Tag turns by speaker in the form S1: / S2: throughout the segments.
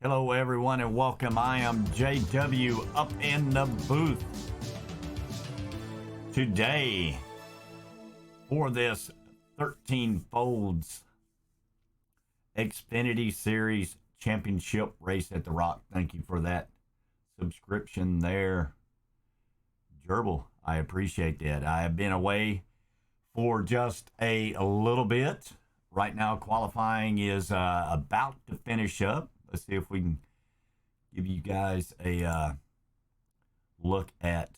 S1: Hello, everyone, and welcome. I am JW up in the booth today for this 13 Folds Xfinity Series Championship race at the Rock. Thank you for that subscription there, Gerbil. I appreciate that. I have been away for just a little bit. Right now, qualifying is about to finish up. Let's see if we can give you guys a look at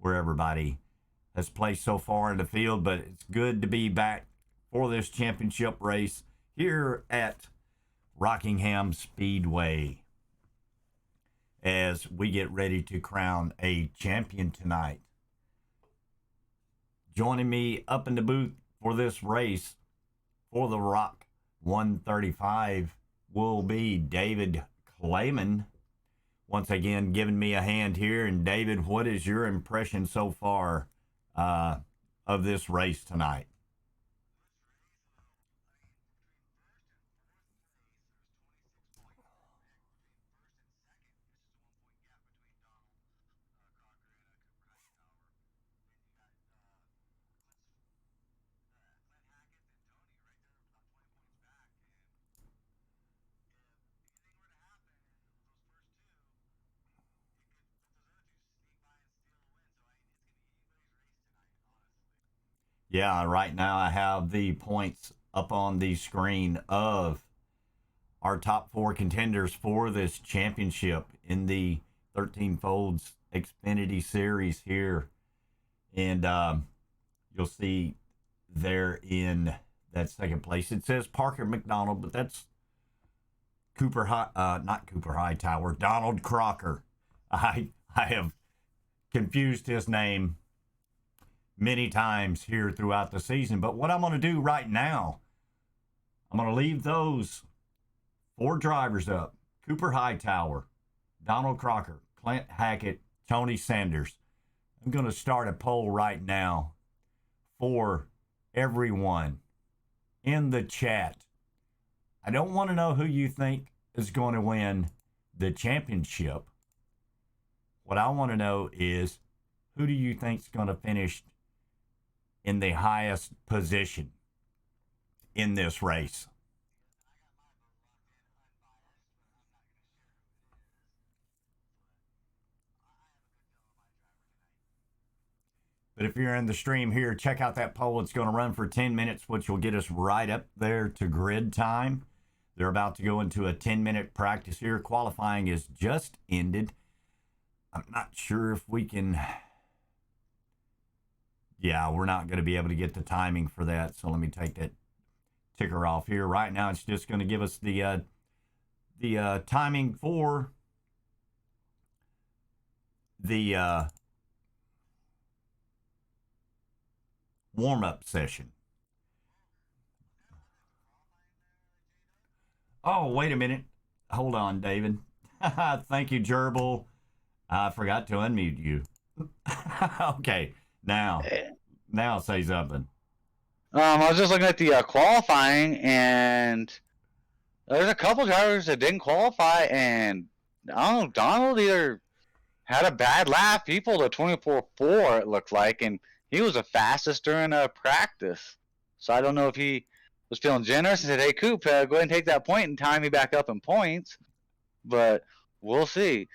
S1: where everybody has placed so far in the field. But it's good to be back for this championship race here at Rockingham Speedway as we get ready to crown a champion tonight. Joining me up in the booth for this race for the Rock 135 will be David Clayman. Once again, giving me a hand here. And David, what is your impression so far of this race tonight? Yeah, right now I have the points up on the screen of our top four contenders for this championship in the 13 Folds Xfinity Series here. And you'll see there in that second place, it says Parker McDonald, but that's not Cooper Hightower, Donald Crocker. I have confused his name many times here throughout the season. But what I'm going to do right now, I'm going to leave those four drivers up: Cooper Hightower, Donald Crocker, Clint Hackett, Tony Sanders. I'm going to start a poll right now for everyone in the chat. I don't want to know who you think is going to win the championship. What I want to know is, who do you think is going to finish in the highest position in this race? But if you're in the stream here, check out that poll. It's going to run for 10 minutes, which will get us right up there to grid time. They're about to go into a 10-minute practice here. Qualifying is just ended. I'm not sure if we can... Yeah, we're not going to be able to get the timing for that. So let me take that ticker off here. Right now, it's just going to give us the timing for the warm-up session. Oh, wait a minute. Hold on, David. Thank you, Gerbil. I forgot to unmute you. Okay, now say something.
S2: I was just looking at the qualifying, and there's a couple drivers that didn't qualify, and I don't know, Donald either had a bad lap. He pulled a 24.4, it looked like, and he was the fastest during practice. So I don't know if he was feeling generous and said, "Hey, Coop, go ahead and take that point and tie me back up in points." But we'll see.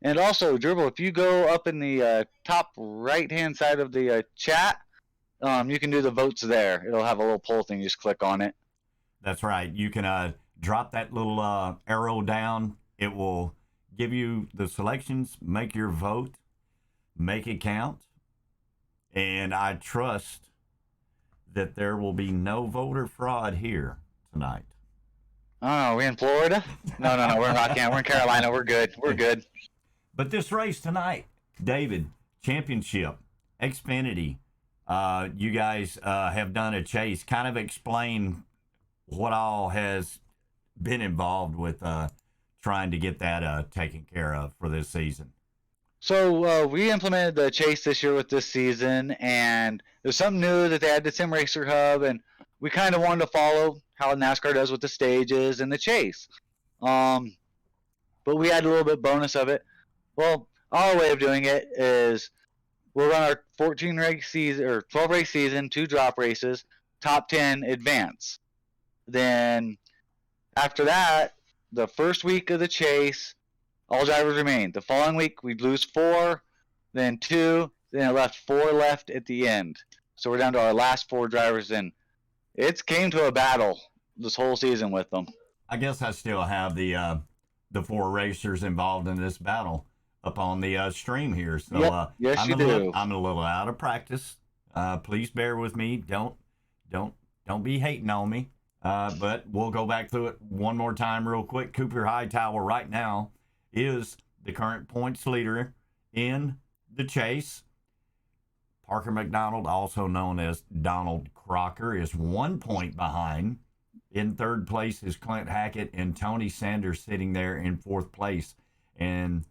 S2: And also, Dribble, if you go up in the top right-hand side of the chat, you can do the votes there. It'll have a little poll thing. You just click on it.
S1: That's right. You can drop that little arrow down. It will give you the selections, make your vote, make it count. And I trust that there will be no voter fraud here tonight.
S2: Oh, we in Florida? No, we're in Rockingham. We're in Carolina. We're good. We're good.
S1: But this race tonight, David, championship, Xfinity, you guys have done a chase. Kind of explain what all has been involved with trying to get that taken care of for this season.
S2: So we implemented the chase this year with this season, and there's something new that they had the Sim Racer Hub, and we kind of wanted to follow how NASCAR does with the stages and the chase. But we had a little bit bonus of it. Well, our way of doing it is we'll run our 14 race season or 12 race season, 2 drop races, top 10 advance. Then after that, the first week of the chase, all drivers remain. The following week, we'd lose 4, then 2, then it left 4 left at the end. So we're down to our last 4 drivers, and it's came to a battle this whole season with them.
S1: I guess I still have the 4 racers involved in this battle up on the stream here. So
S2: Yep. Yes,
S1: I'm
S2: you do.
S1: I'm a little out of practice. Please bear with me. Don't be hating on me. But we'll go back through it one more time real quick. Cooper Hightower right now is the current points leader in the chase. Parker McDonald, also known as Donald Crocker, is 1 point behind. In third place is Clint Hackett, and Tony Sanders sitting there in 4th place. And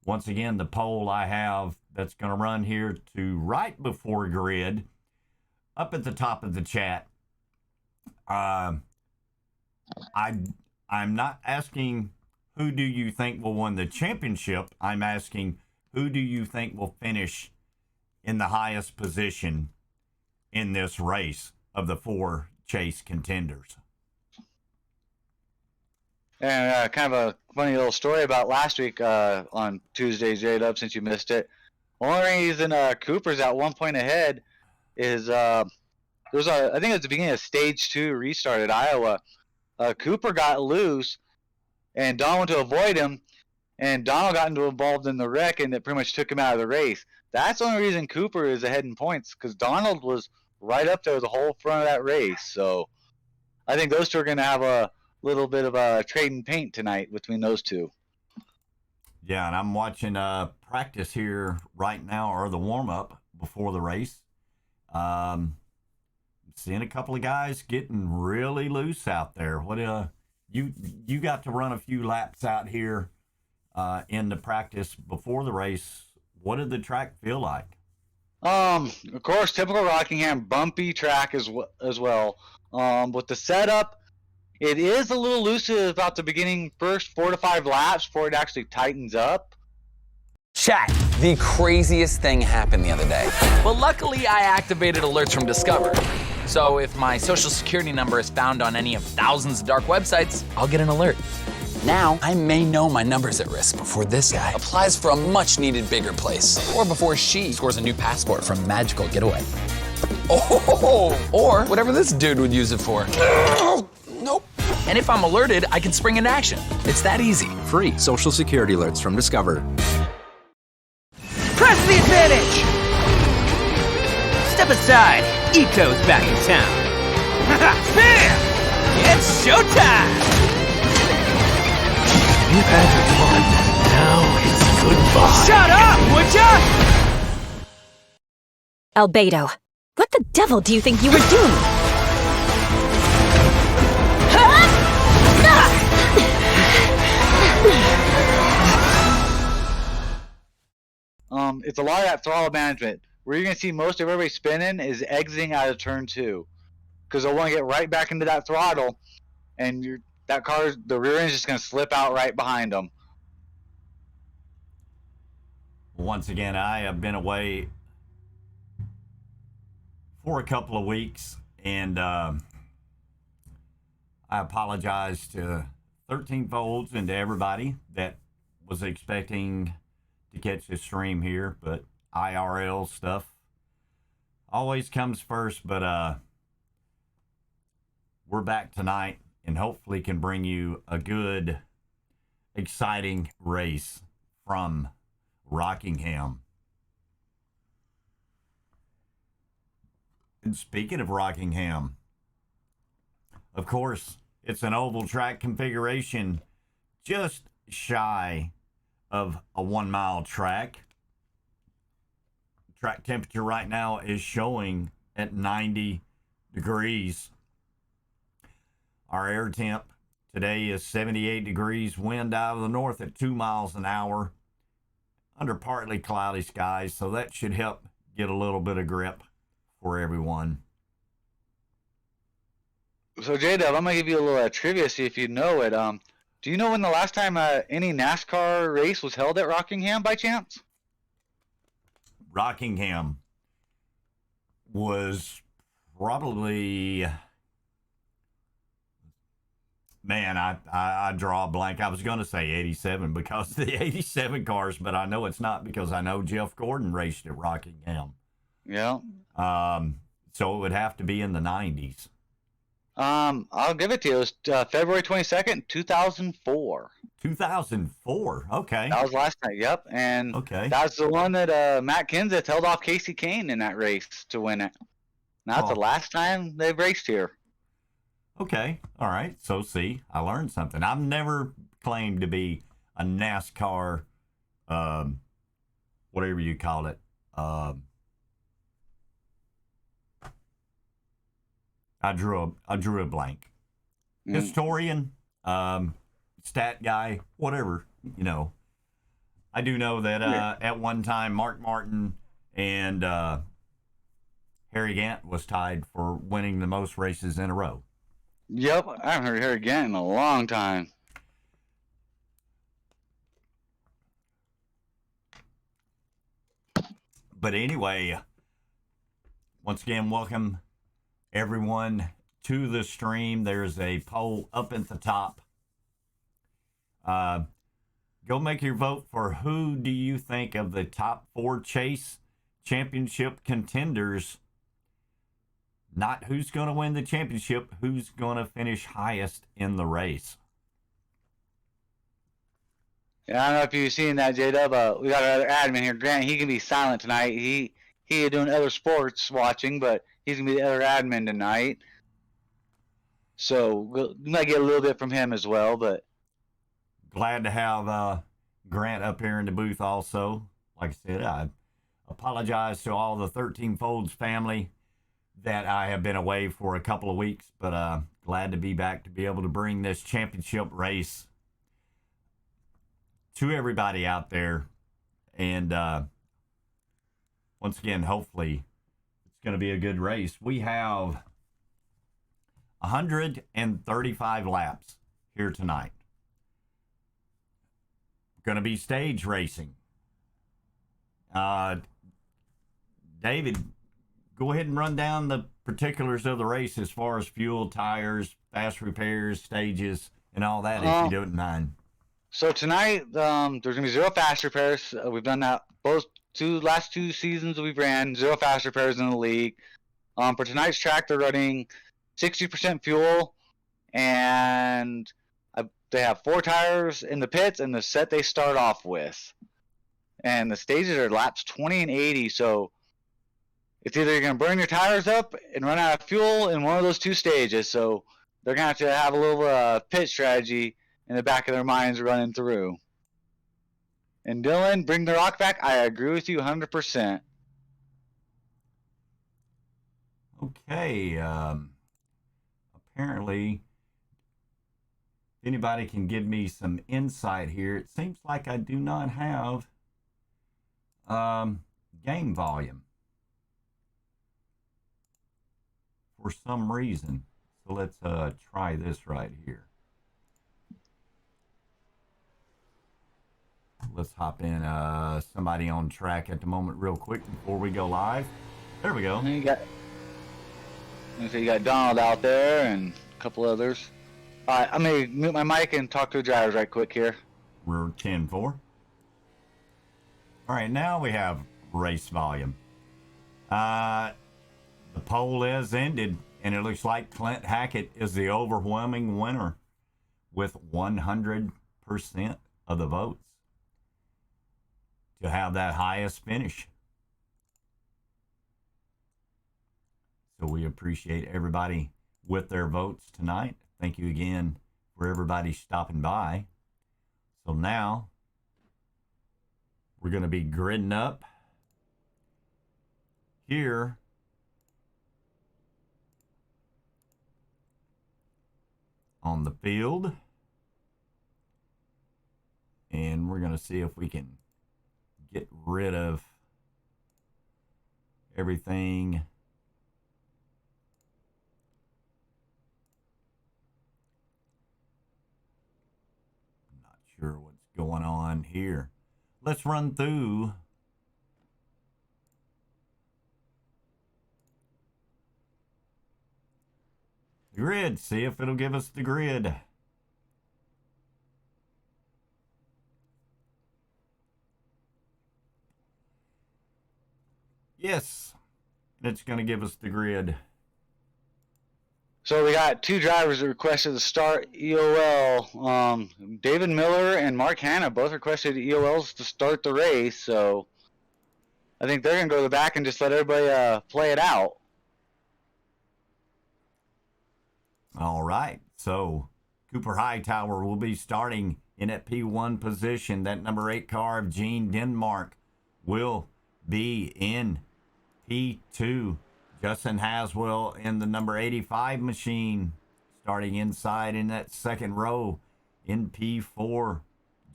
S1: once again, the poll I have that's going to run here to right before grid, up at the top of the chat. I'm not asking who do you think will win the championship. I'm asking who do you think will finish in the highest position in this race of the 4 chase contenders.
S2: And kind of a funny little story about last week on Tuesday's J-Dub, since you missed it. Only reason Cooper's at 1 point ahead is I think it was the beginning of stage 2 restart at Iowa. Cooper got loose, and Don went to avoid him, and Donald got involved in the wreck, and it pretty much took him out of the race. That's the only reason Cooper is ahead in points, because Donald was right up there the whole front of that race. So I think those two are going to have a little bit of a trading paint tonight between those two.
S1: Yeah, and I'm watching practice here right now, or the warm-up before the race. Seeing a couple of guys getting really loose out there. What you got to run a few laps out here in the practice before the race. What did the track feel like?
S2: Of course, typical Rockingham, bumpy track as well. With the setup, it is a little loose about the beginning first 4 to 5 laps before it actually tightens up.
S3: Chat, the craziest thing happened the other day. Well, luckily I activated alerts from Discover. So if my social security number is found on any of thousands of dark websites, I'll get an alert. Now, I may know my number's at risk before this guy applies for a much-needed bigger place. Or before she scores a new passport from Magical Getaway. Oh, or whatever this dude would use it for. Nope. And if I'm alerted, I can spring into action. It's that easy.
S4: Free Social Security alerts from Discover.
S5: Press the advantage! Step aside. Eco's back in town. Bam! It's showtime! You've had your fun. Now it's goodbye. Shut up, would ya?
S6: Albedo, what the devil do you think you were doing?
S2: It's a lot of that throttle management. Where you're going to see most of everybody spinning is exiting out of turn 2. Because they'll want to get right back into that throttle, and the rear end is just going to slip out right behind them.
S1: Once again, I have been away for a couple of weeks, and I apologize to 13 folds and to everybody that was expecting to catch this stream here, but IRL stuff always comes first. But we're back tonight and hopefully can bring you a good, exciting race from Rockingham. And speaking of Rockingham, of course, it's an oval track configuration, just shy of a 1 mile track. Track temperature right now is showing at 90 degrees. Our air temp today is 78 degrees, wind out of the north at 2 miles an hour, under partly cloudy skies, so that should help get a little bit of grip for everyone.
S2: So J-Dub, I'm going to give you a little trivia, see if you know it. Do you know when the last time any NASCAR race was held at Rockingham by chance?
S1: Rockingham was probably, man, I draw a blank. I was going to say 87 because of the 87 cars, but I know it's not because I know Jeff Gordon raced at Rockingham.
S2: Yeah.
S1: So it would have to be in the 90s.
S2: I'll give it to you. It was February 22nd, 2004.
S1: 2004. Okay.
S2: That was last night. Yep. And
S1: Okay.
S2: that's the one that Matt Kenseth held off Casey Kane in that race to win it. Now, that's
S1: Oh.
S2: the last time they've raced here.
S1: Okay. All right. So, see, I learned something. I've never claimed to be a NASCAR, whatever you call it. I drew a blank. Historian, stat guy, whatever, you know. I do know that at one time Mark Martin and Harry Gant was tied for winning the most races in a row.
S2: Yep. I haven't heard her again in a long time.
S1: But anyway, once again, welcome everyone to the stream. There's a poll up at the top. Go make your vote for who do you think of the top 4 Chase championship contenders. Not who's going to win the championship, who's going to finish highest in the race.
S2: Yeah, I don't know if you've seen that, J-Dub, but we got another admin here. Grant, he can be silent tonight. He is doing other sports watching, but he's going to be the other admin tonight. So we might get a little bit from him as well, but
S1: Glad to have Grant up here in the booth also. Like I said, I apologize to all the 13 Folds family that I have been away for a couple of weeks, but glad to be back to be able to bring this championship race to everybody out there. And once again, hopefully it's going to be a good race. We have 135 laps here tonight. Going to be stage racing. David, go ahead and run down the particulars of the race as far as fuel, tires, fast repairs, stages, and all that, if you don't mind.
S2: So tonight, there's gonna be 0 fast repairs. We've done that both last two seasons we've ran 0 fast repairs in the league. For tonight's track, they're running 60% fuel, and they have 4 tires in the pits and the set they start off with. And the stages are laps 20 and 80, so it's either you're gonna burn your tires up and run out of fuel in one of those 2 stages. So they're gonna have a little pit strategy in the back of their minds running through. And Dylan, bring the rock back. I agree with you 100%.
S1: Okay. Apparently, if anybody can give me some insight here, it seems like I do not have game volume for some reason. So let's try this right here. Let's hop in somebody on track at the moment real quick before we go live. There we go.
S2: And you got Donald out there and a couple others. All right, I'm going to mute my mic and talk to the drivers right quick here.
S1: We're 10-4. All right, now we have race volume. The poll is ended, and it looks like Clint Hackett is the overwhelming winner with 100% of the votes to have that highest finish. So we appreciate everybody with their votes tonight. Thank you again for everybody stopping by. So now we're going to be gridding up here on the field. And we're going to see if we can get rid of everything sure what's going on here. Let's run through the grid, see if it'll give us the grid. Yes, it's going to give us the grid.
S2: So we got two drivers that requested to start EOL. David Miller and Mark Hanna both requested EOLs to start the race. So I think they're going to go to the back and just let everybody play it out.
S1: All right, so Cooper Hightower will be starting in at P1 position. That number 8 car of Gene Denmark will be in P2. Justin Haswell in the number 85 machine, starting inside in that second row in P4.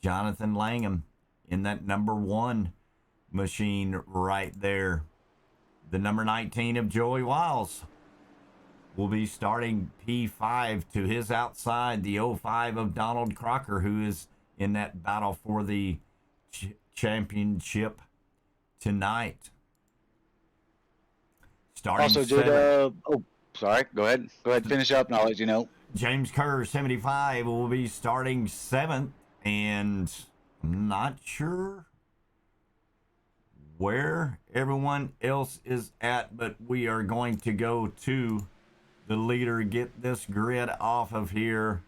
S1: Jonathan Langham in that number 1 machine right there. The number 19 of Joey Wiles will be starting P5 to his outside. The 05 of Donald Crocker, who is in that battle for the championship tonight. Starting
S2: Also, sorry. Go ahead. Go ahead. Finish up, and I'll let you know.
S1: James Kerr, 75, will be starting 7th, and I'm not sure where everyone else is at, but we are going to go to the leader, get this grid off of here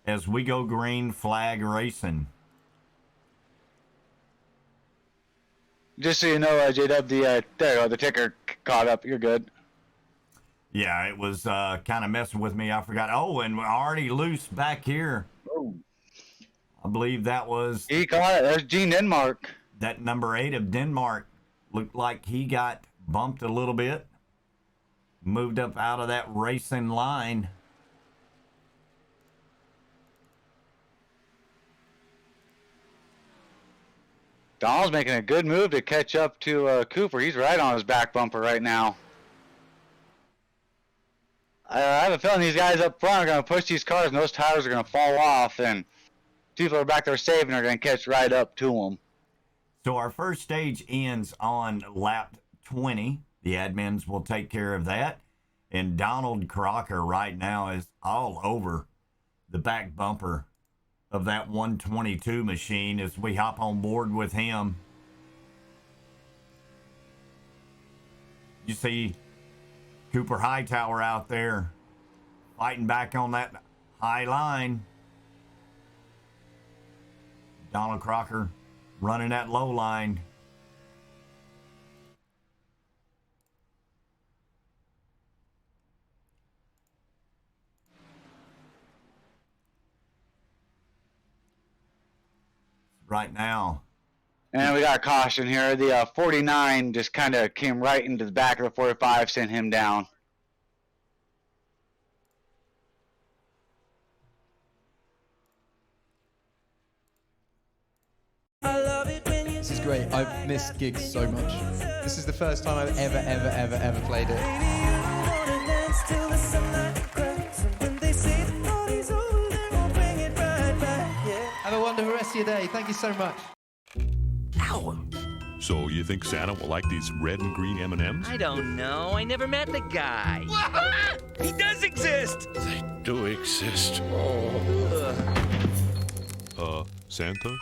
S1: as we go green flag racing.
S2: Just so you know, JW, there you go, the ticker caught up. You're good.
S1: Yeah, it was kind of messing with me. I forgot. Oh, and we're already loose back here.
S2: Oh.
S1: I believe that was...
S2: He caught it. There's Gene Denmark.
S1: That number 8 of Denmark looked like he got bumped a little bit. Moved up out of that racing line.
S2: Donald's making a good move to catch up to Cooper. He's right on his back bumper right now. I have a feeling these guys up front are going to push these cars, and those tires are going to fall off, and people are back there saving are going to catch right up to them.
S1: So our first stage ends on lap 20. The admins will take care of that. And Donald Crocker right now is all over the back bumper of that 122 machine as we hop on board with him. You see Cooper Hightower out there fighting back on that high line. Donald Crocker running that low line. Right now.
S2: And we got a caution here. The 49 just kind of came right into the back of the 45, sent him down.
S7: This is great. I've missed gigs so much. This is the first time I've ever played it. Have a wonderful rest of your day. Thank you so much.
S5: Ow!
S8: So you think Santa will like these red and green M&Ms?
S5: I don't know. I never met the guy. He does exist!
S8: They do exist. Santa?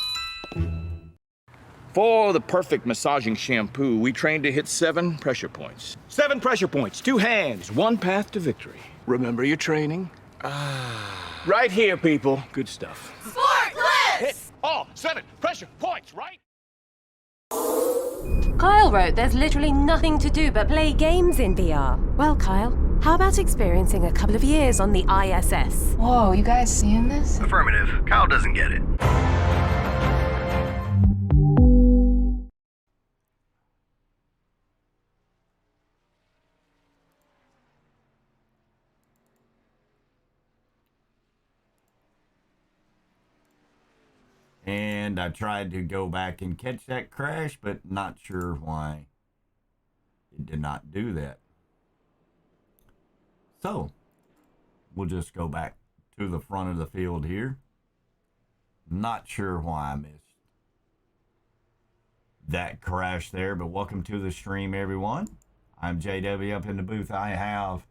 S9: For the perfect massaging shampoo, we train to hit 7 pressure points. 7 pressure points, 2 hands, 1 path to victory. Remember your training? Right here, people. Good stuff.
S10: Sport clips!
S9: Hit all 7 pressure points, right?
S10: Kyle wrote there's literally nothing to do but play games in VR. Well, Kyle, how about experiencing a couple of years on the ISS?
S11: Whoa, you guys seeing this?
S12: Affirmative. Kyle doesn't get it.
S1: And I tried to go back and catch that crash, but not sure why it did not do that. So, we'll just go back to the front of the field here. Not sure why I missed that crash there, but welcome to the stream, everyone. I'm JW. Up in the booth, I have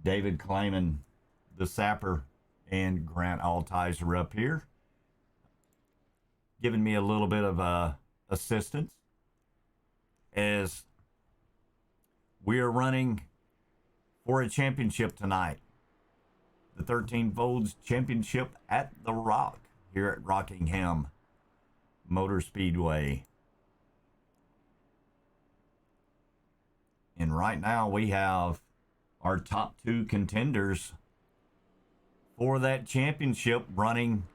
S1: David Clayman, the Sapper, and Grant Altizer up here, giving me a little bit of assistance as we are running for a championship tonight. The 13 Folds Championship at the Rock here at Rockingham Motor Speedway. And right now we have our top two contenders for that championship running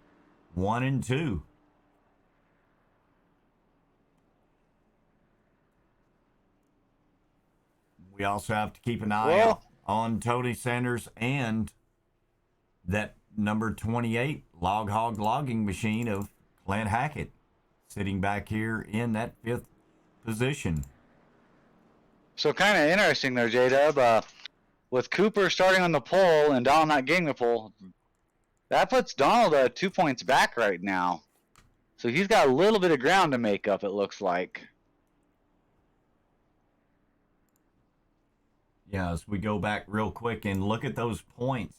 S1: 1 and 2. We also have to keep an eye out on Tony Sanders and that number 28 Log Hog logging machine of Clint Hackett, sitting back here in that 5th position.
S2: So kind of interesting there, J-Dub. With Cooper starting on the pole and Donald not getting the pole, that puts Donald 2 points back right now. So he's got a little bit of ground to make up, it looks like.
S1: Yeah, as we go back real quick and look at those points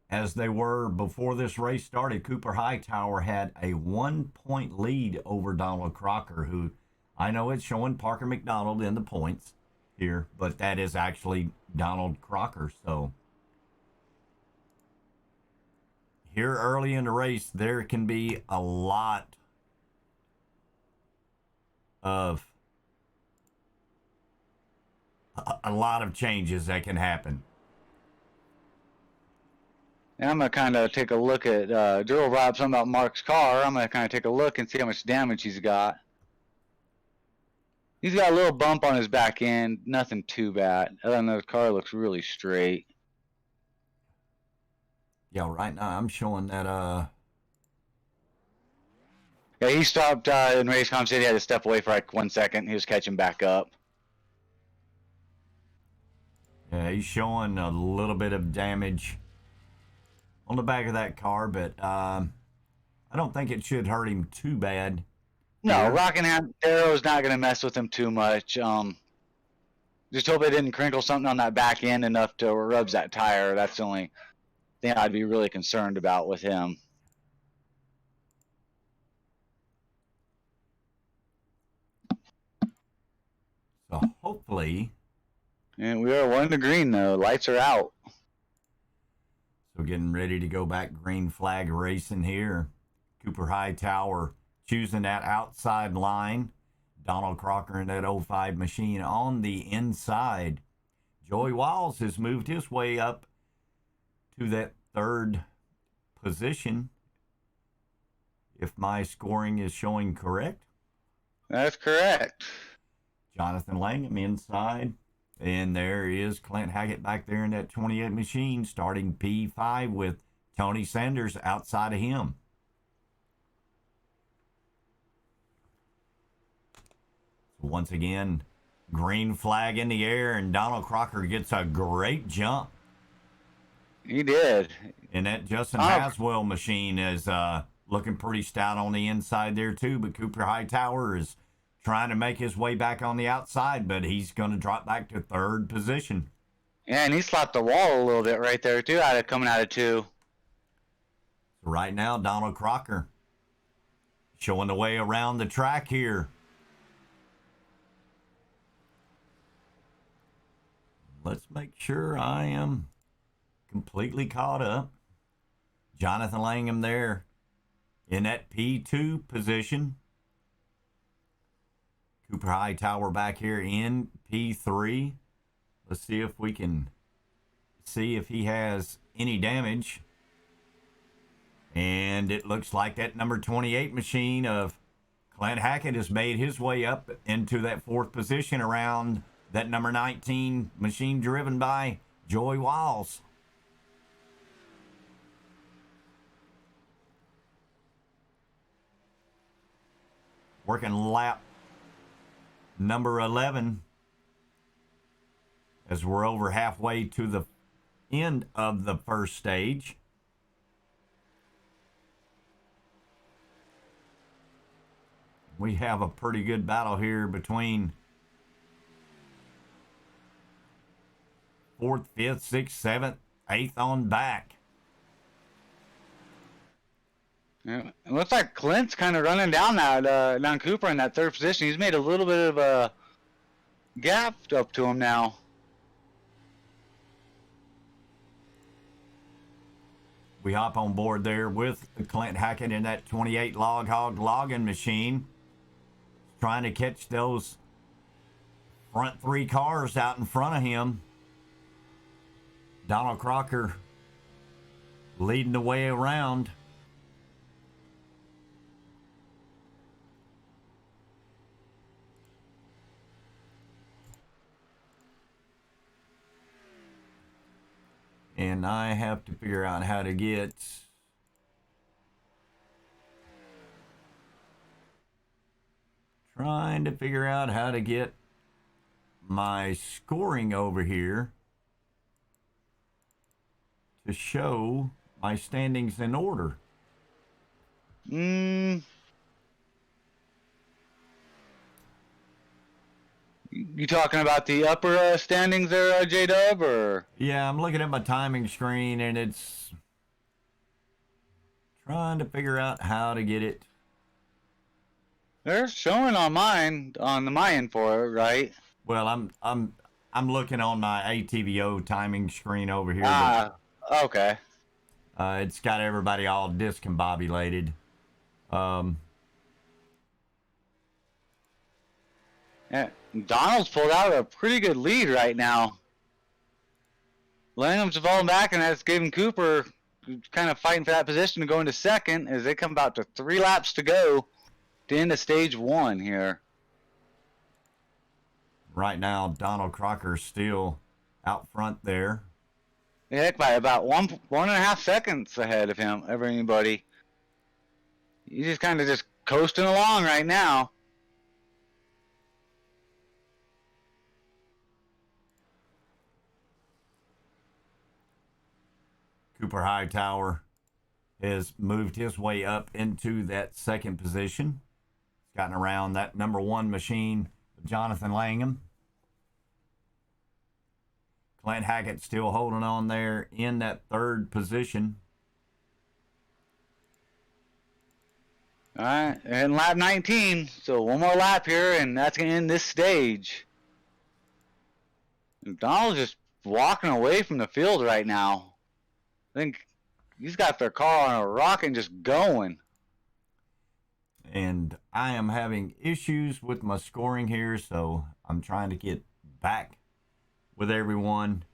S1: as they were before this race started, Cooper Hightower had a 1-point lead over Donald Crocker, who I know it's showing Parker McDonald in the points here, but that is actually Donald Crocker. So here early in the race, there can be a lot of changes that can happen.
S2: And I'm going to kind of take a look at, Daryl brought up something about Mark's car. I'm going to kind of take a look and see how much damage he's got. He's got a little bump on his back end, nothing too bad. Other than the car looks really straight.
S1: Yeah, right now I'm showing that,
S2: Yeah, he stopped in Racecom, said he had to step away for like 1 second. He was catching back up.
S1: Yeah, he's showing a little bit of damage on the back of that car, but I don't think it should hurt him too bad.
S2: No, Rockingham Arrow's not going to mess with him too much. Just hope it didn't crinkle something on that back end enough to rubs that tire. That's the only thing I'd be really concerned about with him.
S1: So hopefully...
S2: And we are 1 to green, though. Lights are out.
S1: So getting ready to go back green flag racing here. Cooper Hightower choosing that outside line. Donald Crocker in that 05 machine on the inside. Joey Wiles has moved his way up to that 3rd position, if my scoring is showing correct.
S2: That's correct.
S1: Jonathan Langham inside. And there is Clint Hackett back there in that 28 machine, starting P5 with Tony Sanders outside of him. So once again, green flag in the air, and Donald Crocker gets a great jump.
S2: He did.
S1: And that Justin Haswell machine is looking pretty stout on the inside there too, but Cooper Hightower is trying to make his way back on the outside, but he's going to drop back to 3rd position.
S2: Yeah, and he slapped the wall a little bit right there, too, coming out of 2.
S1: So right now, Donald Crocker showing the way around the track here. Let's make sure I am completely caught up. Jonathan Langham there in that P2 position. Cooper Hightower back here in P3. Let's see if we can see if he has any damage. And it looks like that number 28 machine of Clint Hackett has made his way up into that 4th position around that number 19 machine driven by Joey Wiles. Working lap number 11 as we're over halfway to the end of the first stage. We have a pretty good battle here between 4th, 5th, 6th, 7th, 8th on back.
S2: Yeah, it looks like Clint's kind of running down down Cooper in that 3rd position. He's made a little bit of a gap up to him now.
S1: We hop on board there with Clint Hackett in that 28 log hog logging machine, trying to catch those front 3 cars out in front of him. Donald Crocker leading the way around. And I have to figure out how to get my scoring over here to show my standings in order.
S2: You talking about the upper standings there, J-Dub, or?
S1: Yeah, I'm looking at my timing screen and it's trying to figure out how to get it.
S2: They're showing on my end for it, right?
S1: Well, I'm looking on my ATVO timing screen over here.
S2: Okay.
S1: It's got everybody all discombobulated.
S2: Yeah, Donald's pulled out a pretty good lead right now. Langham's falling back, and that's giving Cooper kind of fighting for that position to go into 2nd as they come about to 3 laps to go to end of stage 1 here.
S1: Right now, Donald Crocker's still out front there.
S2: Heck, by about 1.5 seconds ahead of him, anybody. He's just kind of just coasting along right now.
S1: Cooper Hightower has moved his way up into that 2nd position. He's gotten around that number 1 machine, Jonathan Langham. Clint Hackett still holding on there in that 3rd position.
S2: All right, and lap 19, so 1 more lap here, and that's going to end this stage. Donald's just walking away from the field right now. I think he's got their car on a rocket and just going.
S1: And I am having issues with my scoring here, so I'm trying to get back with everyone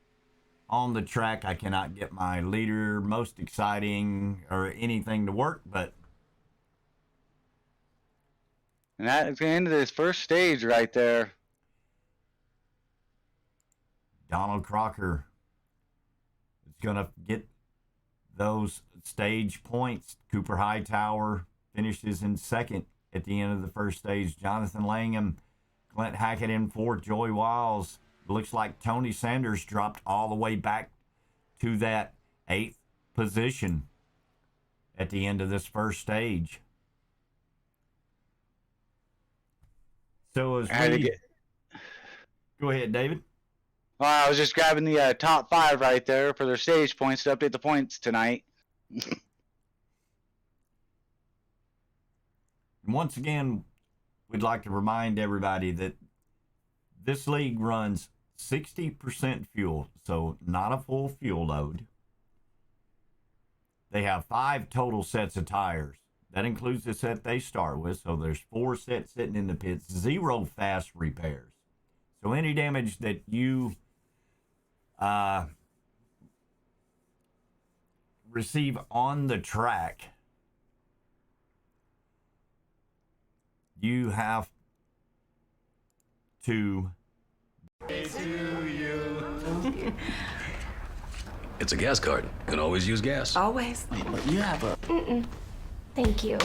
S1: on the track. I cannot get my leader, most exciting, or anything to work, but...
S2: And that is going to end this first stage right there.
S1: Donald Crocker is going to get those stage points. Cooper Hightower finishes in 2nd at the end of the first stage. Jonathan Langham, Clint Hackett in 4th. Joey Wiles. Looks like Tony Sanders dropped all the way back to that 8th position at the end of this first stage. So as we... Go ahead, David.
S2: Well, I was just grabbing the top 5 right there for their stage points to update the points tonight.
S1: Once again, we'd like to remind everybody that this league runs 60% fuel, so not a full fuel load. They have 5 total sets of tires. That includes the set they start with, so there's 4 sets sitting in the pits, 0 fast repairs. So any damage that you receive on the track, you have to...
S13: It's a gas card. You can always use gas.
S11: Always.
S13: But you have a...
S11: Thank you.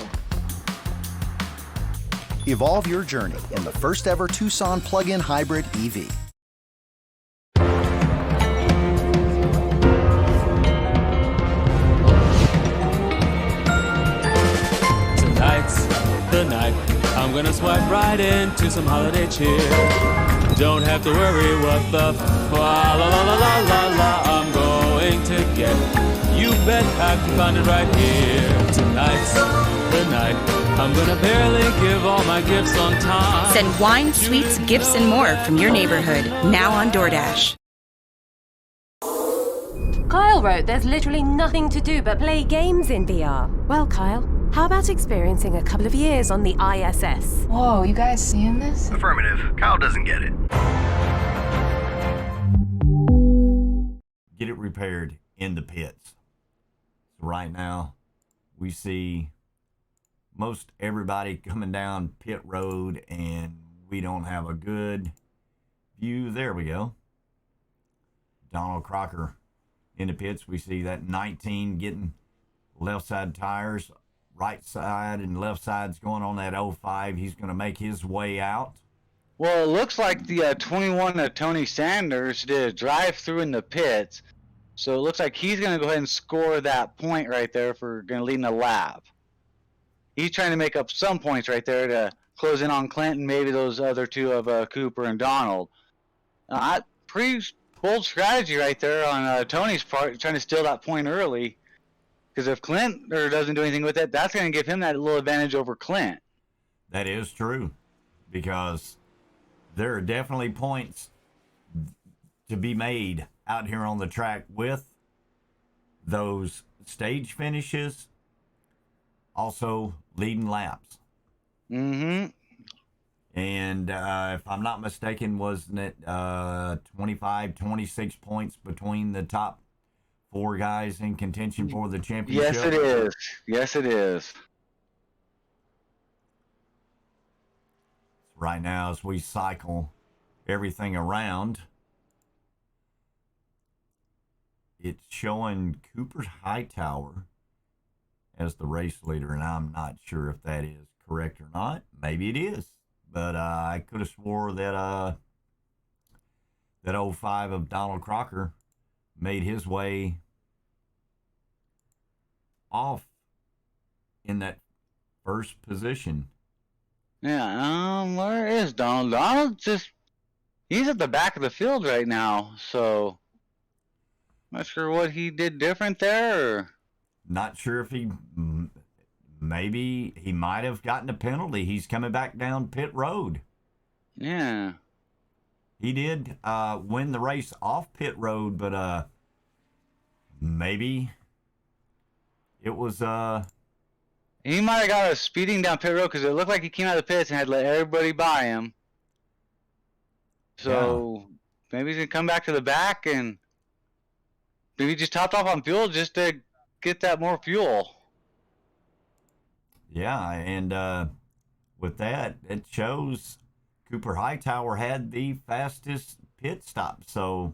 S14: Evolve your journey in the first ever Tucson plug-in hybrid EV.
S15: I'm gonna swipe right into some holiday cheer. Don't have to worry what the la la la la la la I'm going to get. You bet I can find it right here. Tonight's the night. I'm gonna barely give all my gifts on time.
S16: Send wine, sweets, gifts, and more from your neighborhood now on DoorDash.
S10: Kyle wrote there's literally nothing to do but play games in VR. Well, Kyle, how about experiencing a couple of years on the ISS?
S11: Whoa, you guys seeing this?
S12: Affirmative. Kyle doesn't get it.
S1: Get it repaired in the pits. So right now, we see most everybody coming down pit road, and we don't have a good view. There we go. Donald Crocker in the pits. We see that 19 getting left side tires, right side and left side's going on that 05. He's going to make his way out.
S2: Well, it looks like the 21 of Tony Sanders did a drive-through in the pits. So it looks like he's going to go ahead and score that point right there for going to lead in the lap. He's trying to make up some points right there to close in on Clinton, maybe those other two of Cooper and Donald. Pretty bold strategy right there on Tony's part, trying to steal that point early. Because if Clint doesn't do anything with it, that's going to give him that little advantage over Clint.
S1: That is true, because there are definitely points to be made out here on the track with those stage finishes, also leading laps.
S2: Mm-hmm.
S1: And if I'm not mistaken, wasn't it 25, 26 points between the top four guys in contention for the championship?
S2: Yes, it is. Yes, it is.
S1: Right now, as we cycle everything around, it's showing Cooper Hightower as the race leader, and I'm not sure if that is correct or not. Maybe it is, but I could have swore that that 05 of Donald Crocker made his way off in that first position.
S2: Yeah, where is Donald? Donald he's at the back of the field right now, so not sure what he did different there. Or...
S1: Not sure if maybe he might have gotten a penalty. He's coming back down pit road.
S2: Yeah.
S1: He did win the race off pit road, but maybe it was
S2: he might have got us speeding down pit road because it looked like he came out of the pits and had to let everybody by him. So maybe he's gonna come back to the back and maybe just topped off on fuel just to get that more fuel.
S1: Yeah, and with that, it shows Cooper Hightower had the fastest pit stop. So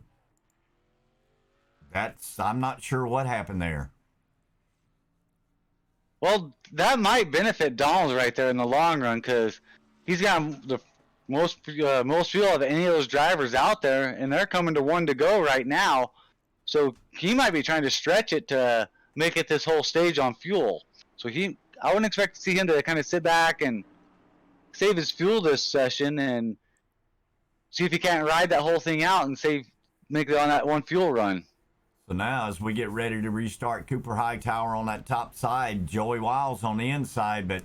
S1: I'm not sure what happened there.
S2: Well, that might benefit Donald right there in the long run because he's got the most fuel of any of those drivers out there, and they're coming to one to go right now. So he might be trying to stretch it to make it this whole stage on fuel. So I wouldn't expect to see him to kind of sit back and save his fuel this session and see if he can't ride that whole thing out and make it on that one fuel run.
S1: So now, as we get ready to restart, Cooper Hightower on that top side, Joey Wiles on the inside, but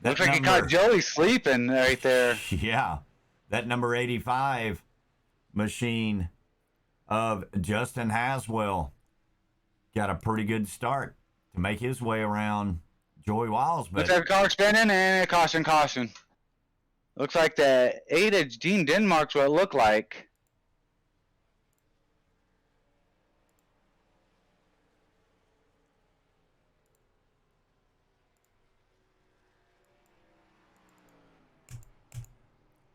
S2: looks like he caught Joey sleeping right there.
S1: Yeah, that number 85 machine of Justin Haswell got a pretty good start to make his way around Joey Wiles. But
S2: looks like a car spinning and caution. Looks like the 8 of Dean Denmark's what it looked like.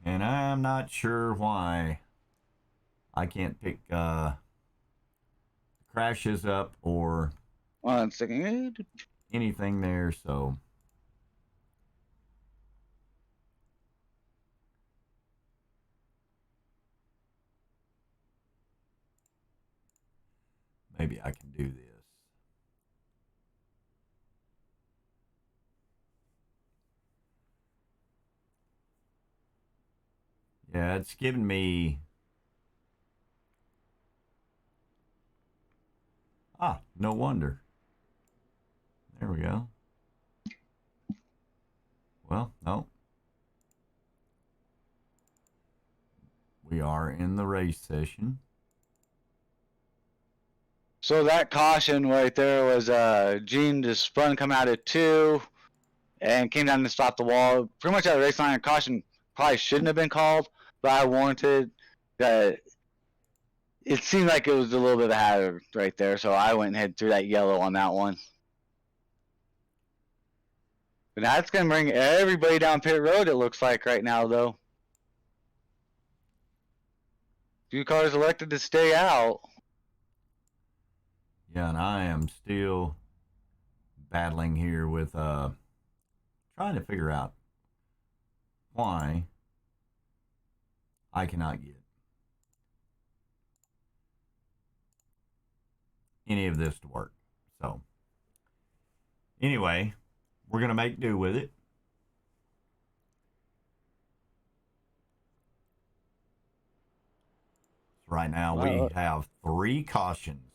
S1: And I'm not sure why I can't pick crashes up or
S2: 1 second.
S1: Anything there, so maybe I can do this. Yeah, it's giving me... Ah, no wonder. There we go. Well, no. We are in the race session.
S2: So that caution right there was Gene just spun come out at 2 and came down to stop the wall. Pretty much at the race line, a caution probably shouldn't have been called, but I warranted that. It seemed like it was a little bit of a hazard right there, so I went ahead and threw that yellow on that one. But that's going to bring everybody down pit road, it looks like right now, though. Few cars elected to stay out.
S1: Yeah, and I am still battling here with trying to figure out why I cannot get any of this to work. So anyway, we're going to make do with it. So right now we have 3 cautions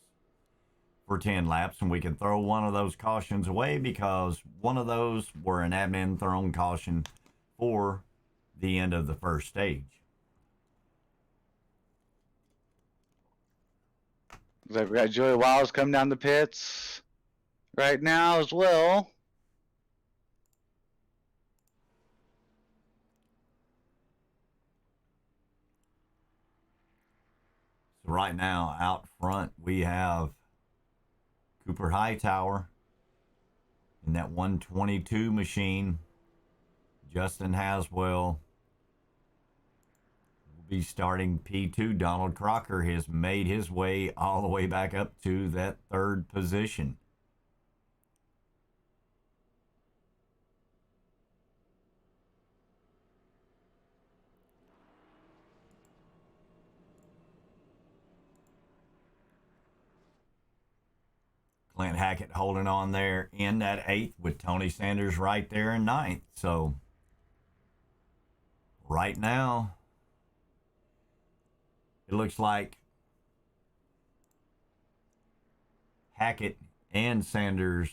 S1: for 10 laps, and we can throw one of those cautions away because one of those were an admin thrown caution for the end of the first stage.
S2: Looks like we got Joey Wiles coming down the pits right now as well.
S1: So right now out front we have Cooper Hightower in that 122 machine. Justin Haswell will be starting P2. Donald Crocker has made his way all the way back up to that 3rd position. Clint Hackett holding on there in that 8th with Tony Sanders right there in 9th. So right now, it looks like Hackett and Sanders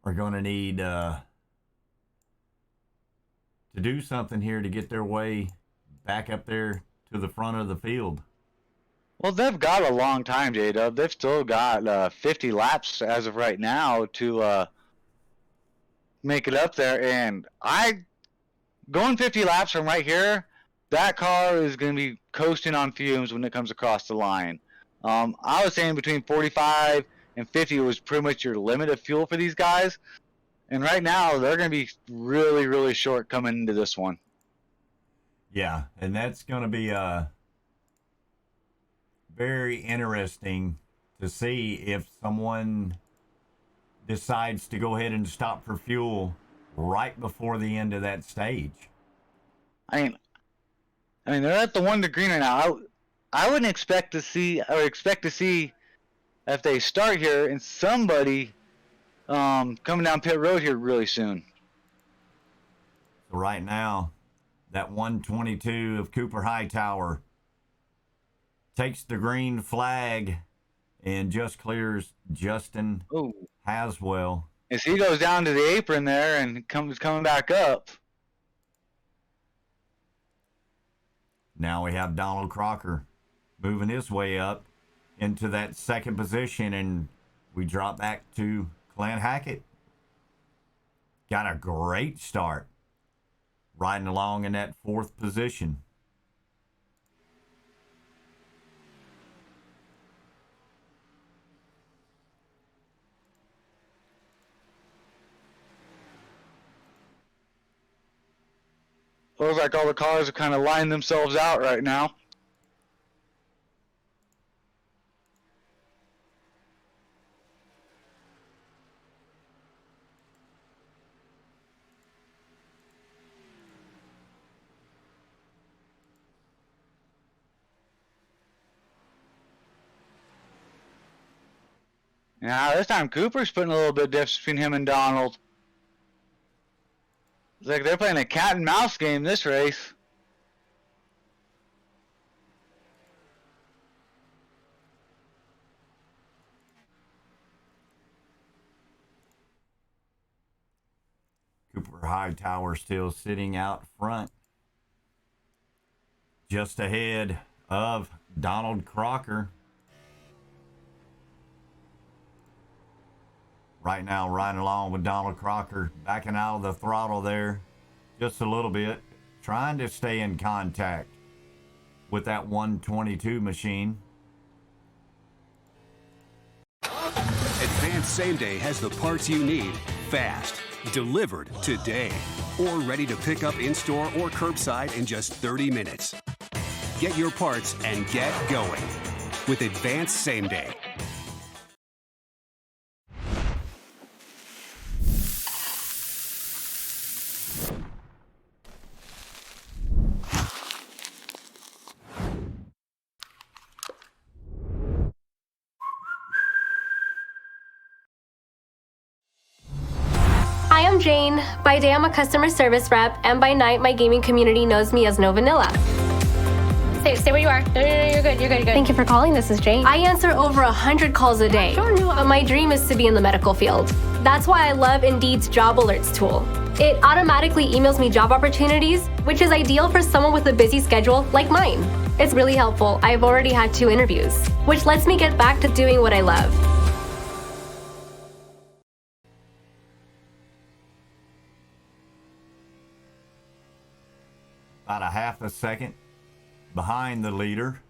S1: are going to need to do something here to get their way back up there to the front of the field.
S2: Well, they've got a long time, J-Dub. They've still got 50 laps as of right now to make it up there. And going 50 laps from right here, that car is going to be coasting on fumes when it comes across the line. I was saying between 45 and 50 was pretty much your limit of fuel for these guys. And right now, they're going to be really, really short coming into this one.
S1: Yeah, and that's going to be very interesting to see if someone decides to go ahead and stop for fuel right before the end of that stage.
S2: I mean, they're at the 1 to green right now. I wouldn't expect to see, if they start here and somebody coming down pit road here really soon.
S1: So right now, that 122 of Cooper Hightower takes the green flag and just clears Justin Haswell.
S2: As he goes down to the apron there and coming back up.
S1: Now we have Donald Crocker moving his way up into that 2nd position, and we drop back to Clint Hackett. Got a great start riding along in that 4th position.
S2: Looks like all the cars are kind of lining themselves out right now. Now this time Cooper's putting a little bit of difference between him and Donald. It's like they're playing a cat and mouse game this race.
S1: Cooper Hightower still sitting out front, just ahead of Donald Crocker. Right now, riding along with Donald Crocker, backing out of the throttle there just a little bit, trying to stay in contact with that 122 machine.
S17: Advanced Same Day has the parts you need fast, delivered today, or ready to pick up in-store or curbside in just 30 minutes. Get your parts and get going with Advanced Same Day.
S11: Hi, I'm Jane. By day, I'm a customer service rep, and by night, my gaming community knows me as No Vanilla. Stay where you are. No, you're good, you're good. Thank you for calling. This is Jane. I answer over 100 calls a day, but my dream is to be in the medical field. That's why I love Indeed's Job Alerts tool. It automatically emails me job opportunities, which is ideal for someone with a busy schedule like mine. It's really helpful. I've already had 2 interviews, which lets me get back to doing what I love.
S1: About a half a second behind the leader.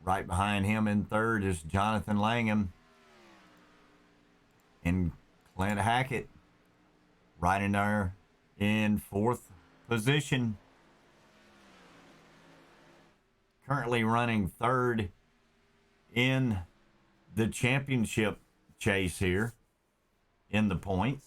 S1: Right behind him in third is Jonathan Langham. And Clint Hackett right in there in fourth position. Currently running third in the championship chase here in the points.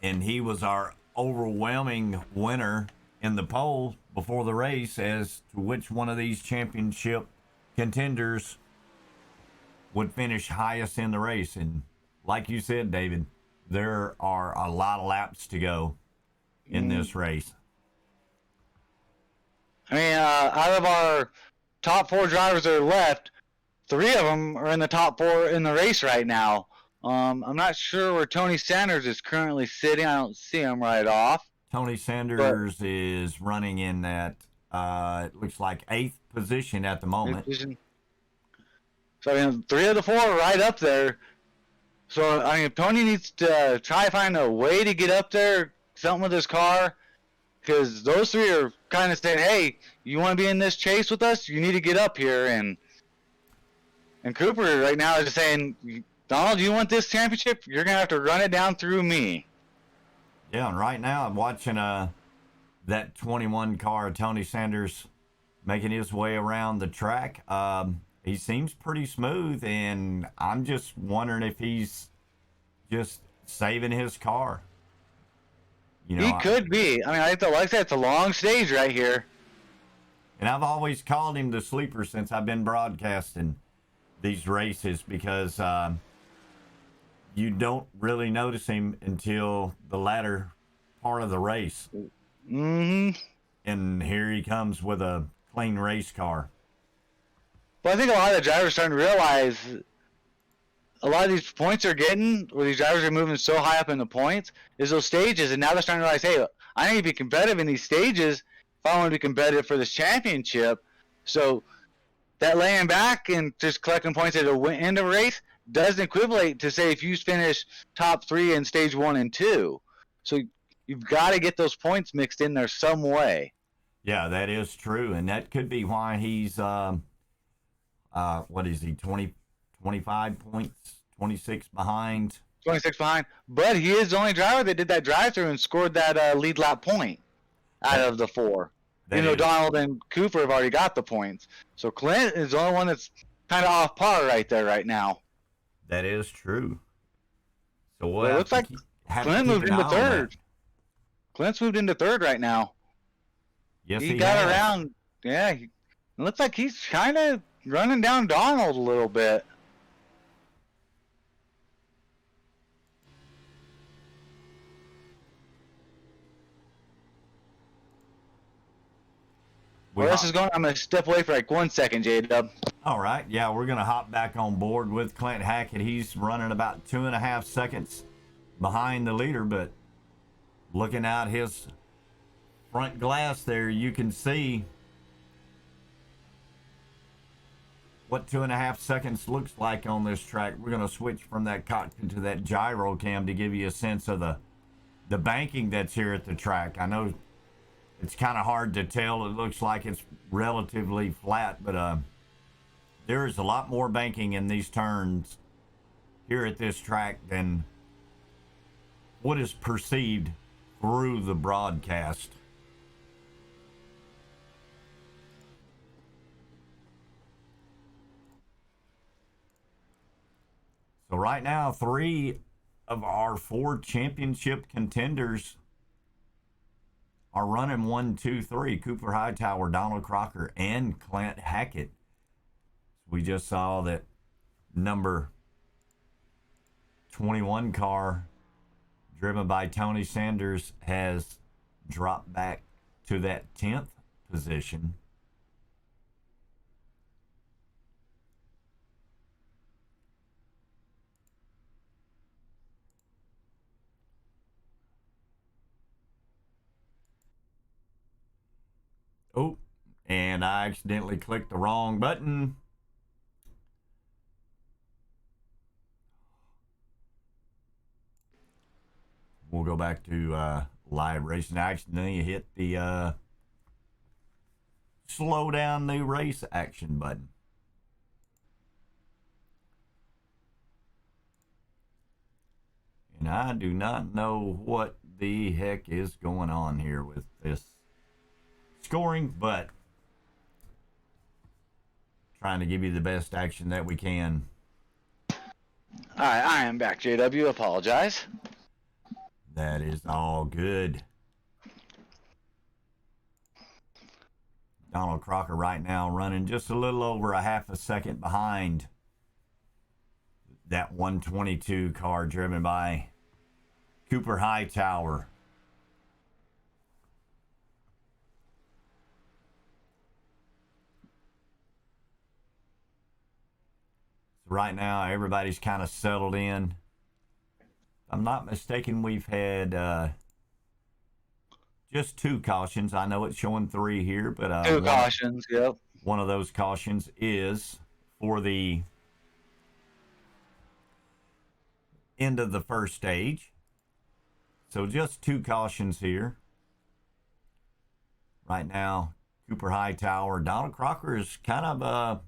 S1: And he was our overwhelming winner in the poll before the race as to which one of these championship contenders would finish highest in the race. And like you said, David, there are a lot of laps to go in this race.
S2: I mean, out of our top 4 drivers that are left, 3 of them are in the top 4 in the race right now. I'm not sure where Tony Sanders is currently sitting. I don't see him right off.
S1: Tony Sanders is running in that, it looks like 8th position at the moment.
S2: So, I mean, 3 of the 4 are right up there. So, I mean, Tony needs to try to find a way to get up there, something with his car, because those 3 are kind of saying, hey, you want to be in this chase with us? You need to get up here. And Cooper right now is saying, Donald, you want this championship? You're going to have to run it down through me.
S1: Yeah, and right now I'm watching that 21 car, Tony Sanders, making his way around the track. He seems pretty smooth, and I'm just wondering if he's just saving his car. You know,
S2: He could be. I mean, like I said, it's a long stage right here.
S1: And I've always called him the sleeper since I've been broadcasting these races because you don't really notice him until the latter part of the race.
S2: Mm-hmm.
S1: And here he comes with a clean race car.
S2: But I think a lot of the drivers are starting to realize a lot of these points they're getting, where these drivers are moving so high up in the points, is those stages. And now they're starting to realize, hey, I need to be competitive in these stages if I want to be competitive for this championship. So that laying back and just collecting points at the end of a race doesn't equivalent to, say, if you finish top 3 in stage 1 and 2. So you've got to get those points mixed in there some way.
S1: Yeah, that is true. And that could be why he's, what is he, 25 points, 26 behind?
S2: 26 behind. But he is the only driver that did that drive-through and scored that lead lap point out of the 4. You know, Donald and Cooper have already got the points. So Clint is the only one that's kind of off par right there right now.
S1: That is true. So
S2: Well, it looks like Clint moved into third. Clint's moved into third right now.
S1: Yes,
S2: he got around. Yeah, it looks like he's kind of running down Donald a little bit. Where this is going, I'm going to step away for like 1 second, J-Dub.
S1: All right. Yeah, we're going to hop back on board with Clint Hackett. He's running about 2.5 seconds behind the leader, but looking out his front glass there, you can see what 2.5 seconds looks like on this track. We're going to switch from that cockpit to that gyro cam to give you a sense of the banking that's here at the track. I know it's kind of hard to tell. It looks like it's relatively flat, but there is a lot more banking in these turns here at this track than what is perceived through the broadcast. So right now, 3 of our 4 championship contenders are running 1, 2, 3. Cooper Hightower, Donald Crocker, and Clint Hackett. We just saw that number 21 car driven by Tony Sanders has dropped back to that 10th position. Oh, and I accidentally clicked the wrong button. We'll go back to live racing. I accidentally hit the slow down the race action button. And I do not know what the heck is going on here with this scoring, but trying to give you the best action that we can.
S2: All right, I am back, JW. Apologize.
S1: That is all good. Donald Crocker right now running just a little over a half a second behind that 122 car driven by Cooper Hightower. Right now, everybody's kind of settled in. If I'm not mistaken, we've had just 2 cautions. I know it's showing 3 here, but
S2: 2 cautions, yep.
S1: One of those cautions is for the end of the first stage. So just 2 cautions here. Right now, Cooper Hightower, Donald Crocker is kind of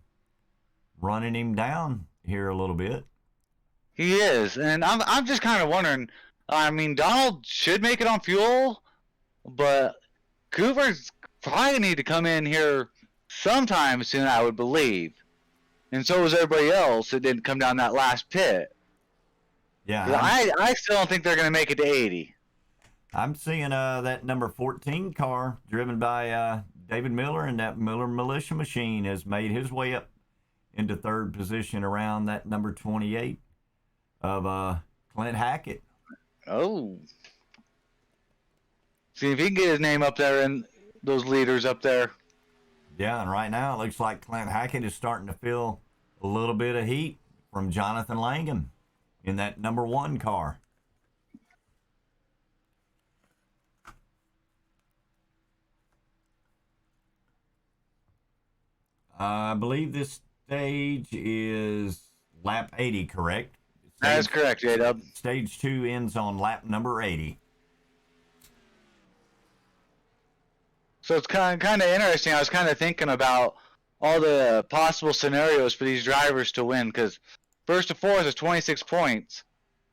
S1: running him down here a little bit.
S2: He is, and I'm just kind of wondering. I mean, Donald should make it on fuel, but Cooper's probably need to come in here sometime soon, I would believe. And so was everybody else that didn't come down that last pit.
S1: Yeah,
S2: I still don't think they're going to make it to 80.
S1: I'm seeing that number 14 car driven by David Miller, and that Miller Militia Machine has made his way up into 3rd position around that number 28 of Clint Hackett.
S2: Oh. See if he can get his name up there and those leaders up there.
S1: Yeah, and right now it looks like Clint Hackett is starting to feel a little bit of heat from Jonathan Langham in that number 1 car. I believe this stage is lap 80, correct?
S2: That's correct, J-Dub.
S1: Stage 2 ends on lap number 80.
S2: So it's kind of interesting. I was kind of thinking about all the possible scenarios for these drivers to win, because first to fourth is 26 points.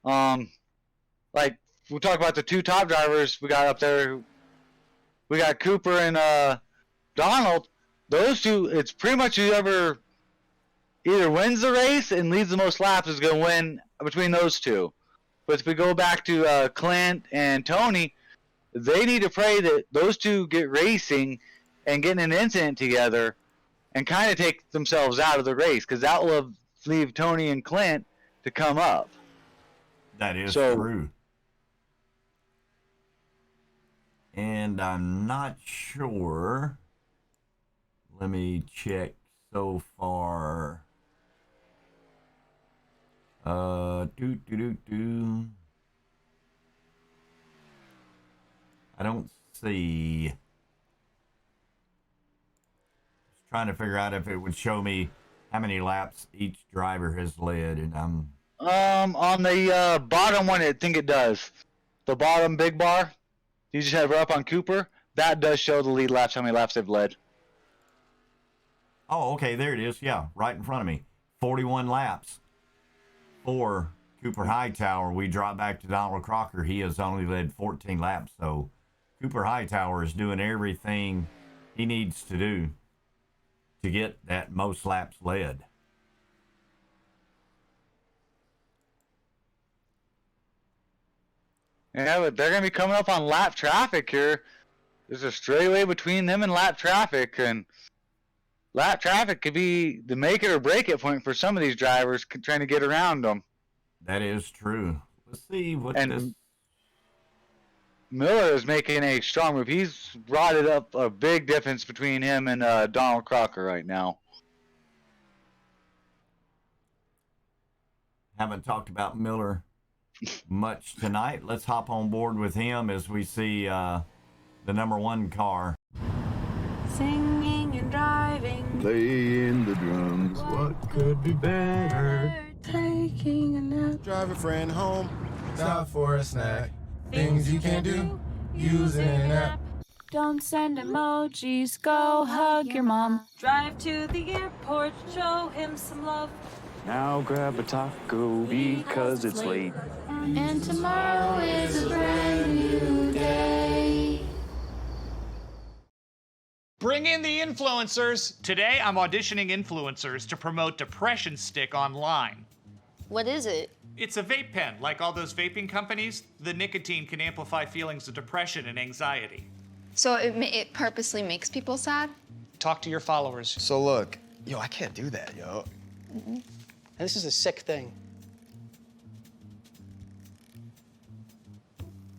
S2: Like we talk about the 2 top drivers we got up there. We got Cooper and Donald. Those 2, it's pretty much whoever either wins the race and leads the most laps is going to win between those 2. But if we go back to Clint and Tony, they need to pray that those 2 get racing and get in an incident together and kind of take themselves out of the race, because that will leave Tony and Clint to come up.
S1: That is true. And I'm not sure Let me check so far. I don't see. Just trying to figure out if it would show me how many laps each driver has led, and I'm
S2: on the bottom one, I think it does. The bottom big bar, you just have it up on Cooper. That does show the lead laps, how many laps they've led.
S1: Oh, okay, there it is. Yeah, right in front of me. 41 laps for Cooper Hightower. We drop back to Donald Crocker. He has only led 14 laps, so Cooper Hightower is doing everything he needs to do to get that most laps led.
S2: Yeah, but they're going to be coming up on lap traffic here. There's a straightaway between them and lap traffic, and lap traffic could be the make it or break it point for some of these drivers trying to get around them.
S1: That is true. Let's see what this...
S2: Miller is making a strong move. He's brought it up a big difference between him and Donald Crocker right now.
S1: Haven't talked about Miller much tonight. Let's hop on board with him as we see the number one car.
S18: Singing and driving,
S19: playing the drums.
S18: What could be better? Taking a nap,
S20: drive a friend home, stop for a snack. Things you can do using an app.
S18: Don't send emojis, go hug your mom. Drive to the airport, show him some love.
S9: Now grab a taco because it's late.
S18: And tomorrow is a brand new day.
S21: Bring in the influencers. Today I'm auditioning influencers to promote Depression Stick online.
S22: What is it?
S21: It's a vape pen. Like all those vaping companies, the nicotine can amplify feelings of depression and anxiety.
S22: So it purposely makes people sad?
S21: Talk to your followers.
S20: So look, yo, I can't do that, yo.
S22: Mm-hmm.
S23: This is a sick thing.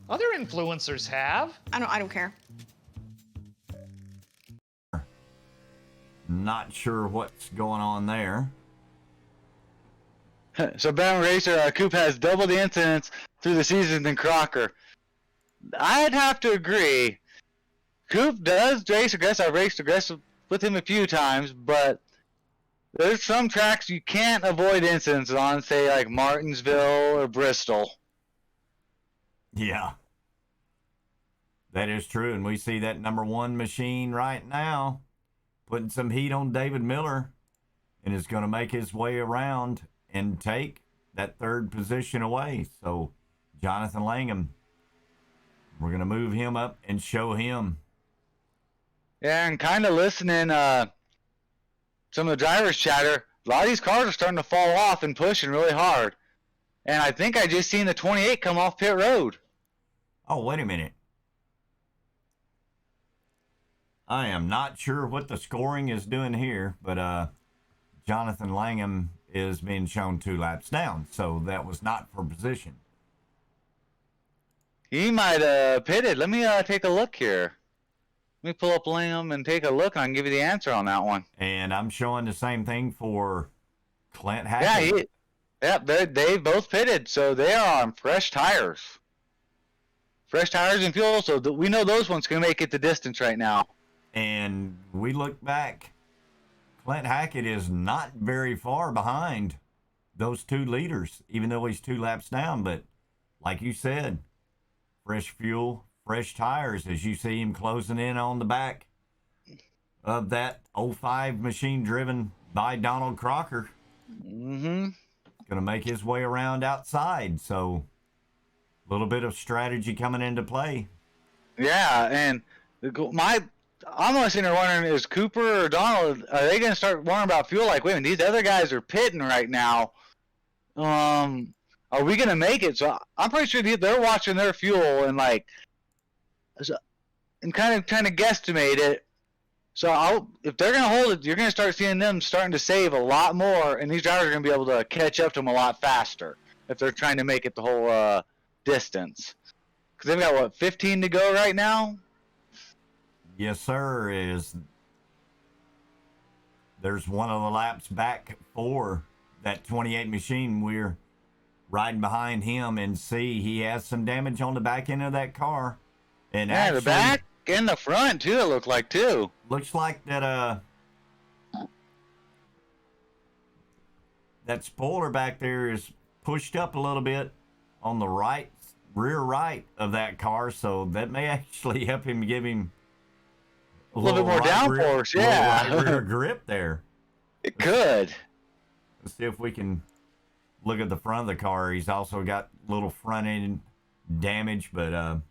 S21: Other influencers have.
S22: I don't care.
S1: Not sure what's going on there.
S2: So Ben Racer, Coop has double the incidents through the season than Crocker. I'd have to agree. Coop does race aggressive. I've raced aggressive with him a few times, but there's some tracks you can't avoid incidents on, say like Martinsville or Bristol.
S1: Yeah. That is true, and we see that number one machine right now putting some heat on David Miller and is going to make his way around and take that third position away. So Jonathan Langham, we're going to move him up and show him.
S2: Yeah, and kind of listening some of the drivers chatter, a lot of these cars are starting to fall off and pushing really hard. And I think I just seen the 28 come off pit road.
S1: Oh, wait a minute. I am not sure what the scoring is doing here, but Jonathan Langham is being shown 2 laps down, so that was not for position.
S2: He might have pitted. Let me take a look here. Let me pull up Langham and take a look, and I can give you the answer on that one.
S1: And I'm showing the same thing for Clint Hackett.
S2: Yeah, they both pitted, so they are on fresh tires. Fresh tires and fuel, so we know those ones can make it the distance right now.
S1: And we look back, Clint Hackett is not very far behind those 2 leaders, even though he's 2 laps down. But like you said, fresh fuel, fresh tires, as you see him closing in on the back of that 05 machine driven by Donald Crocker.
S2: Mm-hmm.
S1: Going to make his way around outside. So a little bit of strategy coming into play.
S2: Yeah, and I'm sitting there wondering, is Cooper or Donald, are they going to start wondering about fuel? Like, wait a minute, these other guys are pitting right now. Are we going to make it? So I'm pretty sure they're watching their fuel and kind of trying to guesstimate it. So if they're going to hold it, you're going to start seeing them starting to save a lot more, and these drivers are going to be able to catch up to them a lot faster if they're trying to make it the whole distance. Because they've got, 15 to go right now?
S1: Yes, sir. there's one of the laps back for that 28 machine. We're riding behind him and see he has some damage on the back end of that car. And
S2: yeah,
S1: actually,
S2: the back and the front too. It looked like too.
S1: Looks like that that spoiler back there is pushed up a little bit on the right, rear right of that car, so that may actually help him, give him
S2: a little bit more downforce. Yeah,
S1: right rear grip there.
S2: It could.
S1: Let's see if we can look at the front of the car. He's also got little front end damage, but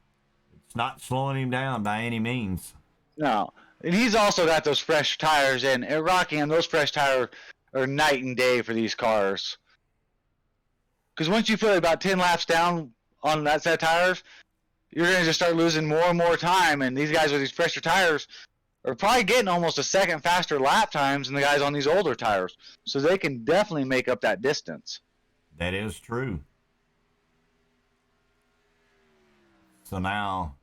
S1: it's not slowing him down by any means.
S2: No, and he's also got those fresh tires, and at Rockingham, those fresh tires are night and day for these cars. Because once you put about 10 laps down on that set of tires, you're going to just start losing more and more time, and these guys with these fresher tires are probably getting almost a second faster lap times than the guys on these older tires. So they can definitely make up that distance.
S1: That is true. So now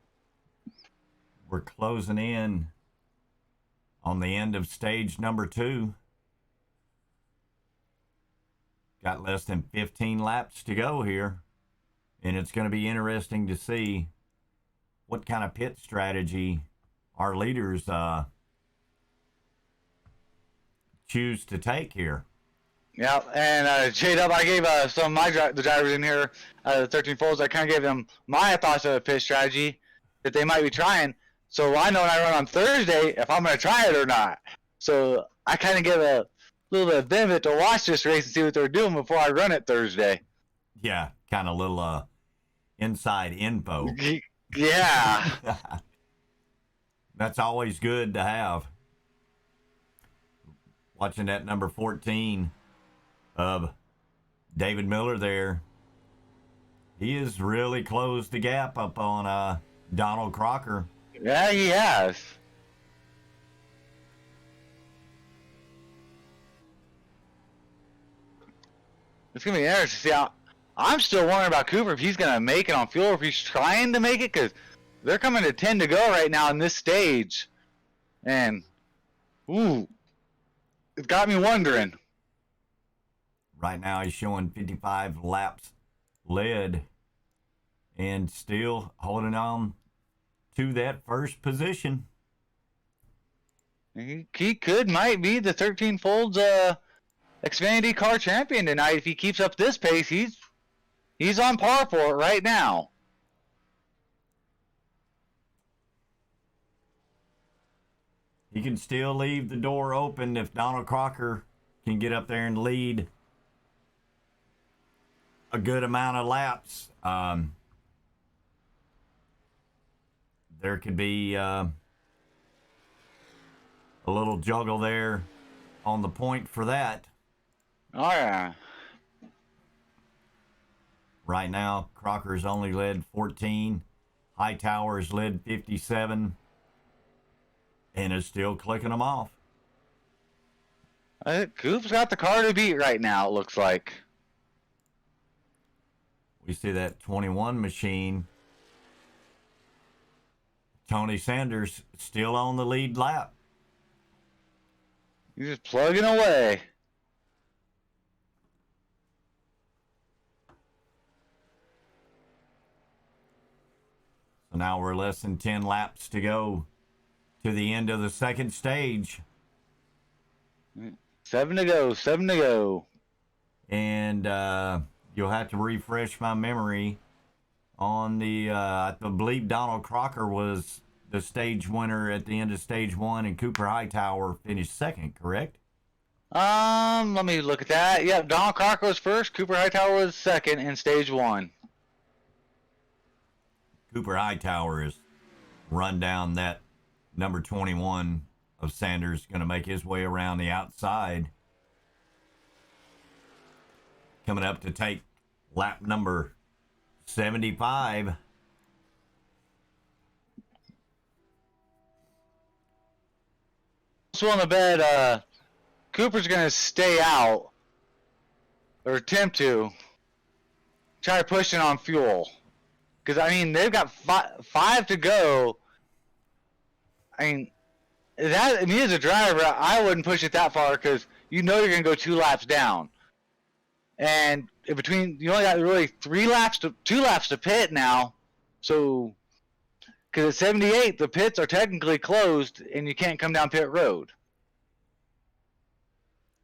S1: we're closing in on the end of stage number 2. Got less than 15 laps to go here, and it's going to be interesting to see what kind of pit strategy our leaders choose to take here.
S2: Yeah, and J-Dub, I gave some of the drivers in here, the 13 folds, I kind of gave them my thoughts of a pit strategy that they might be trying, so I know when I run on Thursday if I'm going to try it or not. So I kind of give a little bit of benefit to watch this race and see what they're doing before I run it Thursday.
S1: Yeah, kind of little inside info.
S2: Yeah.
S1: That's always good to have. Watching that number 14 of David Miller there. He has really closed the gap up on Donald Crocker.
S2: Yeah, he has. It's going to be interesting to see. I'm still wondering about Cooper, if he's going to make it on fuel or if he's trying to make it, because they're coming to 10 to go right now in this stage. And, ooh, it got me wondering.
S1: Right now he's showing 55 laps led and still holding on to that first position.
S2: He might be the 13 folds Xfinity car champion tonight. If he keeps up this pace, he's on par for it right now.
S1: He can still leave the door open if Donald Crocker can get up there and lead a good amount of laps. There could be a little juggle there on the point for that.
S2: Oh, yeah.
S1: Right now, Crocker's only led 14. Hightower's led 57. And is still clicking them off.
S2: Coop's got the car to beat right now, it looks like.
S1: We see that 21 machine. Tony Sanders still on the lead lap.
S2: He's just plugging away.
S1: So now we're less than 10 laps to go to the end of the second stage.
S2: 7 to go.
S1: And you'll have to refresh my memory on the, I believe Donald Crocker was the stage winner at the end of stage 1, and Cooper Hightower finished second, correct?
S2: Let me look at that. Yeah, Donald Crocker was first, Cooper Hightower was second in stage 1.
S1: Cooper Hightower has run down that number 21 of Sanders, going to make his way around the outside. Coming up to take lap number 75.
S2: So on the bet, Cooper's going to stay out, or attempt to, try pushing on fuel. Because, I mean, they've got five to go. I mean, that me as a driver, I wouldn't push it that far because you know you're gonna go 2 laps down, and in between you only got really 2 laps to pit now, so because at 78 the pits are technically closed and you can't come down pit road.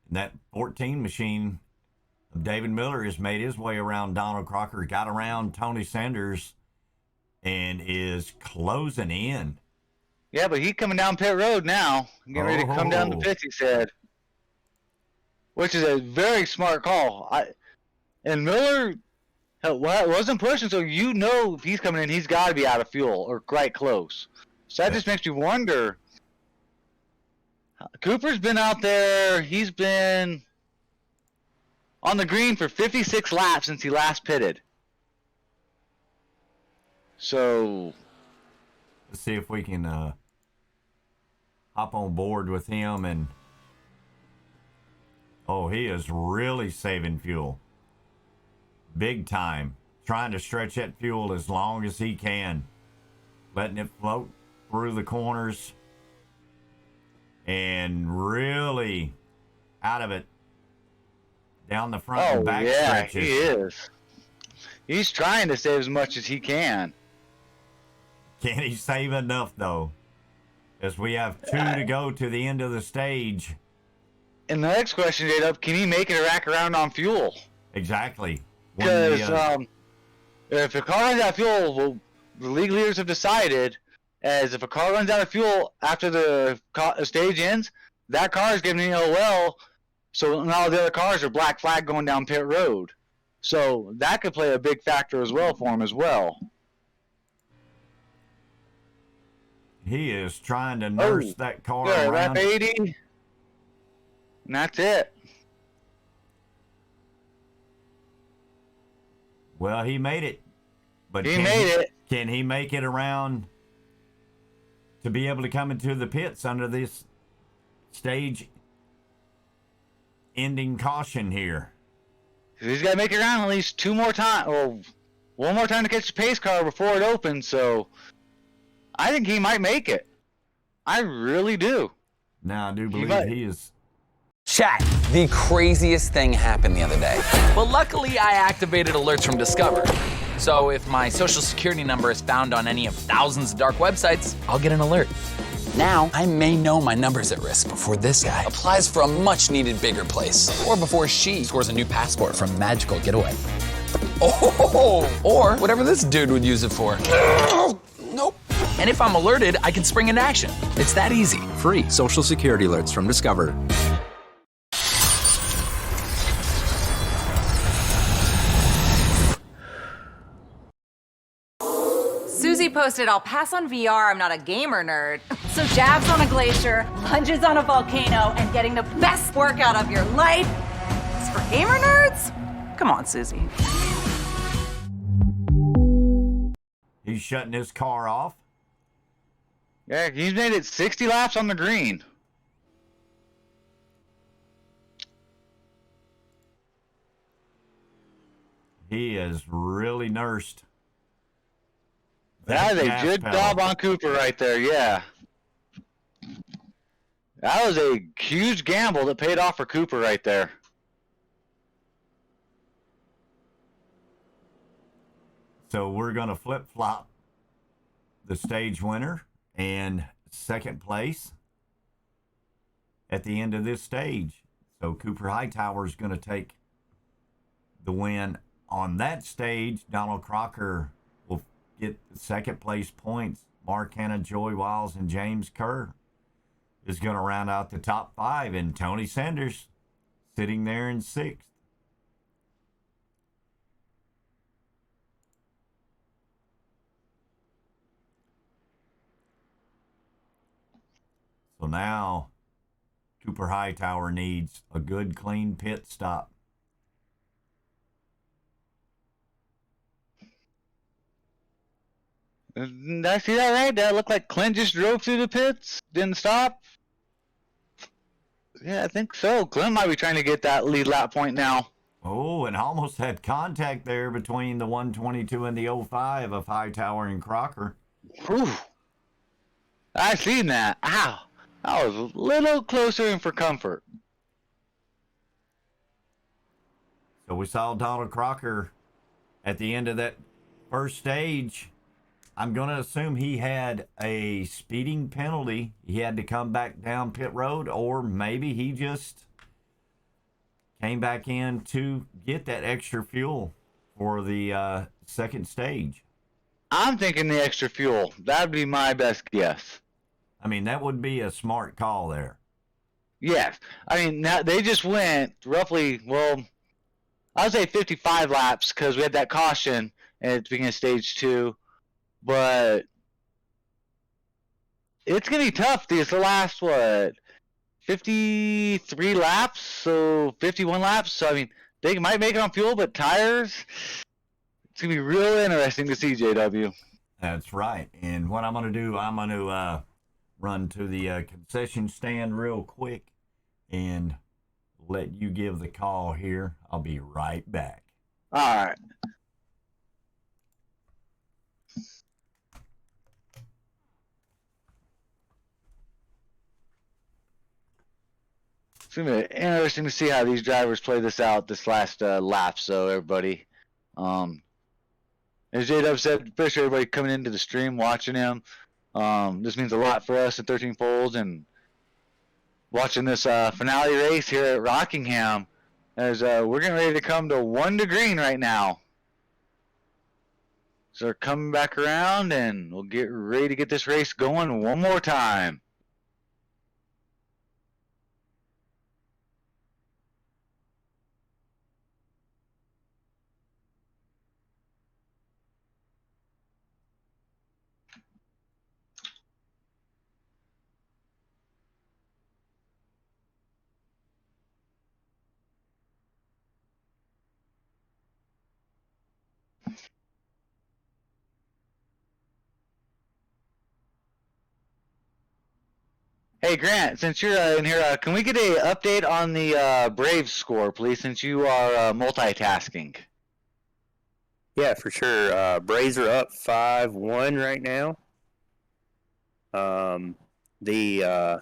S1: That 14 machine of David Miller has made his way around Donald Crocker, got around Tony Sanders, and is closing in.
S2: Yeah, but he's coming down pit road now. Getting ready to come down the pits, he said. Which is a very smart call. And Miller wasn't pushing, so you know if he's coming in, he's got to be out of fuel or quite close. So that just makes me wonder. Cooper's been out there. He's been on the green for 56 laps since he last pitted. So
S1: let's see if we can hop on board with him. And he is really saving fuel big time, trying to stretch that fuel as long as he can, letting it float through the corners and really out of it down the front and back stretches.
S2: He is. He's trying to save as much as he can.
S1: Can he save enough, though? As we have 2 to go to the end of the stage.
S2: And the next question, J-Dub, can he make it a rack around on fuel?
S1: Exactly.
S2: Because if a car runs out of fuel, well, the league leaders have decided as if a car runs out of fuel after the stage ends, that car is getting an OL, so now the other cars are black flag going down pit road. So that could play a big factor as well for him as well.
S1: He is trying to nurse that car around.
S2: Lap 80. And that's it.
S1: Well, he made it. But can he make it around to be able to come into the pits under this stage ending caution here?
S2: He's got to make it around at least 2 more times, or 1 more time to catch the pace car before it opens, so I think he might make it. I really do.
S1: Now, I do believe he is.
S3: Chat, the craziest thing happened the other day. Well, luckily I activated alerts from Discover. So if my social security number is found on any of thousands of dark websites, I'll get an alert. Now, I may know my number's at risk before this guy applies for a much-needed bigger place. Or before she scores a new passport from Magical Getaway. Or whatever this dude would use it for. Nope. And if I'm alerted, I can spring into action. It's that easy.
S4: Free social security alerts from Discover.
S6: Susie posted, "I'll pass on VR, I'm not a gamer nerd." So jabs on a glacier, lunges on a volcano, and getting the best workout of your life is for gamer nerds? Come on, Susie.
S1: He's shutting his car off.
S2: Yeah, he's made it 60 laps on the green.
S1: He has really nursed.
S2: That is a good job on Cooper right there, yeah. That was a huge gamble that paid off for Cooper right there.
S1: So we're going to flip-flop the stage winner and second place at the end of this stage. So Cooper Hightower is going to take the win on that stage. Donald Crocker will get the second place points. Mark Hanna, Joey Wiles, and James Kerr is going to round out the top 5. And Tony Sanders sitting there in 6th. So now Cooper Hightower needs a good, clean pit stop.
S2: Did I see that right? That looked like Clint just drove through the pits, didn't stop. Yeah, I think so. Clint might be trying to get that lead lap point now.
S1: Oh, and almost had contact there between the 122 and the 05 of Hightower and Crocker.
S2: Whew. I seen that. Ow. I was a little closer in for comfort.
S1: So we saw Donald Crocker at the end of that first stage. I'm going to assume he had a speeding penalty. He had to come back down pit road, or maybe he just came back in to get that extra fuel for the second stage.
S2: I'm thinking the extra fuel. That'd be my best guess.
S1: I mean, that would be a smart call there.
S2: Yes. I mean, now they just went roughly, well, I'd say 55 laps because we had that caution at the beginning of stage 2. But it's going to be tough. It's the last, 53 laps? So 51 laps. So, I mean, they might make it on fuel, but tires, it's going to be real interesting to see, JW.
S1: That's right. And what I'm going to do, I'm going to run to the concession stand real quick and let you give the call here. I'll be right back.
S2: All right. It's going to be interesting to see how these drivers play this out this last lap, so everybody. As J-Dub said, appreciate everybody coming into the stream, watching him. This means a lot for us at 13 Folds and watching this finale race here at Rockingham as we're getting ready to come to 1 to green right now. So they're coming back around and we'll get ready to get this race going one more time. Hey Grant, since you're in here, can we get an update on the Braves score, please, since you are multitasking?
S5: Yeah, for sure. Braves are up 5-1 right now. The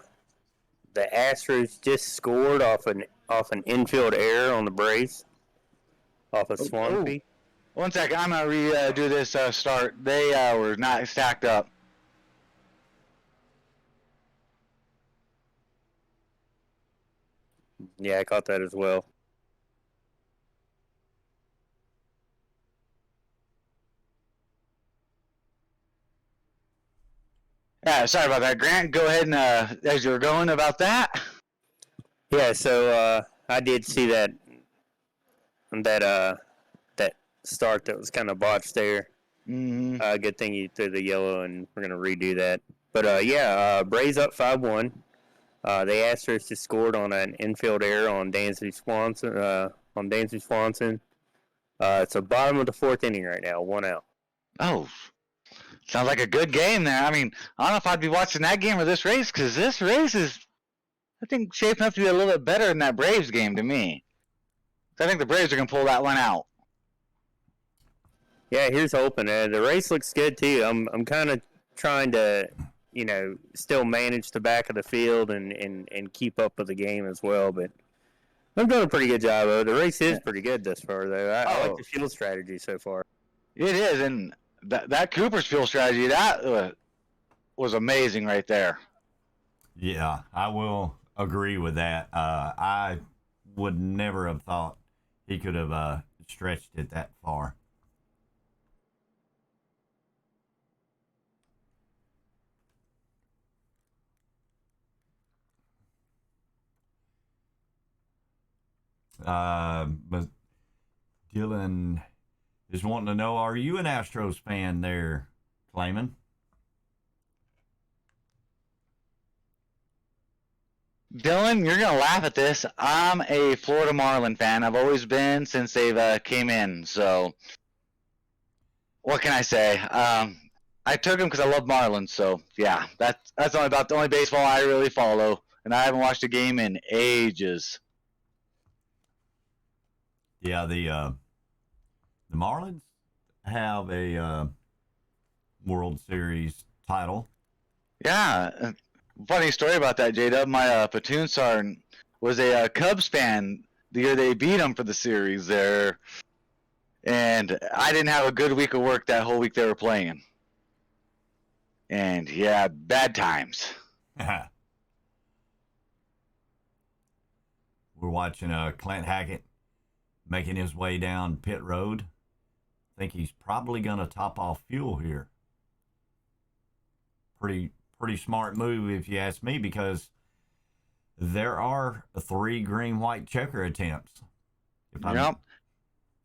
S5: Astros just scored off an infield error on the Braves, off of Swansea.
S2: Oh. 1 second, I'm gonna redo this start. They were not stacked up.
S5: Yeah, I caught that as well.
S2: Yeah, sorry about that, Grant. Go ahead and as you were going about that.
S5: Yeah, so I did see that start that was kind of botched there.
S2: Mm-hmm.
S5: Good thing you threw the yellow, and we're gonna redo that. But Braves up 5-1. The Astros just scored on an infield error on Dansby Swanson. It's the bottom of the 4th inning right now, 1 out.
S2: Oh, sounds like a good game there. I mean, I don't know if I'd be watching that game or this race, because this race is, I think, shaping up to be a little bit better than that Braves game to me. I think the Braves are going to pull that one out.
S5: Yeah, here's hoping. The race looks good, too. I'm kind of trying to, still manage the back of the field and keep up with the game as well, but I'm doing a pretty good job of it. The race is pretty good thus far, though. I like the field strategy so far.
S2: It is, and that Cooper's field strategy, that was amazing right there.
S1: Yeah, I will agree with that. I would never have thought he could have stretched it that far. But Dylan is wanting to know, are you an Astros fan there, Clayman?
S2: Dylan, you're going to laugh at this. I'm a Florida Marlin fan. I've always been since they've came in. So what can I say? I took them because I love Marlins. So, yeah, that's only about the only baseball I really follow. And I haven't watched a game in ages.
S1: Yeah, the Marlins have a World Series title.
S2: Yeah. Funny story about that, J-Dub. My platoon sergeant was a Cubs fan the year they beat them for the series there. And I didn't have a good week of work that whole week they were playing. And, yeah, bad times.
S1: We're watching Clint Hackett making his way down pit road. I think he's probably going to top off fuel here. Pretty smart move if you ask me, because there are 3 green-white checker attempts.
S2: Yep,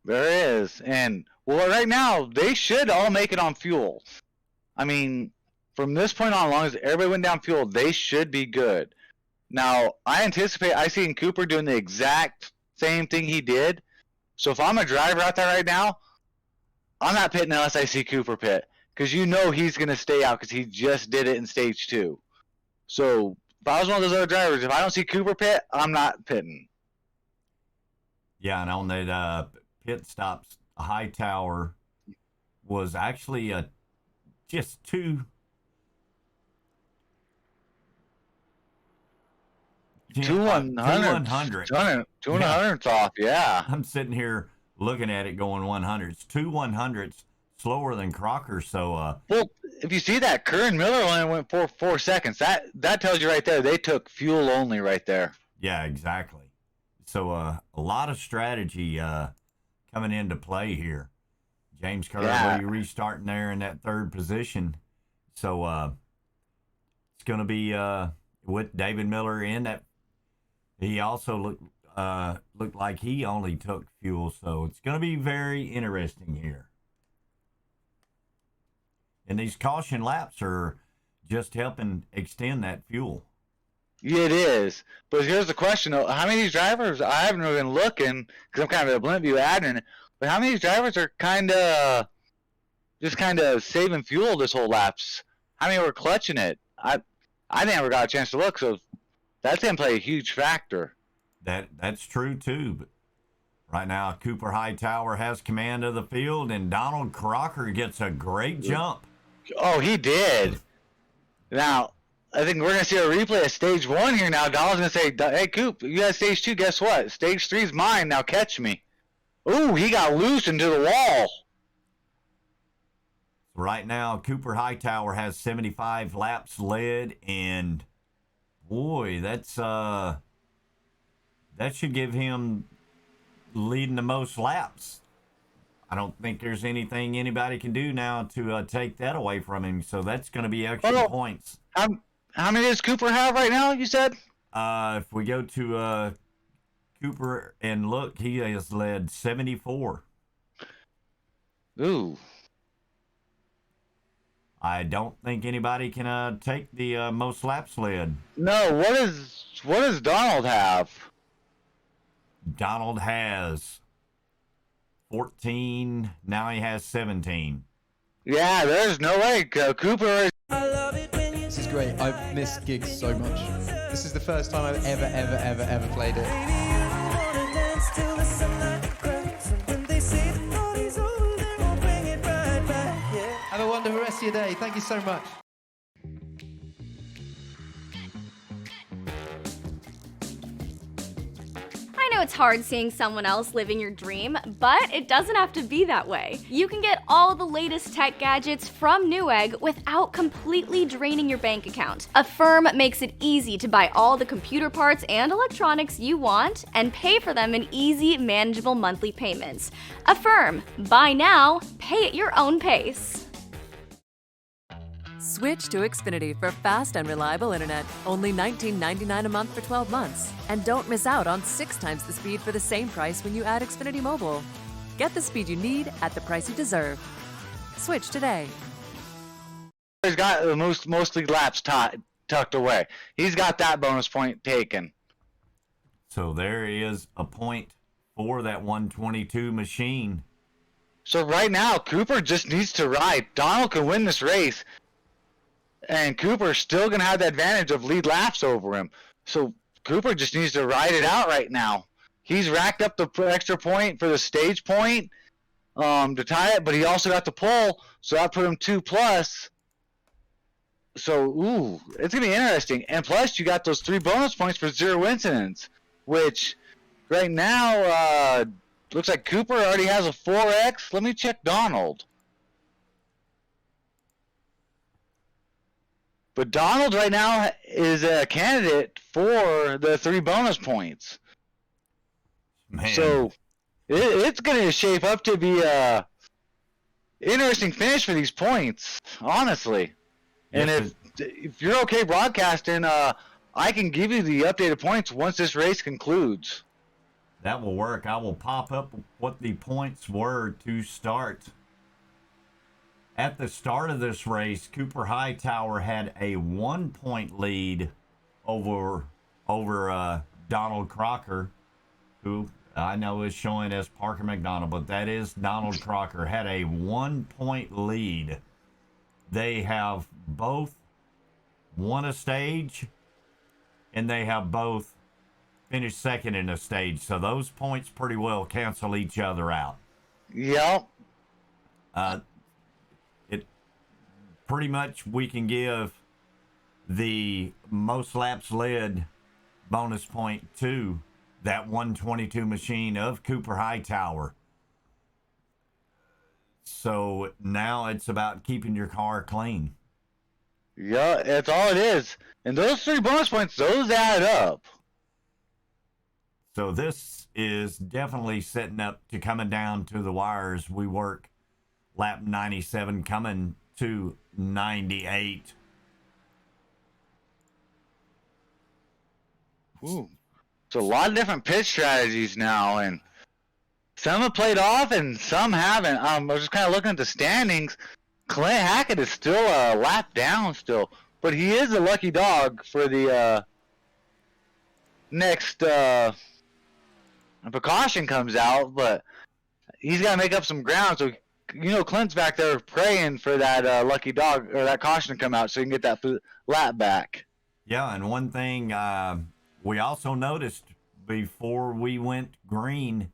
S2: there is. And, well, right now, they should all make it on fuel. I mean, from this point on, as long as everybody went down fuel, they should be good. Now, I seen Cooper doing the exact same thing he did. So if I'm a driver out there right now, I'm not pitting unless I see Cooper pit. Because you know he's going to stay out because he just did it in stage 2. So if I was one of those other drivers, if I don't see Cooper pit, I'm not pitting.
S1: Yeah, and on that pit stops, Hightower was actually just 2
S2: 100s off, yeah.
S1: I'm sitting here looking at it going 100s. 2 100s slower than Crocker, so...
S2: well, if you see that, Kerr and Miller only went 4 seconds. That tells you right there, they took fuel only right there.
S1: Yeah, exactly. So a lot of strategy coming into play here. James Kirby restarting there in that 3rd position. So it's going to be with David Miller in that. He also looked like he only took fuel, so it's going to be very interesting here. And these caution laps are just helping extend that fuel.
S2: Yeah, it is. But here's the question, though. How many of these drivers, I haven't really been looking, because I'm kind of a blimp view admin, but how many of these drivers are just saving fuel this whole laps? How many were clutching it? I never got a chance to look, so that's going to play a huge factor.
S1: That's true, too. But right now, Cooper Hightower has command of the field, and Donald Crocker gets a great jump.
S2: Oh, he did. Now, I think we're going to see a replay of stage 1 here now. Donald's going to say, hey, Coop, you got stage 2. Guess what? Stage 3's mine. Now catch me. Ooh, he got loose into the wall.
S1: Right now, Cooper Hightower has 75 laps led, and boy, that should give him leading the most laps. I don't think there's anything anybody can do now to take that away from him, so that's going to be extra points.
S2: How many does Cooper have right now, you said?
S1: If we go to Cooper and look, he has led 74.
S2: Ooh.
S1: I don't think anybody can take the most laps led.
S2: No, what does Donald have?
S1: Donald has 14. Now he has 17.
S2: Yeah, there's no way. Cooper is...
S7: This is great. I've missed gigs so much. This is the first time I've ever played it. Have a wonderful rest of your day. Thank you so much.
S8: I know it's hard seeing someone else living your dream, but it doesn't have to be that way. You can get all the latest tech gadgets from Newegg without completely draining your bank account. Affirm makes it easy to buy all the computer parts and electronics you want and pay for them in easy, manageable monthly payments. Affirm. Buy now, pay at your own pace.
S13: Switch to Xfinity for fast and reliable internet. Only $19.99 a month for 12 months. And don't miss out on 6 times the speed for the same price when you add Xfinity Mobile. Get the speed you need at the price you deserve. Switch today.
S2: He's got the mostly laps tucked away. He's got that bonus point taken.
S1: So there is a point for that 122 machine.
S2: So right now, Cooper just needs to ride. Donald can win this race. And Cooper's still going to have the advantage of lead laps over him. So Cooper just needs to ride it out right now. He's racked up the extra point for the stage point to tie it, but he also got the pole, so that put him 2+. So, it's going to be interesting. And plus, you got those 3 bonus points for 0 incidents, which right now looks like Cooper already has a 4X. Let me check Donald. But Donald right now is a candidate for the 3 bonus points.
S1: Man.
S2: So it's going to shape up to be a interesting finish for these points, honestly. And if you're okay broadcasting, I can give you the updated points once this race concludes.
S1: That will work. I will pop up what the points were to start. At the start of this race, Cooper Hightower had a 1-point lead over Donald Crocker, who I know is showing as Parker McDonald, but that is Donald Crocker, had a 1-point lead. They have both won a stage, and they have both finished second in a stage. So those points pretty well cancel each other out.
S2: Yep.
S1: Pretty much we can give the most laps led bonus point to that 122 machine of Cooper Hightower. So now it's about keeping your car clean.
S2: Yeah, that's all it is. And those 3 bonus points, those add up.
S1: So this is definitely setting up to coming down to the wires. We work lap 97 coming to 98.
S2: Ooh. So a lot of different pitch strategies now, and some have played off and some haven't. I was just kind of looking at the standings. Clint Hackett is still a lap down still, but he is a lucky dog for the next precaution comes out, but he's got to make up some ground. So, Clint's back there praying for that lucky dog or that caution to come out so he can get that lap back.
S1: Yeah, and one thing we also noticed before we went green,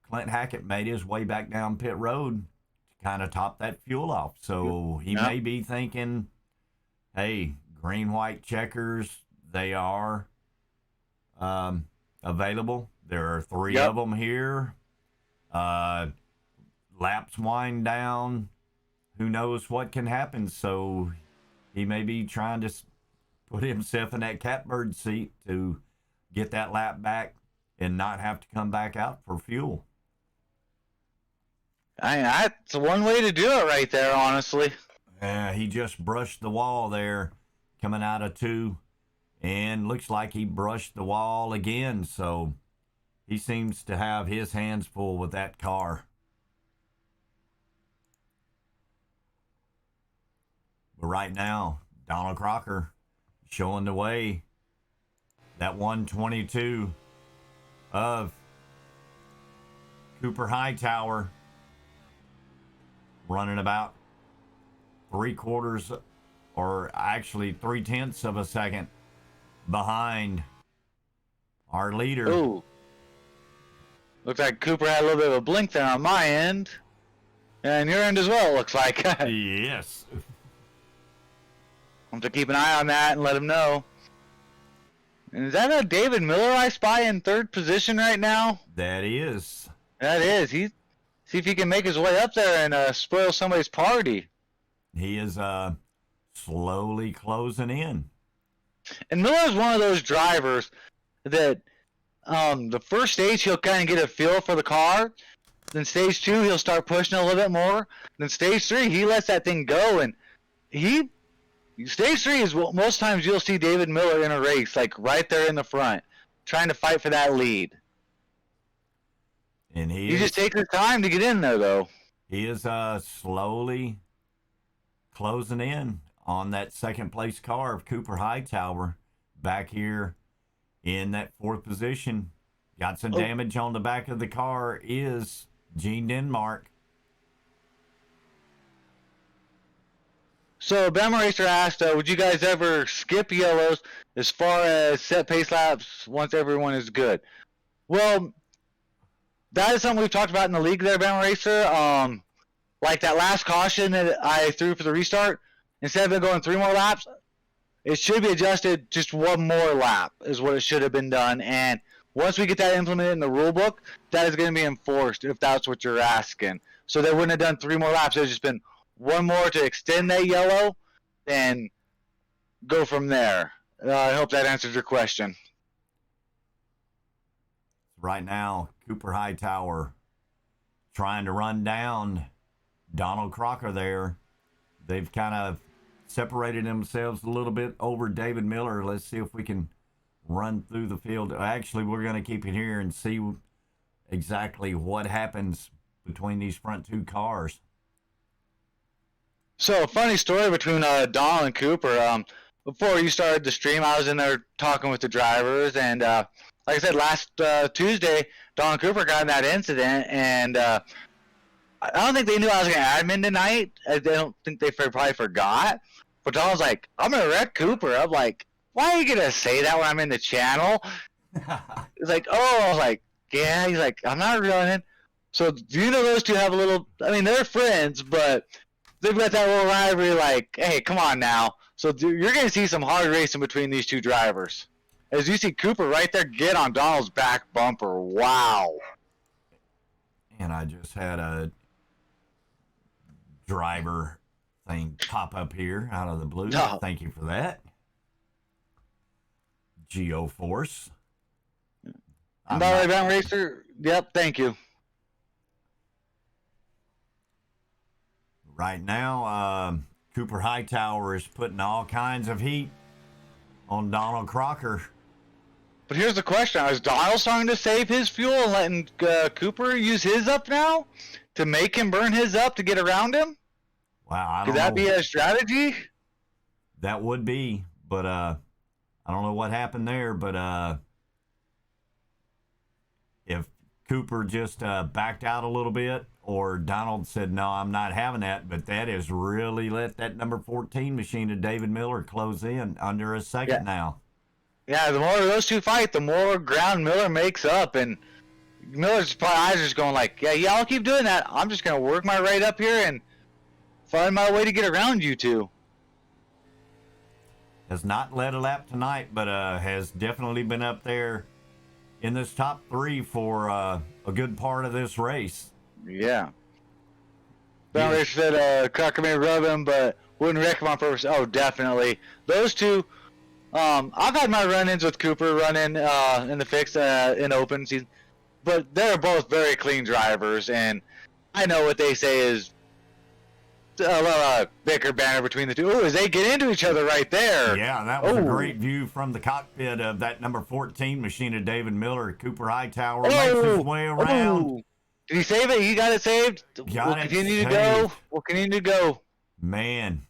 S1: Clint Hackett made his way back down pit road to kind of top that fuel off. So he may be thinking, hey, green, white checkers, they are available. There are 3 of them here. Laps wind down. Who knows what can happen? So he may be trying to put himself in that catbird seat to get that lap back and not have to come back out for fuel.
S2: That's one way to do it right there, honestly.
S1: He just brushed the wall there coming out of 2, and looks like he brushed the wall again. So he seems to have his hands full with that car. But right now, Donald Crocker showing the way. That 122 of Cooper Hightower running about 3/4 or actually 3/10 of a second behind our leader.
S2: Ooh. Looks like Cooper had a little bit of a blink there on my end. And your end as well, it looks like.
S1: Yes.
S2: I'll have to keep an eye on that and let him know. And is that a David Miller I spy in 3rd position right now?
S1: That is.
S2: That is. See if he can make his way up there and spoil somebody's party.
S1: He is slowly closing in.
S2: And Miller's one of those drivers that the first stage he'll kind of get a feel for the car. Then stage 2 he'll start pushing a little bit more. Then stage 3 he lets that thing go, and stage 3 is what most times you'll see David Miller in a race, like right there in the front, trying to fight for that lead.
S1: And
S2: he just takes his time to get in there, though.
S1: He is slowly closing in on that 2nd place car of Cooper Hightower back here in that 4th position. Got some damage on the back of the car is Gene Denmark.
S2: So Bama Racer asked, would you guys ever skip yellows as far as set pace laps once everyone is good? Well, that is something we've talked about in the league there, Bama Racer. Like that last caution that I threw for the restart, instead of it going 3 more laps, it should be adjusted just 1 more lap is what it should have been done. And once we get that implemented in the rule book, that is going to be enforced if that's what you're asking. So they wouldn't have done 3 more laps. It would have just been 1 more to extend that yellow and go from there. I hope that answers your question.
S1: Right now, Cooper Hightower trying to run down Donald Crocker there. They've kind of separated themselves a little bit over David Miller. Let's see if we can run through the field. Actually, we're going to keep it here and see exactly what happens between these front 2 cars. So,
S2: a funny story between Donald and Cooper. Before you started the stream, I was in there talking with the drivers, and like I said, last Tuesday, Donald Cooper got in that incident, and I don't think they knew I was going to admin tonight. I don't think they probably forgot. But Donald's like, I'm going to wreck Cooper. I'm like, why are you going to say that when I'm in the channel? He's like, oh, I was like, yeah. He's like, I'm not running. So, do you know those two have a little, I mean, they're friends, but they've got that little rivalry like, hey, come on now. So, you're going to see some hard racing between these 2 drivers. As you see Cooper right there get on Donald's back bumper. Wow.
S1: And I just had a driver thing pop up here out of the blue.
S2: No.
S1: Thank you for that. Geoforce.
S2: By the way, Van Racer, yep, thank you.
S1: Right now, Cooper Hightower is putting all kinds of heat on Donald Crocker.
S2: But here's the question. Is Donald starting to save his fuel and letting Cooper use his up now to make him burn his up to get around him?
S1: Wow, I don't
S2: Could that
S1: know.
S2: be a strategy?
S1: That would be, but I don't know what happened there, but if Cooper just backed out a little bit, or Donald said, no, I'm not having that, but that has really let that number 14 machine of David Miller close in under a second now.
S2: Yeah, the more those 2 fight, the more ground Miller makes up, and Miller's probably eyes are just going like, yeah, I'll keep doing that. I'm just going to work my right up here and find my way to get around you 2.
S1: Has not led a lap tonight, but has definitely been up there in this top 3 for a good part of this race.
S2: Yeah. Van Racer said Crocker may rub him, but wouldn't wreck him on purpose. Oh, definitely. Those 2, I've had my run-ins with Cooper running in the fix in open season, but they're both very clean drivers, and I know what they say is a little bicker banner between the 2. Ooh, as they get into each other right there.
S1: Yeah, that was a great view from the cockpit of that number 14 machine of David Miller. Cooper Hightower makes his way around.
S2: Oh. Did he save it? He got it saved? We'll continue to go. We'll continue to go.
S1: Man.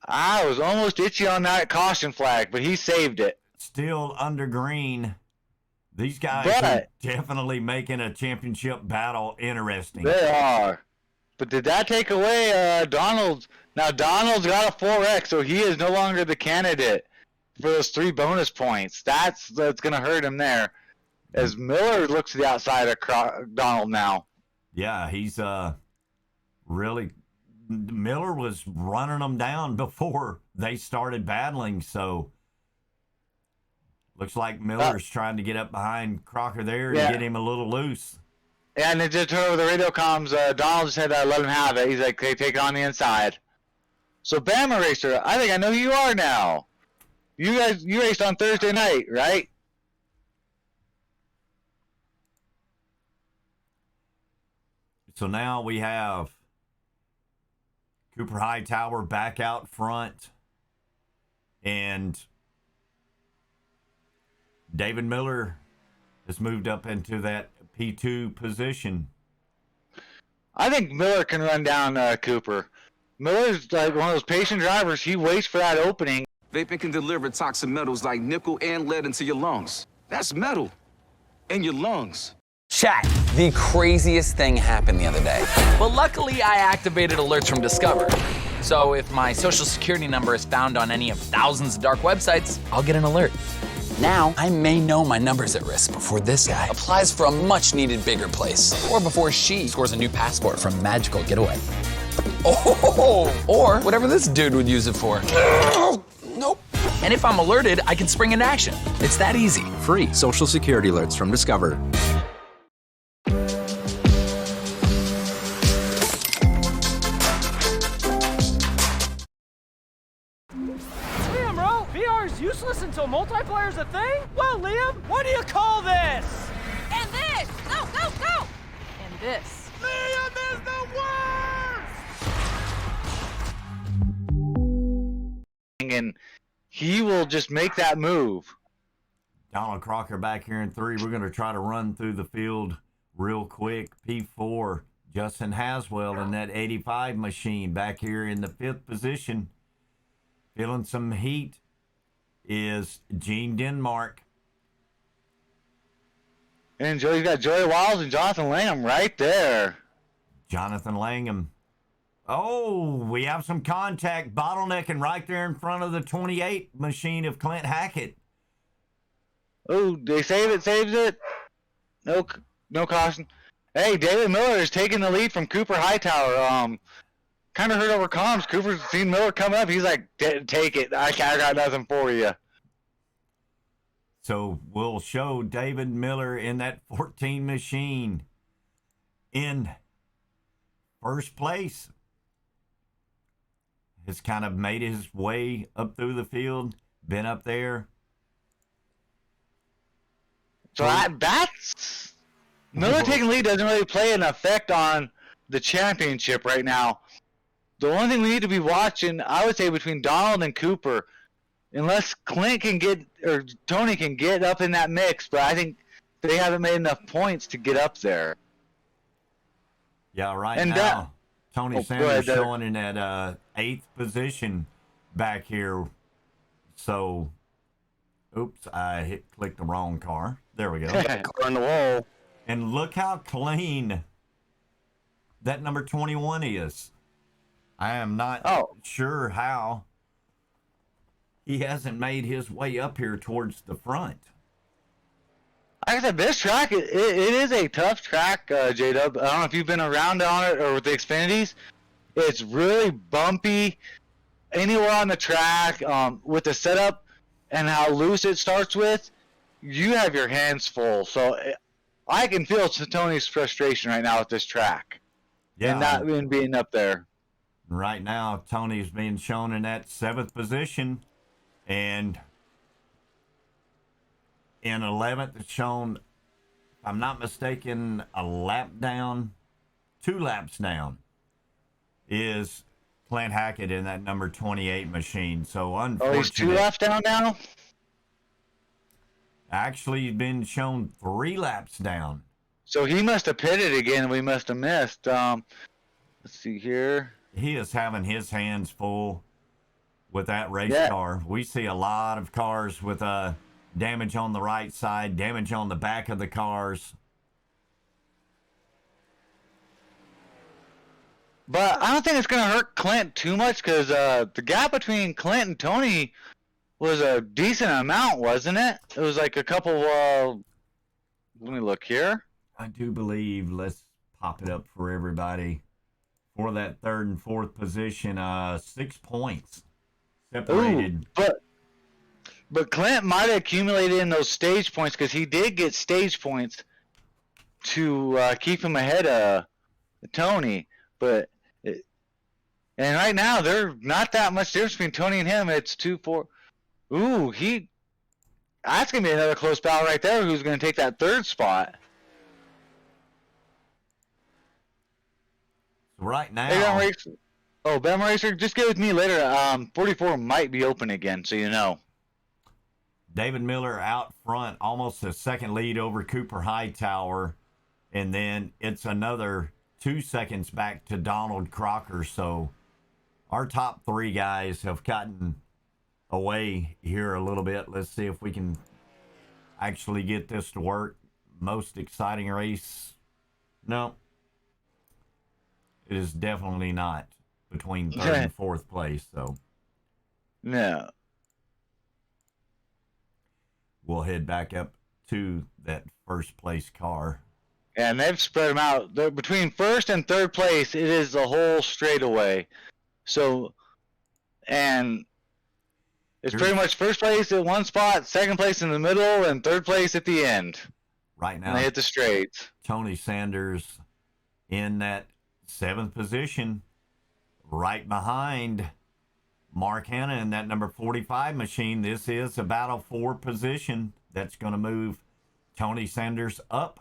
S2: I was almost itchy on that caution flag, but he saved it.
S1: Still under green. These guys are definitely making a championship battle interesting.
S2: They are. But did that take away Donald's? Now, Donald's got a 4X, so he is no longer the candidate for those 3 bonus points. That's going to hurt him there. As Miller looks to the outside of Donald now.
S1: Yeah, he's really... Miller was running them down before they started battling, so looks like Miller's trying to get up behind Crocker there and get him a little loose.
S2: Yeah, and they just heard over the radio comms, Donald just said let him have it. He's like, they take it on the inside. So, Bama Racer, I think I know who you are now. You raced on Thursday night, right?
S1: So now we have Cooper Hightower back out front, and David Miller has moved up into that P2 position.
S2: I think Miller can run down Cooper. Miller's like one of those patient drivers. He waits for that opening.
S14: Vaping can deliver toxic metals like nickel and lead into your lungs. That's metal in your lungs.
S3: Chat, the craziest thing happened the other day. Well, luckily, I activated alerts from Discover. So if my social security number is found on any of thousands of dark websites, I'll get an alert. Now, I may know my number's at risk before this guy applies for a much-needed bigger place. Or before she scores a new passport from Magical Getaway. Oh, or whatever this dude would use it for. Nope. And if I'm alerted, I can spring into action. It's that easy.
S4: Free Social Security alerts from Discover.
S10: Damn, bro! VR is useless until multiplayer's a thing? Well, Liam, what do you call this?
S6: And this! Go, go, go! And this.
S10: Liam is the worst!
S2: And he will just make that move.
S1: Donald Crocker back here in 3. We're going to try to run through the field real quick. P4, Justin Haswell in that 85 machine back here in the 5th position. Feeling some heat is Gene Denmark.
S2: And Joey's got Joey Wiles and Jonathan Langham right there.
S1: Jonathan Langham. Oh, we have some contact bottlenecking right there in front of the 28 machine of Clint Hackett.
S2: Oh, they saves it. No caution. Hey, David Miller is taking the lead from Cooper Hightower. Kind of heard over comms. Cooper's seen Miller come up. He's like, take it. I got nothing for you.
S1: So we'll show David Miller in that 14 machine in first place. Has kind of made his way up through the field, been up there.
S2: So that's Miller taking lead doesn't really play an effect on the championship right now. The only thing we need to be watching, I would say, between Donald and Cooper, unless Clint can get or Tony can get up in that mix, but I think they haven't made enough points to get up there.
S1: Yeah, right
S2: And
S1: now, Tony Sanders
S2: ahead,
S1: showing in that 8th position back here. So, oops, I clicked the wrong car. There we go.
S2: Car on the wall.
S1: And look how clean that number 21 is. I am not sure how he hasn't made his way up here towards the front.
S2: Like I said, this track, it is a tough track, J-Dub. I don't know if you've been around on it or with the Xfinities. It's really bumpy anywhere on the track. With the setup and how loose it starts with, you have your hands full. So I can feel Tony's frustration right now with this track.
S1: Yeah.
S2: And not even being up there.
S1: Right now, Tony's being shown in that 7th position. And in 11th, it's shown, if I'm not mistaken, a lap down, 2 laps down, is Clint Hackett in that number 28 machine. So unfortunately,
S2: Oh, he's 2 laps down now?
S1: Actually, he's been shown 3 laps down.
S2: So he must have pitted again and we must have missed. Let's see here.
S1: He is having his hands full with that race car. We see a lot of cars with damage on the right side, damage on the back of the cars.
S2: But I don't think it's going to hurt Clint too much because the gap between Clint and Tony was a decent amount, wasn't it? It was like a couple, let me look here.
S1: I do believe, let's pop it up for everybody, for that 3rd and 4th position, 6 points separated.
S2: Ooh, but Clint might have accumulated in those stage points because he did get stage points to keep him ahead of Tony. And right now, there's not that much difference between Tony and him. It's 2-4. Ooh, that's going to be another close battle right there. Who's going to take that 3rd spot?
S1: Right now.
S2: Hey, Ben Racer, just get with me later. 44 might be open again, so you know.
S1: David Miller out front, almost a second lead over Cooper Hightower. And then it's another 2 seconds back to Donald Crocker. So our top 3 guys have gotten away here a little bit. Let's see if we can actually get this to work. Most exciting race. No. It is definitely not between 3rd and 4th place. So
S2: no.
S1: We'll head back up to that first place car.
S2: And they've spread them out. They're between first and third place, it is the whole straightaway. So, and it's pretty much first place at one spot, second place in the middle, and third place at the end.
S1: Right now,
S2: and they hit the straights.
S1: Tony Sanders in that 7th position, right behind Mark Hanna in that number 45 machine. This is a battle for position that's going to move Tony Sanders up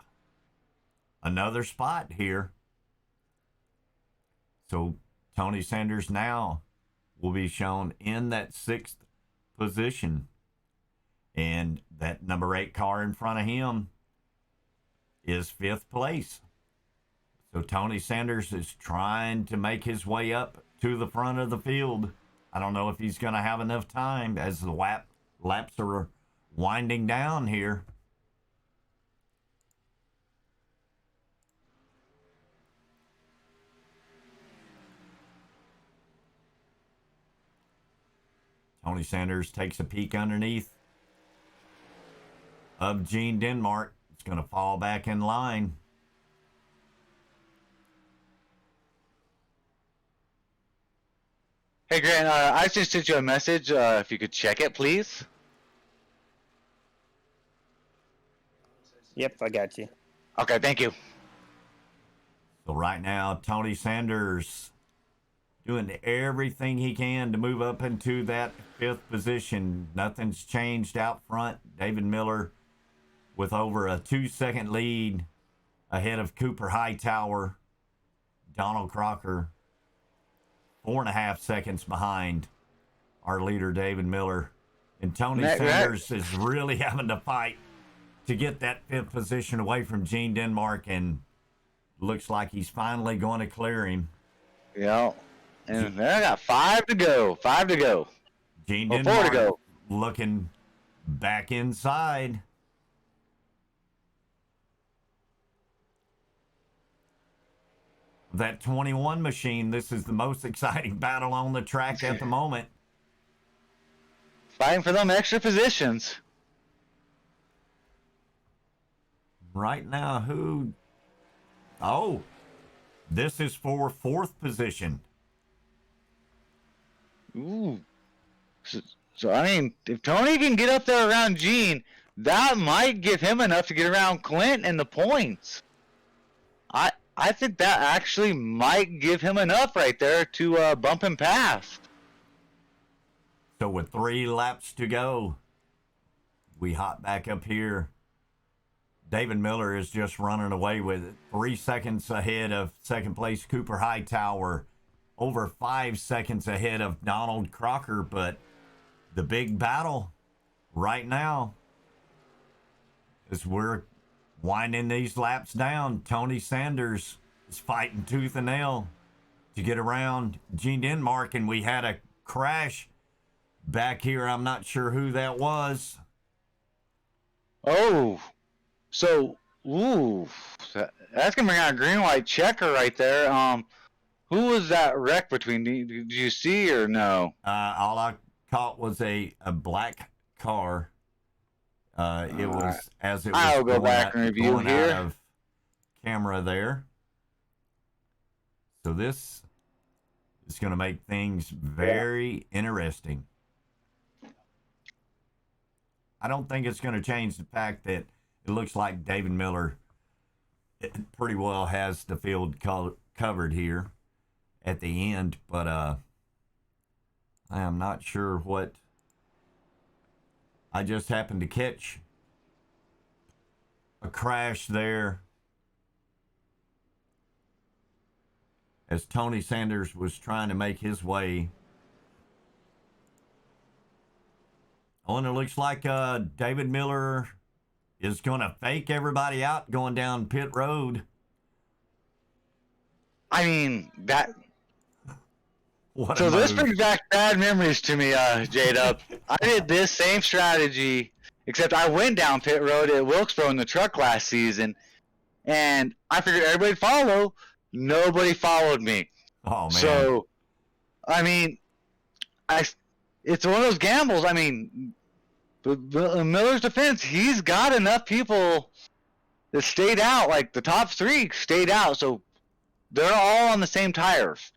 S1: another spot here. So Tony Sanders now will be shown in that 6th position. And that number 8 car in front of him is 5th place. So Tony Sanders is trying to make his way up to the front of the field. I don't know if he's going to have enough time as the laps are winding down here. Tony Sanders takes a peek underneath of Gene Denmark. It's going to fall back in line.
S2: Hey, Grant, I just sent you a message. If you could check it, please.
S5: Yep, I got you.
S2: Okay, thank you.
S1: So right now, Tony Sanders doing everything he can to move up into that 5th position. Nothing's changed out front. David Miller with over a 2-second lead ahead of Cooper Hightower. Donald Crocker 4.5 seconds behind our leader, David Miller. And Tony Sanders is really having to fight to get that 5th position away from Gene Denmark, and looks like he's finally going to clear him.
S2: Yeah. And I got 5 to go. 5 to go.
S1: Gene
S2: Well, 4
S1: Denmark
S2: to go.
S1: looking back inside. That 21 machine, this is the most exciting battle on the track at the moment.
S2: Fighting for them extra positions.
S1: Right now, who? Oh, this is for 4th position.
S2: Ooh. So, I mean, if Tony can get up there around Gene, that might give him enough to get around Clint in the points. I think that actually might give him enough right there to bump him past.
S1: So with 3 laps to go, we hop back up here. David Miller is just running away with it. 3 seconds ahead of 2nd place Cooper Hightower. Over 5 seconds ahead of Donald Crocker. But the big battle right now is we're winding these laps down. Tony Sanders is fighting tooth and nail to get around Gene Denmark, and we had a crash back here. I'm not sure who that was.
S2: Oh, so that's gonna bring out a green white checker right there. Who was that wreck between? Did you see or no?
S1: All I caught was a black car. It was as it was
S2: I'll go back and review
S1: going
S2: here.
S1: out of camera there. So this is going to make things very interesting. I don't think it's going to change the fact that it looks like David Miller pretty well has the field covered here at the end, but I am not sure what. I just happened to catch a crash there as Tony Sanders was trying to make his way. Oh, and it looks like David Miller is going to fake everybody out going down pit road.
S2: I mean, that.
S1: What
S2: So
S1: a
S2: this
S1: move.
S2: brings back bad memories to me, J-Dub. I did this same strategy, except I went down pit road at Wilkesboro in the truck last season, and I figured everybody'd follow. Nobody followed me.
S1: Oh, man.
S2: So, I mean, it's one of those gambles. I mean, but in Miller's defense, he's got enough people that stayed out. Like the top 3 stayed out, so they're all on the same tires.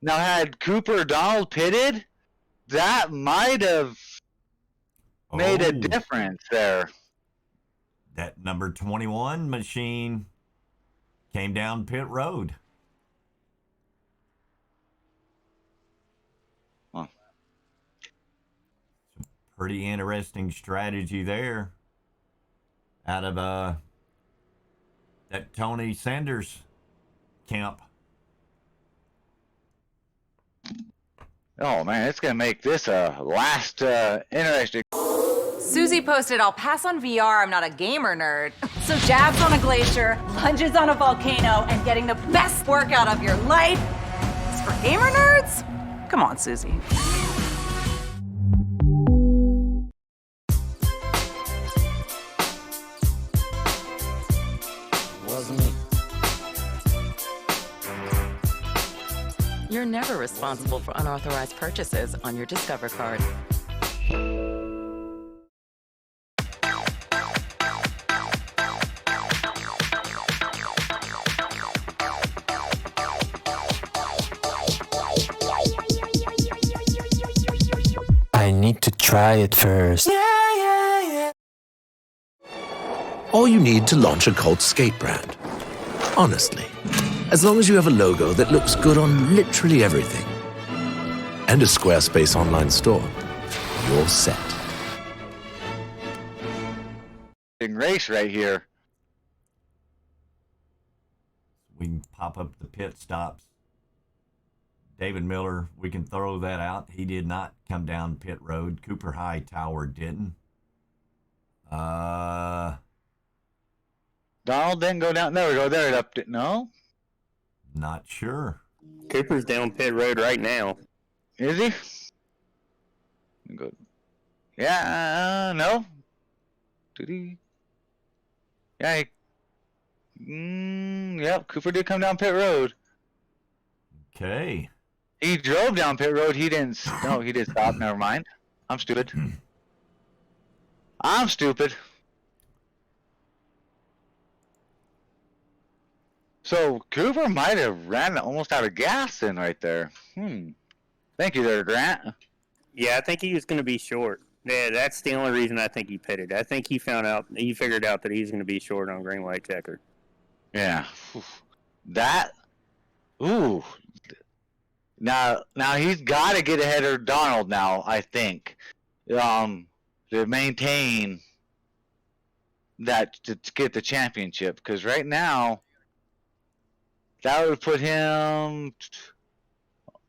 S2: Now, had Cooper or Donald pitted, that might have made a difference there.
S1: That number 21 machine came down pit road.
S2: Huh.
S1: Pretty interesting strategy there out of that Tony Sanders camp.
S2: Oh man, it's gonna make this last interesting.
S6: Susie posted, I'll pass on VR, I'm not a gamer nerd. So jabs on a glacier, lunges on a volcano, and getting the best workout of your life is for gamer nerds? Come on, Susie.
S12: Wasn't me. You're never responsible for unauthorized purchases on your Discover card.
S15: I need to try it first.
S16: All you need to launch a cult skate brand. Honestly, as long as you have a logo that looks good on literally everything and a Squarespace online store, you're set.
S2: Race right here.
S1: We can pop up the pit stops. David Miller, we can throw that out. He did not come down pit road. Cooper Hightower didn't.
S2: Donald didn't go down. There we go. There it up. No?
S1: Not sure.
S5: Cooper's down pit road right now.
S2: Is he? Good. Yeah, no. Did he? Yeah. Yep, Cooper did come down pit road.
S1: Okay.
S2: He drove down pit road. He didn't. No, he did stop. Never mind. I'm stupid. I'm stupid. So Cooper might have ran almost out of gas in right there. Thank you there, Grant.
S5: Yeah, I think he was going to be short. Yeah, that's the only reason I think he pitted. I think he figured out that he's going to be short on green white checker.
S2: Yeah. That. Ooh. Now he's got to get ahead of Donald now, I think, to maintain that, to get the championship. Because right now, that would put him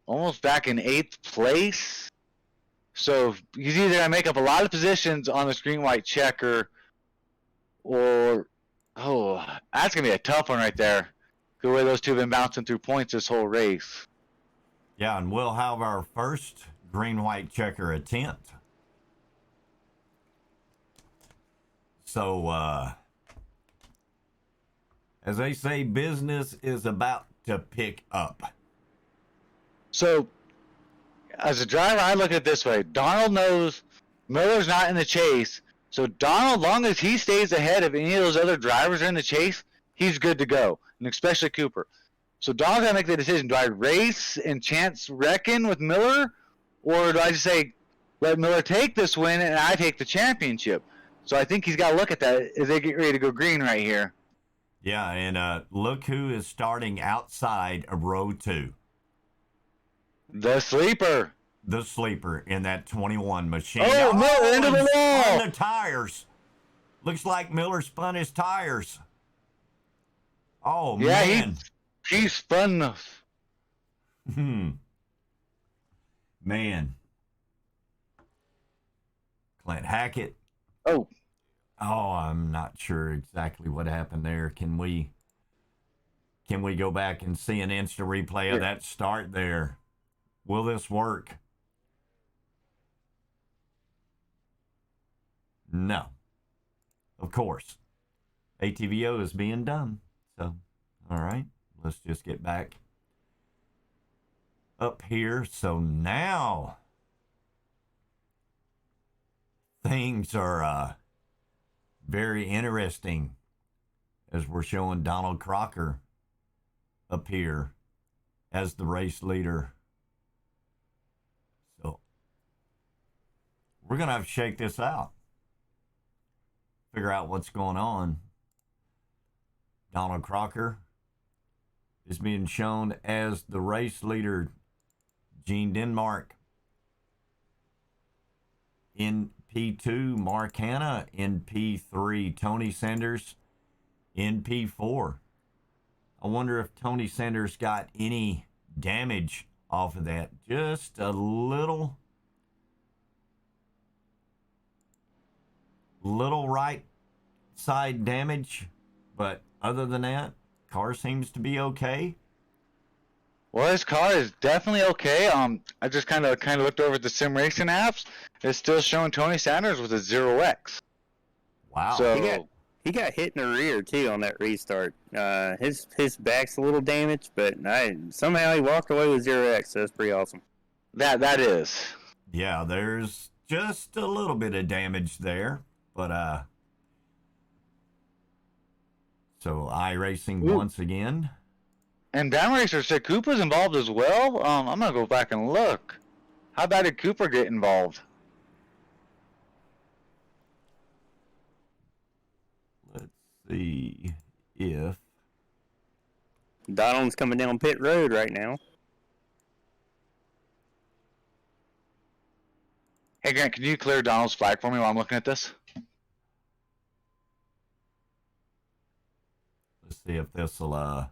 S2: almost back in 8th place. So he's either going to make up a lot of positions on the green white checker, or that's going to be a tough one right there. The way those two have been bouncing through points this whole race.
S1: Yeah, and we'll have our first green-white checker attempt. So, as they say, business is about to pick up.
S2: So, as a driver, I look at it this way. Donald knows Miller's not in the chase. So, Donald, long as he stays ahead of any of those other drivers in the chase, he's good to go, and especially Cooper. So Donald's got to make the decision. Do I race and chance reckon with Miller, or do I just say, let Miller take this win and I take the championship? So I think he's got to look at that as they get ready to go green right here.
S1: Yeah, and look who is starting outside of row 2.
S2: The sleeper.
S1: The sleeper in that 21 machine.
S2: Oh, Miller into the wall.
S1: Spun the tires. Looks like Miller spun his tires. Oh,
S2: yeah,
S1: man.
S2: He spun.
S1: Man. Clint Hackett.
S2: Oh,
S1: I'm not sure exactly what happened there. Can we go back and see an instant replay of that start there? Will this work? No. Of course. ATVO is being done. So, all right. Let's just get back up here. So now things are very interesting as we're showing Donald Crocker appear as the race leader. So we're going to have to shake this out. Figure out what's going on. Donald Crocker is being shown as the race leader. Gene Denmark in P2. Mark Hanna in P3. Tony Sanders in P4. I wonder if Tony Sanders got any damage off of that. Just a little right side damage, but other than that, car seems to be okay.
S2: Well, his car is definitely okay. I just kind of looked over at the sim racing apps. It's still showing Tony Sanders with a 0x.
S1: Wow.
S2: So
S5: he got hit in the rear too on that restart. His back's a little damaged, but somehow he walked away with 0x. So that's pretty awesome.
S2: That is.
S1: Yeah, there's just a little bit of damage there, but so iRacing once again.
S2: And Down Racer said Cooper's involved as well. I'm gonna go back and look. How bad did Cooper get involved?
S1: Let's see if
S5: Donald's coming down pit road right now.
S2: Hey Grant, can you clear Donald's flag for me while I'm looking at this?
S1: Let's see if this will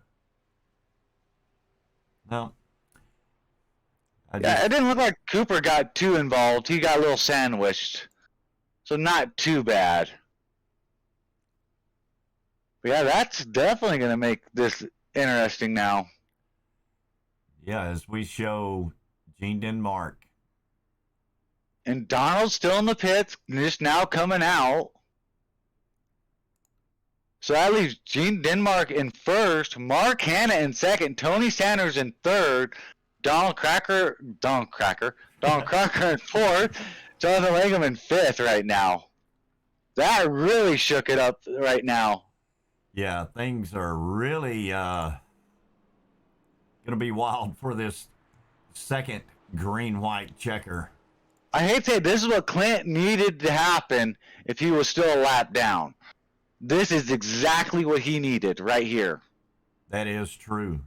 S1: no.
S2: It didn't look like Cooper got too involved. He got a little sandwiched. So not too bad. But yeah, that's definitely going to make this interesting now.
S1: Yeah, as we show Gene Denmark.
S2: And Donald's still in the pits, just now coming out. So that leaves Gene Denmark in first, Mark Hanna in second, Tony Sanders in third, Donald Crocker in fourth, Jonathan Langham in fifth right now. That really shook it up right now.
S1: Yeah, things are really going to be wild for this second green-white checker.
S2: I hate to say this is what Clint needed to happen if he was still a lap down. This is exactly what he needed right here.
S1: That is true.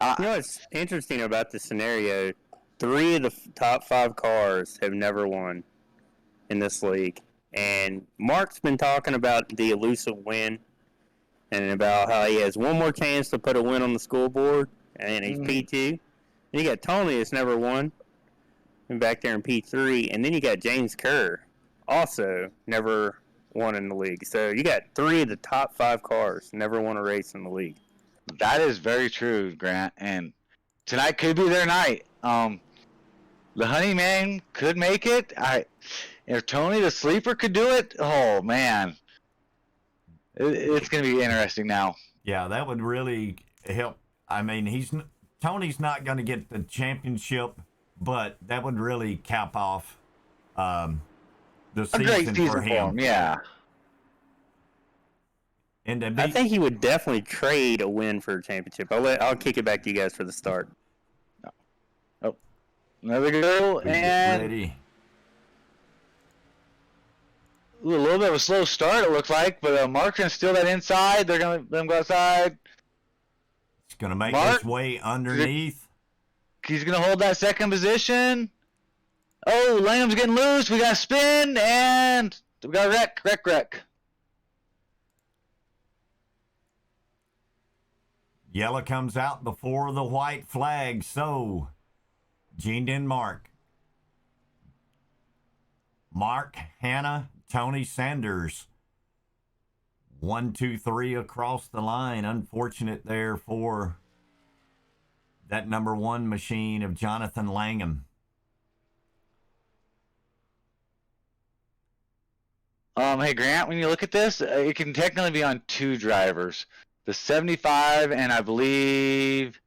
S5: You know what's interesting about this scenario? 3 of the top 5 cars have never won in this league. And Mark's been talking about the elusive win and about how he has one more chance to put a win on the scoreboard, and he's P2. And you got Tony that's never won, and back there in P3. And then you got James Kerr, also never won in the league. So you got 3 of the top 5 cars never won a race in the league.
S2: That is very true, Grant. And tonight could be their night. The Honeyman could make it. If Tony the Sleeper could do it, oh man, it's going to be interesting now.
S1: Yeah, that would really help. I mean, Tony's not going to get the championship, but that would really cap off the season,
S2: a great season
S1: for him.
S2: Yeah.
S1: And
S5: I think he would definitely trade a win for a championship. I'll kick it back to you guys for the start.
S2: Oh, there we go. And
S1: ready.
S2: A little bit of a slow start, it looks like, but Mark's going to steal that inside. They're going to let him go outside.
S1: He's going to make his way underneath.
S2: He's going to hold that second position. Oh, Langham's getting loose. We got a spin, and we got a wreck.
S1: Yellow comes out before the white flag. So, Gene Denmark, Mark Hanna, Tony Sanders. 1, 2, 3 across the line. Unfortunate there for that number 1 machine of Jonathan Langham.
S2: Hey, Grant, when you look at this, it can technically be on 2 drivers. The 75 and I believe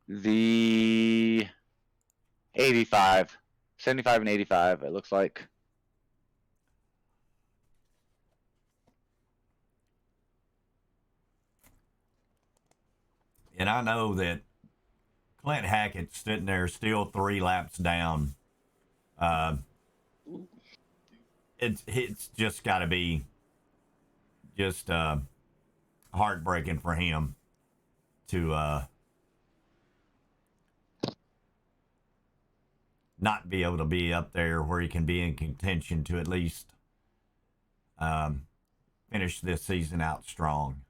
S2: the 85. 75 and 85, it looks like.
S1: And I know that Clint Hackett's sitting there still 3 laps down. It's just got to be just heartbreaking for him to not be able to be up there where he can be in contention to at least finish this season out strong.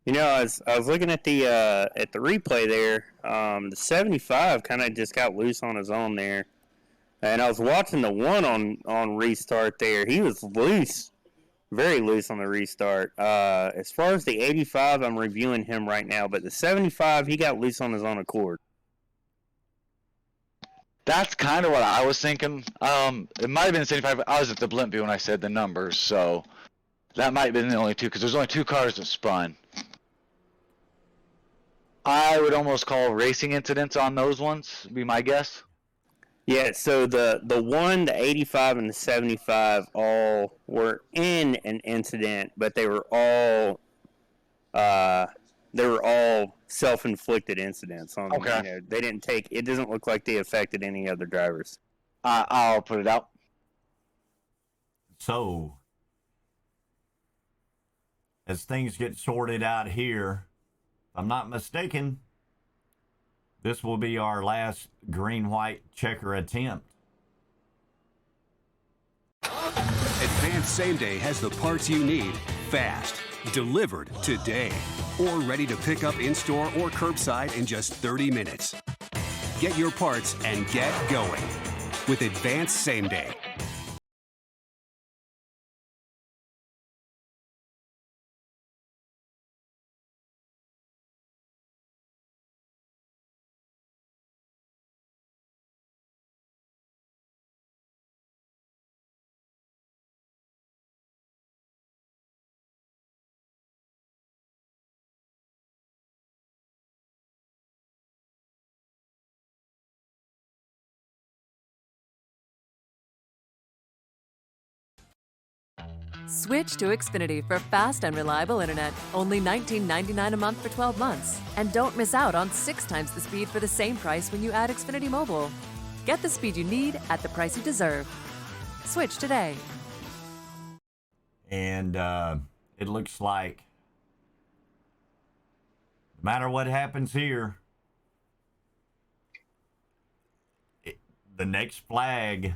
S5: You know, I was looking at the replay there. The 75 kind of just got loose on his own there, and I was watching the one on restart there. He was loose, very loose on the restart. As far as the 85, I'm reviewing him right now, but the 75, he got loose on his own accord.
S2: That's kind of what I was thinking. It might have been 75. I was at the blimp view when I said the numbers, so that might have been the only two, because there's only 2 cars that spun. I would almost call racing incidents on those ones, be my guess.
S5: Yeah, so the 1, the 85, and the 75 all were in an incident, but they were all self-inflicted incidents.
S2: Okay.
S5: You know, they didn't take. It doesn't look like they affected any other drivers.
S2: I'll put it out.
S1: So, as things get sorted out here, if I'm not mistaken, this will be our last green-white checker attempt.
S11: Advanced Same Day has the parts you need fast, delivered today, or ready to pick up in-store or curbside in just 30 minutes. Get your parts and get going with Advanced Same Day.
S13: Switch to Xfinity for fast and reliable internet. Only $19.99 a month for 12 months. And don't miss out on 6 times the speed for the same price when you add Xfinity Mobile. Get the speed you need at the price you deserve. Switch today.
S1: And it looks like no matter what happens here, the next flag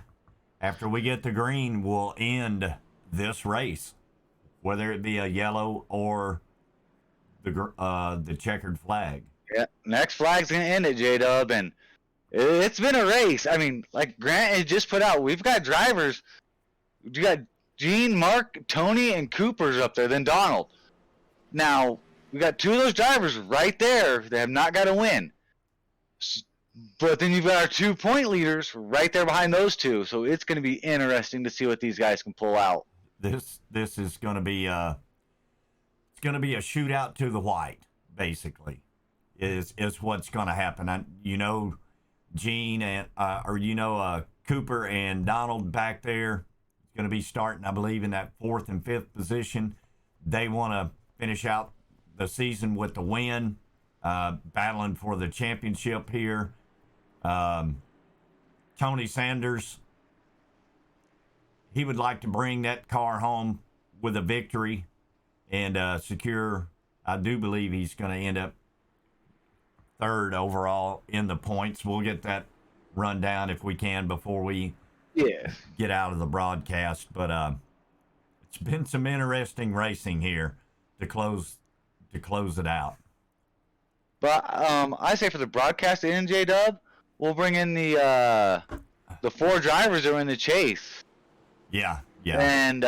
S1: after we get the green will end this race, whether it be a yellow or the checkered flag.
S2: Yeah, next flag's gonna end it, J-Dub, and it's been a race. I mean, like Grant had just put out, we've got drivers. You got Gene, Mark, Tony, and Cooper's up there, then Donald. Now, we got 2 of those drivers right there that have not got a win. But then you've got our 2 point leaders right there behind those 2. So it's going to be interesting to see what these guys can pull out.
S1: This is going to be it's going to be a shootout to the white, basically. Is what's going to happen. Gene and Cooper and Donald back there is going to be starting, I believe, in that 4th and 5th position. They want to finish out the season with the win, battling for the championship here. Tony Sanders, he would like to bring that car home with a victory and secure. I do believe he's going to end up 3rd overall in the points. We'll get that rundown if we can before we get out of the broadcast. But it's been some interesting racing here to close it out.
S2: But I say for the broadcast and J-Dub, we'll bring in the 4 drivers that are in the chase.
S1: Yeah.
S2: And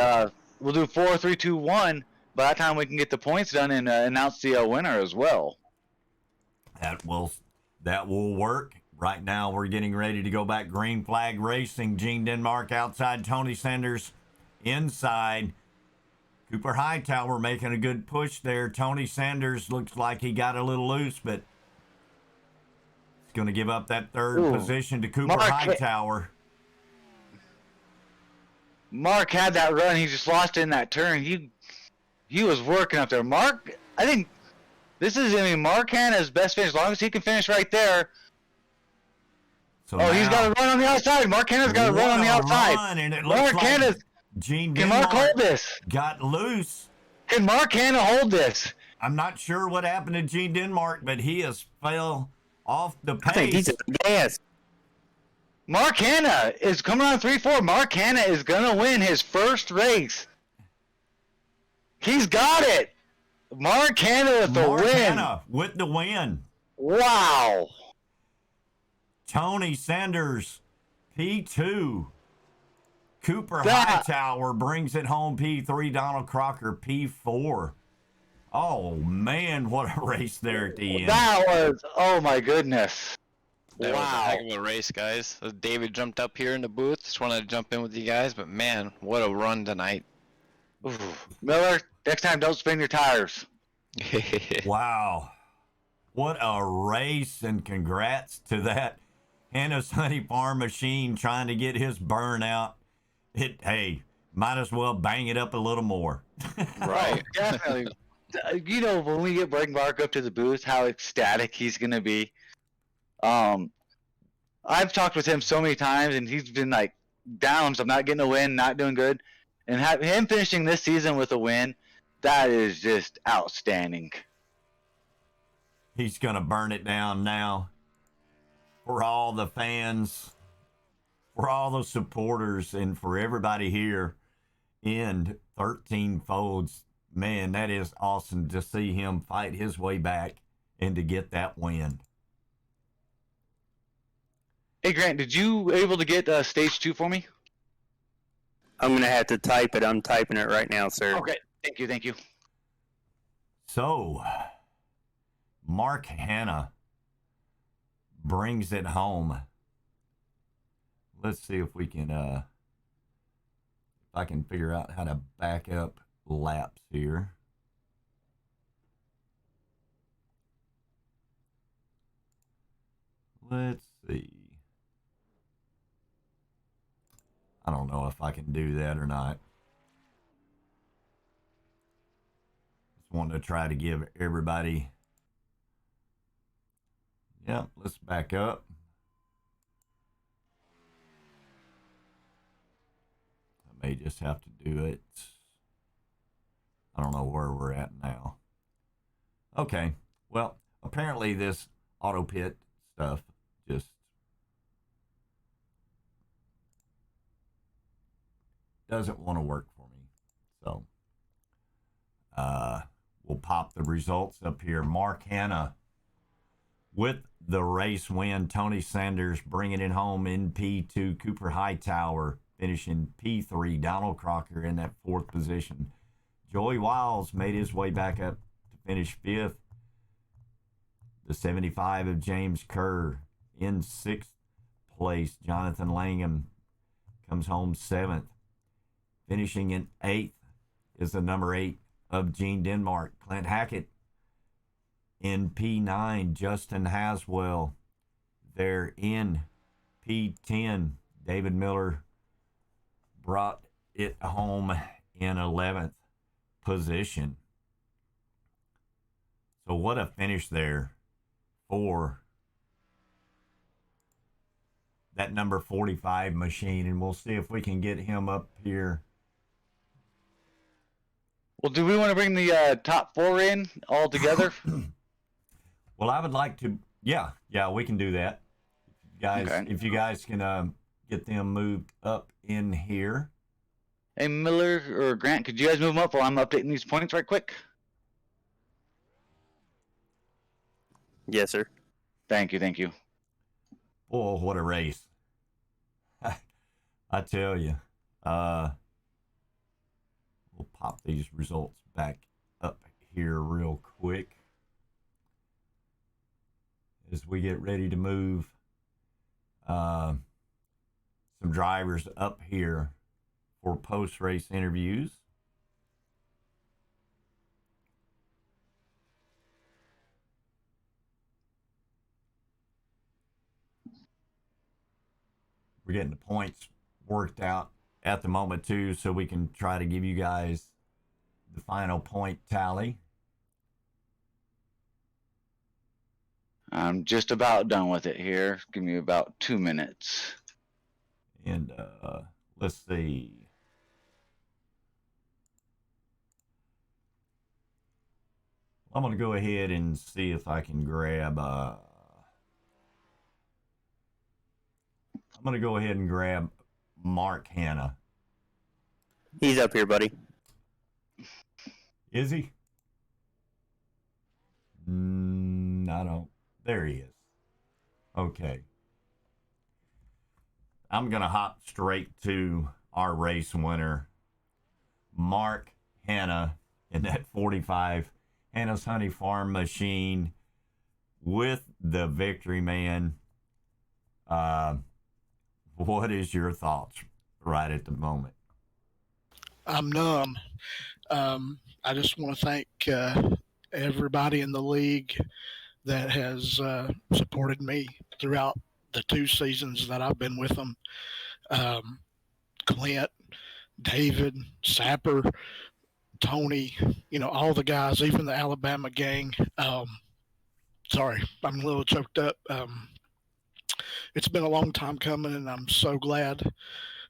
S2: we'll do 4, 3, 2, 1. By that time, we can get the points done and announce the winner as well.
S1: That will work. Right now, we're getting ready to go back green flag racing. Gene Denmark outside, Tony Sanders inside. Cooper Hightower making a good push there. Tony Sanders looks like he got a little loose, but he's going to give up that 3rd position to Cooper Hightower.
S2: Mark had that run. He just lost in that turn. he was working up there. Mark, I think this is Mark Hanna's best finish. As long as he can finish right there.
S1: So
S2: he's got to run on the outside. Mark Hanna's got to run on the outside.
S1: Run, and it looks
S2: Mark
S1: like
S2: Hanna's.
S1: Gene
S2: Can Mark
S1: Denmark
S2: hold this?
S1: got loose.
S2: Can Mark Hanna hold this?
S1: I'm not sure what happened to Gene Denmark, but he has fell off the pace.
S5: I think he's gas.
S2: Mark Hanna is coming on 3-4. Mark Hanna is going to win his first race. He's got it. Mark Hanna with the
S1: Mark
S2: win.
S1: Hanna with the win.
S2: Wow.
S1: Tony Sanders, P2. Cooper Hightower brings it home, P3. Donald Crocker, P4. Oh, man, what a race there at the end.
S2: That was, oh, my goodness.
S9: That was a
S2: Wow.
S9: heck of a race, guys. David jumped up here in the booth. Just wanted to jump in with you guys, but man, what a run tonight.
S2: Ooh. Miller, next time don't spin your tires.
S1: Wow. What a race, and congrats to that Hannah's Honey Farm machine trying to get his burn out. Hey, might as well bang it up a little more.
S2: Right. Definitely. You know, when we bring Mark up to the booth, how ecstatic he's going to be. I've talked with him so many times, and he's been like down, so I'm not getting a win, not doing good. And him finishing this season with a win, that is just outstanding.
S1: He's going to burn it down now for all the fans, for all the supporters, and for everybody here in 13 Folds. Man, that is awesome to see him fight his way back and to get that win.
S2: Hey, Grant, did you able to get stage 2 for me?
S5: I'm going to have to type it. I'm typing it right now, sir.
S2: Okay. Thank you.
S1: So, Mark Hanna brings it home. Let's see if we can, if I can figure out how to back up laps here. Let's see. I don't know if I can do that or not. Just wanted to try to give everybody. Yep, let's back up. I may just have to do it. I don't know where we're at now. Okay, well, apparently this auto pit stuff just doesn't want to work for me. So we'll pop the results up here. Mark Hanna with the race win. Tony Sanders bringing it home in P2. Cooper Hightower finishing P3. Donald Crocker in that 4th position. Joey Wiles made his way back up to finish 5th. The 75 of James Kerr in 6th place. Jonathan Langham comes home 7th. Finishing in 8th is the number 8 of Gene Denmark. Clint Hackett in P9. Justin Haswell there in P10. David Miller brought it home in 11th position. So what a finish there for that number 45 machine. And we'll see if we can get him up here.
S2: Well, do we want to bring the top 4 in all together?
S1: Well, I would like to. Yeah, we can do that. Guys, okay. If you guys can get them moved up in here.
S2: Hey, Miller or Grant, could you guys move them up while I'm updating these points right quick?
S5: Yes, sir.
S2: Thank you.
S1: Oh, what a race. I tell you. We'll pop these results back up here real quick as we get ready to move some drivers up here for post-race interviews. We're getting the points worked out at the moment too, so we can try to give you guys the final point tally.
S2: I'm just about done with it here. Give me about 2 minutes.
S1: And let's see. I'm going to go ahead and see if I can grab. I'm going to go ahead and grab Mark Hanna.
S5: He's up here, buddy.
S1: Is he? I don't. There he is. Okay. I'm going to hop straight to our race winner, Mark Hanna, in that 45 Hanna's Honey Farm machine with the victory, man. What is your thoughts right at the moment?
S17: I'm numb. I just want to thank everybody in the league that has supported me throughout the 2 seasons that I've been with them. Clint, David, Sapper, Tony, all the guys, even the Alabama gang. Sorry, I'm a little choked up. It's been a long time coming, and I'm so glad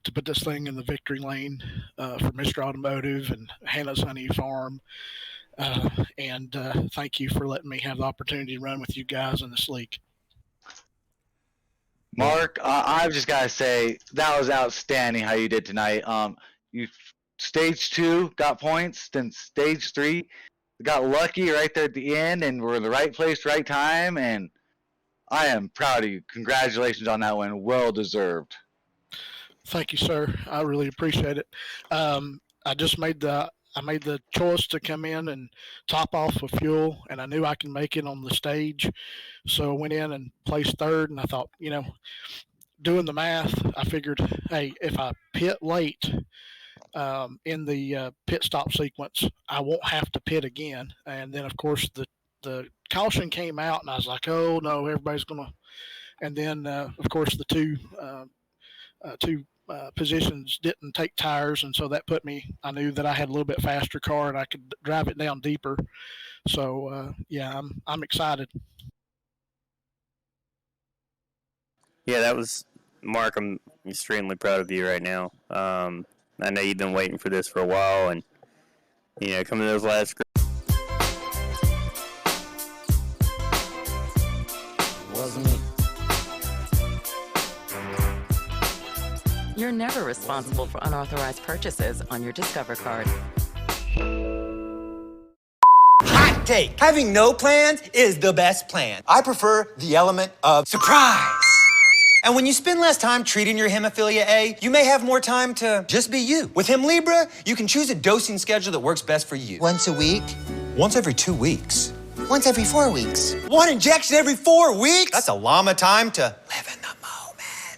S17: to put this thing in the victory lane for Mr. Automotive and Hannah's Honey Farm. And thank you for letting me have the opportunity to run with you guys in this league.
S2: Mark, I've just got to say that was outstanding how you did tonight. You stage 2 got points, then stage 3 got lucky right there at the end, and we're in the right place, right time. And I am proud of you. Congratulations on that one. Well deserved.
S17: Thank you, sir. I really appreciate it. I just made the choice to come in and top off with fuel, and I knew I could make it on the stage. So I went in and placed 3rd, and I thought, doing the math, I figured, hey, if I pit late in the pit stop sequence, I won't have to pit again. And then, of course, the caution came out, and I was like, oh, no, everybody's going to. And then, of course, the two positions didn't take tires, and so that I knew that I had a little bit faster car and I could drive it down deeper. So yeah, I'm excited.
S5: Yeah, that was Mark. I'm extremely proud of you right now. I know you've been waiting for this for a while, and coming to those last.
S15: Wasn't me.
S12: You're never responsible for unauthorized purchases on your Discover card.
S18: Hot take. Having no plans is the best plan. I prefer the element of surprise. And when you spend less time treating your hemophilia A, you may have more time to just be you. With Hem Libra, you can choose a dosing schedule that works best for you.
S19: Once a week?
S18: Once every 2 weeks.
S19: Once every 4 weeks.
S18: 1 injection every 4 weeks? That's a llama time to live in the moment.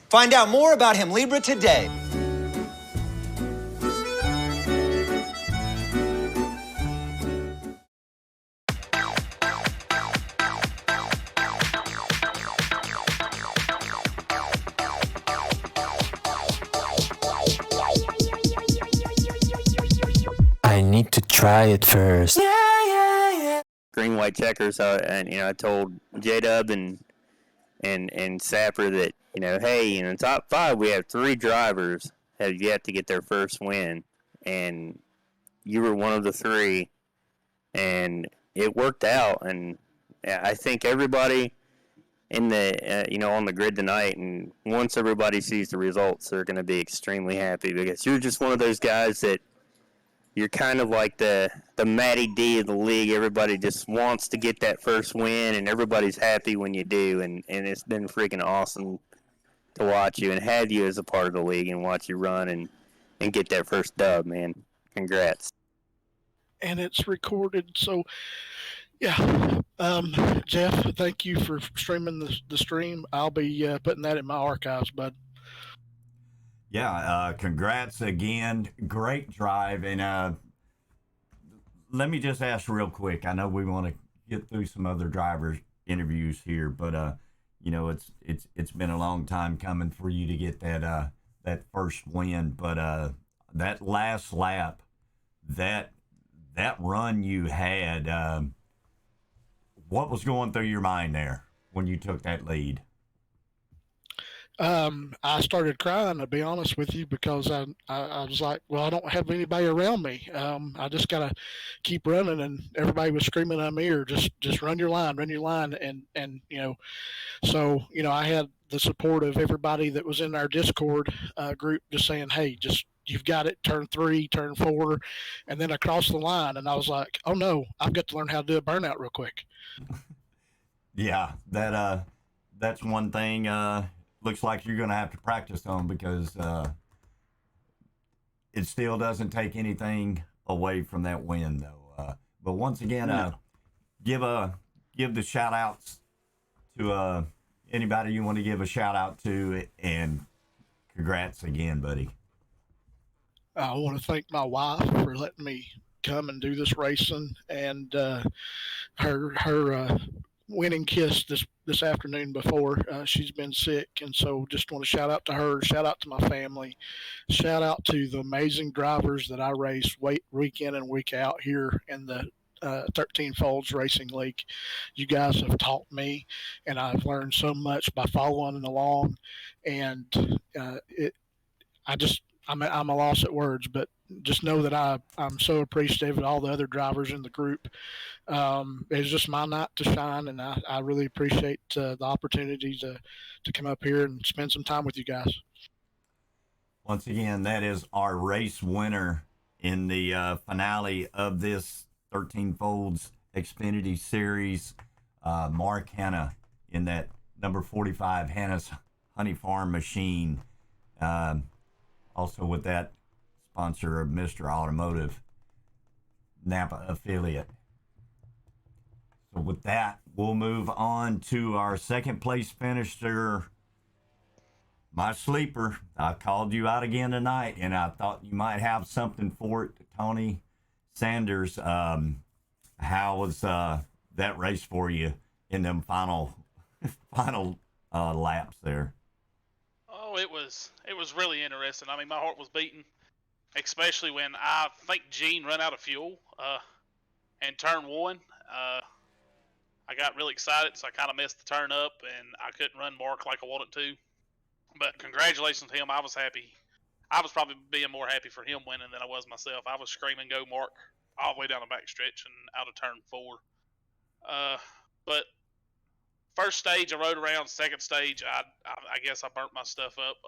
S18: Find out more about Hem Libra today.
S15: I need to try it first.
S5: Green white checkers, and I told J-Dub and Sapper that hey, in the top 5 we have 3 drivers that have yet to get their first win, and you were one of the 3, and it worked out. And I think everybody in the on the grid tonight, and once everybody sees the results, they're going to be extremely happy, because you're just one of those guys that you're kind of like the Matty D of the league. Everybody just wants to get that first win, and everybody's happy when you do. And it's been freaking awesome to watch you and have you as a part of the league and watch you run and get that first dub, man. Congrats.
S17: And it's recorded, so yeah. Jeff, thank you for streaming the stream. I'll be putting that in my archives, bud.
S1: Yeah, congrats again. Great drive. And let me just ask real quick. I know we want to get through some other drivers' interviews here, but it's been a long time coming for you to get that first win. But that last lap, that that run you had, what was going through your mind there when you took that lead?
S17: I started crying, to be honest with you, because I was like, well, I don't have anybody around me. I just got to keep running, and everybody was screaming at me, or just run your line, and so I had the support of everybody that was in our Discord group, just saying, hey, just you've got it, turn 3, turn 4, and then I crossed the line, and I was like, oh no, I've got to learn how to do a burnout real quick.
S1: Yeah, that's one thing. Looks like you're going to have to practice on, because it still doesn't take anything away from that win, though. But once again, give the shout outs to anybody you want to give a shout out to, and congrats again, buddy.
S17: I want to thank my wife for letting me come and do this racing, and her winning kiss this afternoon before she's been sick, and so just want to shout out to her, shout out to my family, shout out to the amazing drivers that I race week in and week out here in the 13 Folds Racing League. You guys have taught me, and I've learned so much by following along, and I'm a loss at words, but just know that I'm so appreciative of all the other drivers in the group. It's just my night to shine, and I really appreciate the opportunity to come up here and spend some time with you guys.
S1: Once again, that is our race winner in the finale of this 13 Folds Xfinity Series, Mark Hanna, in that number 45 Hanna's Honey Farm machine. Also with that sponsor of Mr. Automotive, Napa affiliate. So with that, we'll move on to our second place finisher, my sleeper. I called you out again tonight, and I thought you might have something for it, Tony Sanders. How was that race for you in them final laps there?
S19: Oh, it was really interesting. I mean, my heart was beating, especially when I think Gene ran out of fuel in turn 1. I got really excited, so I kind of messed the turn up, and I couldn't run Mark like I wanted to. But congratulations to him. I was happy. I was probably being more happy for him winning than I was myself. I was screaming, "Go Mark," all the way down the backstretch and out of turn 4. But first stage I rode around. Second stage, I guess I burnt my stuff up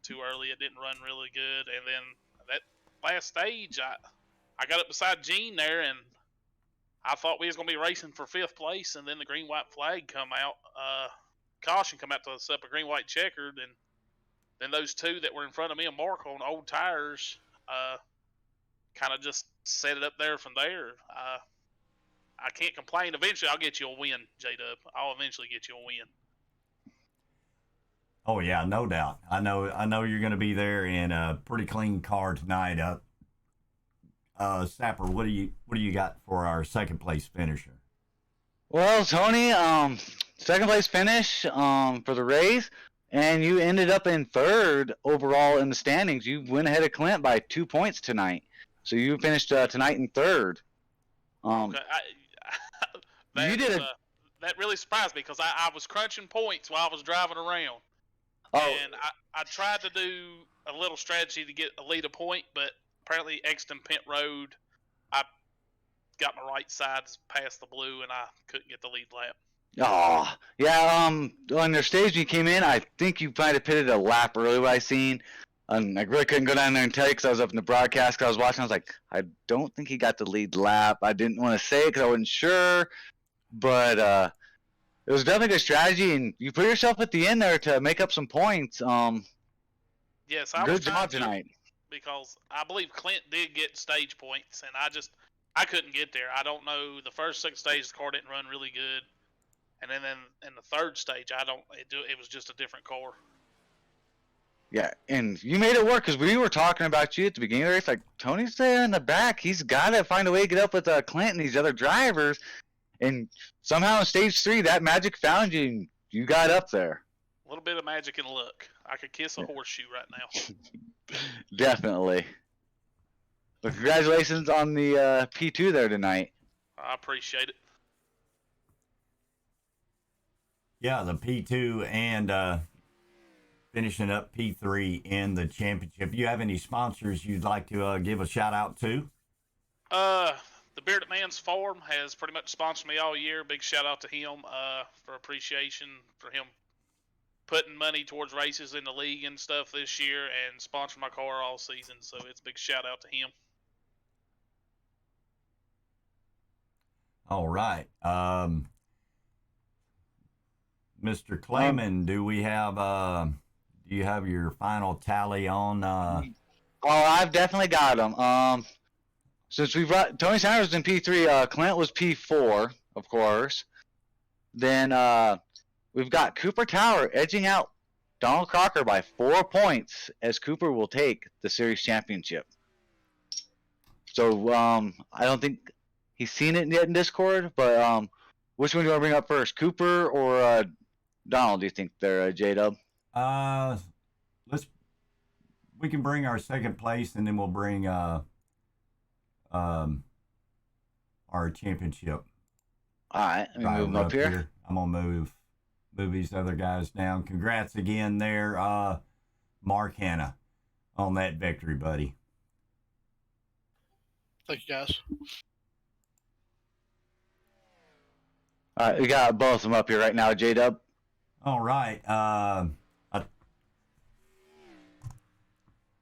S19: too early. It didn't run really good. And then that last stage, I got up beside Gene there, and I thought we was going to be racing for 5th place. And then the green-white flag come out. Caution come out to us up a green-white checkered. And then those two that were in front of me and Mark on old tires kind of just set it up there from there. I can't complain. Eventually, I'll get you a win, J-Dub. I'll eventually get you a win.
S1: Oh yeah, no doubt. I know you're going to be there in a pretty clean car tonight. Sapper, what do you got for our second place finisher?
S2: Well, Tony, second place finish for the race, and you ended up in 3rd overall in the standings. You went ahead of Clint by 2 points tonight, so you finished tonight in 3rd.
S19: Okay, that really surprised me, because I was crunching points while I was driving around. And I tried to do a little strategy to get a lead a point, but apparently Exton Pent Road, I got my right sides past the blue, and I couldn't get the lead lap.
S2: Oh, yeah, on their stage you came in, I think you might have pitted a lap early, what I seen. And I really couldn't go down there and tell you because I was up in the broadcast. Because I was watching, I was like, I don't think he got the lead lap. I didn't want to say it because I wasn't sure. But it was definitely a good strategy, and you put yourself at the end there to make up some points.
S19: Yes, I
S2: good
S19: was
S2: job tonight.
S19: Because I believe Clint did get stage points, and I couldn't get there. I don't know. The first 6 stages, the car didn't run really good, and then in the 3rd stage, it was just a different car.
S2: Yeah, and you made it work because we were talking about you at the beginning of the race. Like, Tony's there in the back. He's got to find a way to get up with Clint and these other drivers. And somehow in stage 3, that magic found you, and you got up there.
S19: A little bit of magic and luck. I could kiss a horseshoe right now.
S2: Definitely. But congratulations on the P2 there tonight.
S19: I appreciate it.
S1: Yeah, the P2 and finishing up P3 in the championship. You have any sponsors you'd like to give a shout out to?
S19: The Bearded Man's Farm has pretty much sponsored me all year. Big shout out to him for appreciation for him putting money towards races in the league and stuff this year and sponsoring my car all season. So it's a big shout out to him.
S1: All right. Mr. Clayman, do you have your final tally on?
S2: Oh, I've definitely got them. Since we've got Tony Sanders in P3, Clint was P4, of course. Then we've got Cooper Tower edging out Donald Crocker by 4 points, as Cooper will take the series championship. So I don't think he's seen it yet in Discord, but which one do you want to bring up first, Cooper or Donald? Do you think they're J-Dub?
S1: We can bring our second place, and then we'll bring our championship.
S2: All right, let me move them up here.
S1: I'm gonna move these other guys down. Congrats again there, Mark Hanna, on that victory, buddy.
S17: Thank you, guys.
S2: All right, we got both of them up here right now, J-Dub.
S1: All right.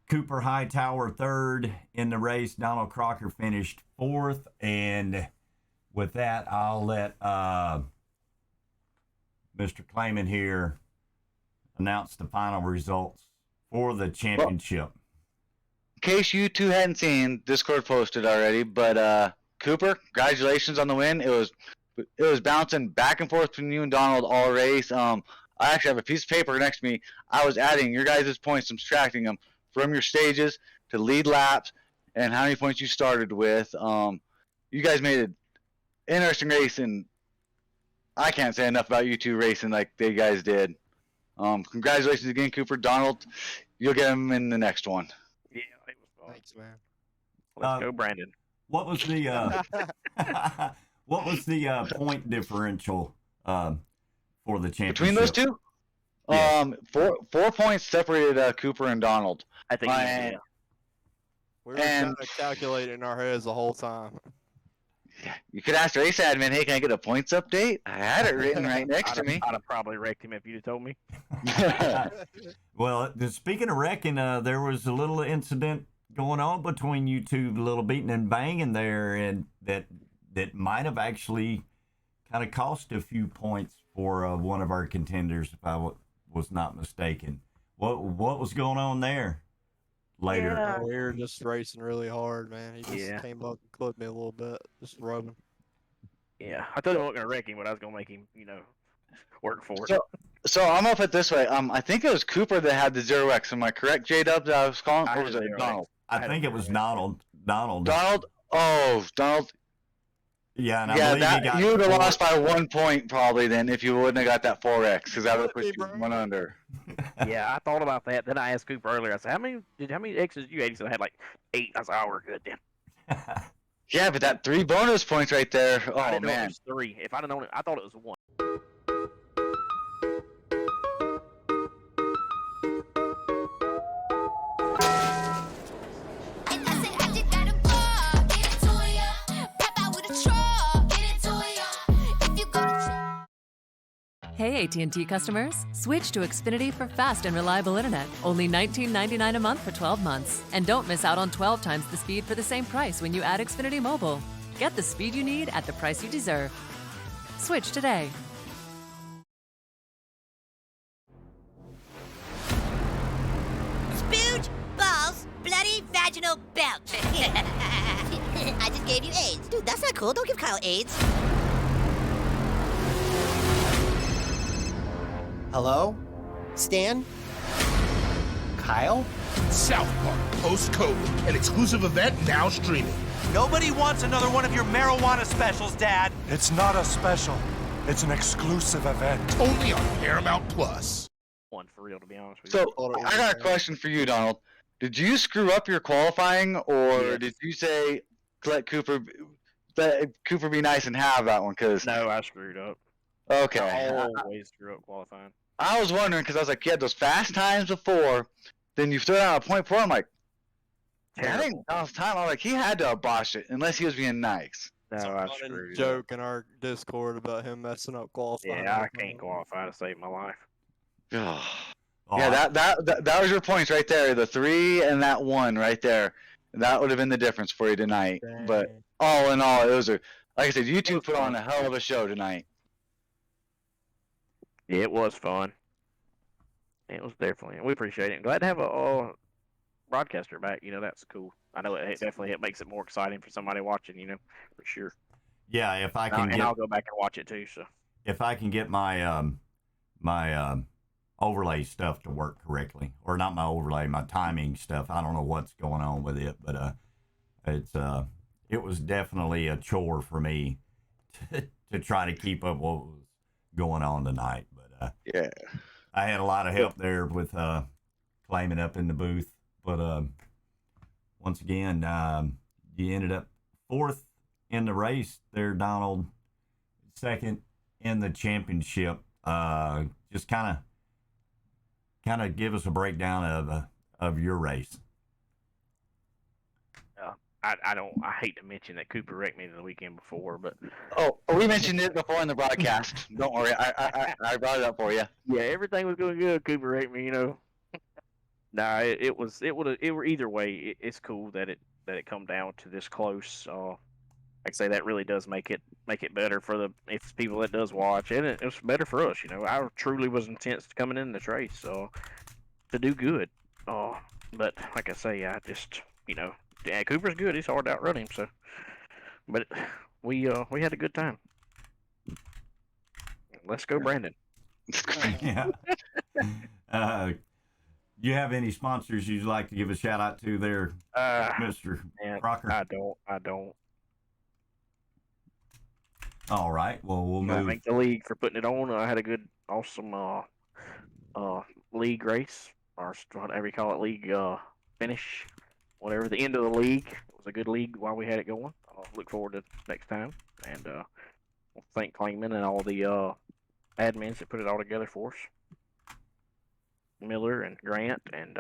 S1: Cooper Hightower third in the race. Donald Crocker finished fourth. And with that, I'll let Mr. Clayman here announce the final results for the championship.
S2: In case you two hadn't seen, Discord posted already, but Cooper, congratulations on the win. It was bouncing back and forth between you and Donald all race. I actually have a piece of paper next to me. I was adding your guys' points, subtracting them from your stages to lead laps and how many points you started with. You guys made an interesting race, and I can't say enough about you two racing like they guys did. Congratulations again, Cooper. Donald, you'll get him in the next one.
S5: Yeah, it was fun.
S20: Thanks, man.
S5: Let's go, Brandon.
S1: What was the point differential for the championship?
S2: Between those two?
S1: Yeah.
S2: 4 points separated Cooper and Donald.
S5: I think
S20: We were trying to calculate it in our heads the whole time.
S2: You could ask Race Admin, hey, can I get a points update? I had it written right next to me.
S5: I'd have probably wrecked him if you'd have told me.
S1: Well, speaking of wrecking, there was a little incident going on between you two, a little beating and banging there, and that might have actually kind of cost a few points for one of our contenders, if I was not mistaken. What was going on there later?
S20: Yeah. We were just racing really hard, man. He just came up and clipped me a little bit, just rubbing.
S5: Yeah, I told him I wasn't gonna wreck him, but I was gonna make him, work for it.
S2: So I'm gonna put it this way. I think it was Cooper that had the 0x. Am I correct, J-Dub? That I was calling, or was it Donald?
S1: I think it was Donald.
S2: Donald. Oh, Donald.
S1: Yeah, and I believe
S2: you would have lost by 1 point probably then if you wouldn't have got that 4x, because that would have put you one under.
S5: Yeah, I thought about that. Then I asked Cooper earlier. I said, "How many X's did you had?" He said, "I had like 8." I was like, "Oh, we're good then."
S2: Yeah, but that 3 bonus points right there. Oh
S5: I didn't know
S2: man.
S5: it was 3. If I'd have known it, I thought it was 1.
S13: Hey AT&T customers, switch to Xfinity for fast and reliable internet. Only $19.99 a month for 12 months. And don't miss out on 12 times the speed for the same price when you add Xfinity Mobile. Get the speed you need at the price you deserve. Switch today.
S21: Spooge, balls, bloody vaginal belch. I just gave you AIDS. Dude, that's not cool. Don't give Kyle AIDS.
S23: Hello? Stan? Kyle?
S24: South Park post-COVID, an exclusive event now streaming.
S25: Nobody wants another one of your marijuana specials, Dad.
S24: It's not a special. It's an exclusive event. Only on Paramount Plus.
S5: One for real, to be honest with
S2: So
S5: you.
S2: I got a question for you, Donald. Did you screw up your qualifying, or did you say let Cooper be nice and have that one? Because
S3: No, I screwed up.
S2: Okay.
S3: I always screw up qualifying.
S2: I was wondering because I was like, you had those fast times before, then you threw down a .4. I'm like, that ain't Donald's time. I'm like, he had to have botched it unless he was being nice.
S3: No, I screwed it up.
S20: Joke in our Discord about him messing up qualifying.
S3: Yeah, I can't qualify to save my life.
S2: Yeah, that was your points right there. The 3 and that 1 right there. That would have been the difference for you tonight.
S20: Dang.
S2: But all in all, it was like I said, you two put on a hell of a show tonight.
S3: Yeah, it was fun. It was definitely. We appreciate it. Glad to have a broadcaster back. You know, that's cool. I know it definitely makes it more exciting for somebody watching. You know, for sure.
S1: Yeah, if I can
S3: I'll go back and watch it too. So
S1: if I can get my my overlay stuff to work correctly, or not my overlay, my timing stuff. I don't know what's going on with it, but it was definitely a chore for me to try to keep up what was going on tonight. But
S2: yeah,
S1: I had a lot of help there with climbing up in the booth. But once again, you ended up 4th in the race there, Donald. 2nd in the championship. Just kind of give us a breakdown of your race.
S3: I hate to mention that Cooper wrecked me the weekend before, but
S2: we mentioned it before in the broadcast. Don't worry, I brought it up for you.
S3: Yeah, everything was going good. Cooper wrecked me, you know. Nah, it were either way. It's cool that it come down to this close. Like I say, that really does make it better for the people that does watch, and it was better for us. You know, I truly was intense coming in this race, so to do good. But like I say, I just yeah, Cooper's good. He's hard to outrun him. So, but we had a good time. Let's go, Brandon.
S1: Yeah. You have any sponsors you'd like to give a shout out to there, Mr. Crocker?
S3: I don't.
S1: All right. Well, we'll
S3: I
S1: move.
S3: thank the league for putting it on. I had a good, awesome league race, or whatever you call it, league finish, whatever. The end of the league. It was a good league while we had it going. I'll look forward to next time. And we'll thank Klingman and all the admins that put it all together for us. Miller and Grant and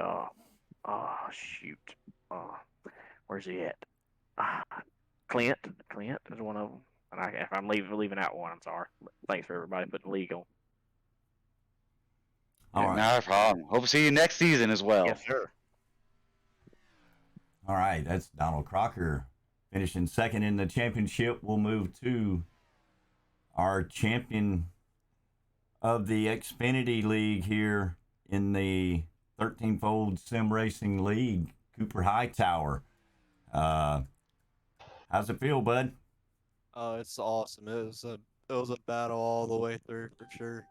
S3: where's he at? Clint is one of them. And if I'm leaving out one, I'm sorry. But thanks for everybody putting the league on.
S1: All right.
S2: Not a problem. Hope to see you next season as well.
S3: Yes, sir.
S1: All right, that's Donald Crocker finishing 2nd in the championship. We'll move to our champion of the Xfinity League here in the 13-fold Sim Racing League, Cooper Hightower. How's it feel, bud?
S20: Oh, it's awesome. It was a battle all the way through for sure.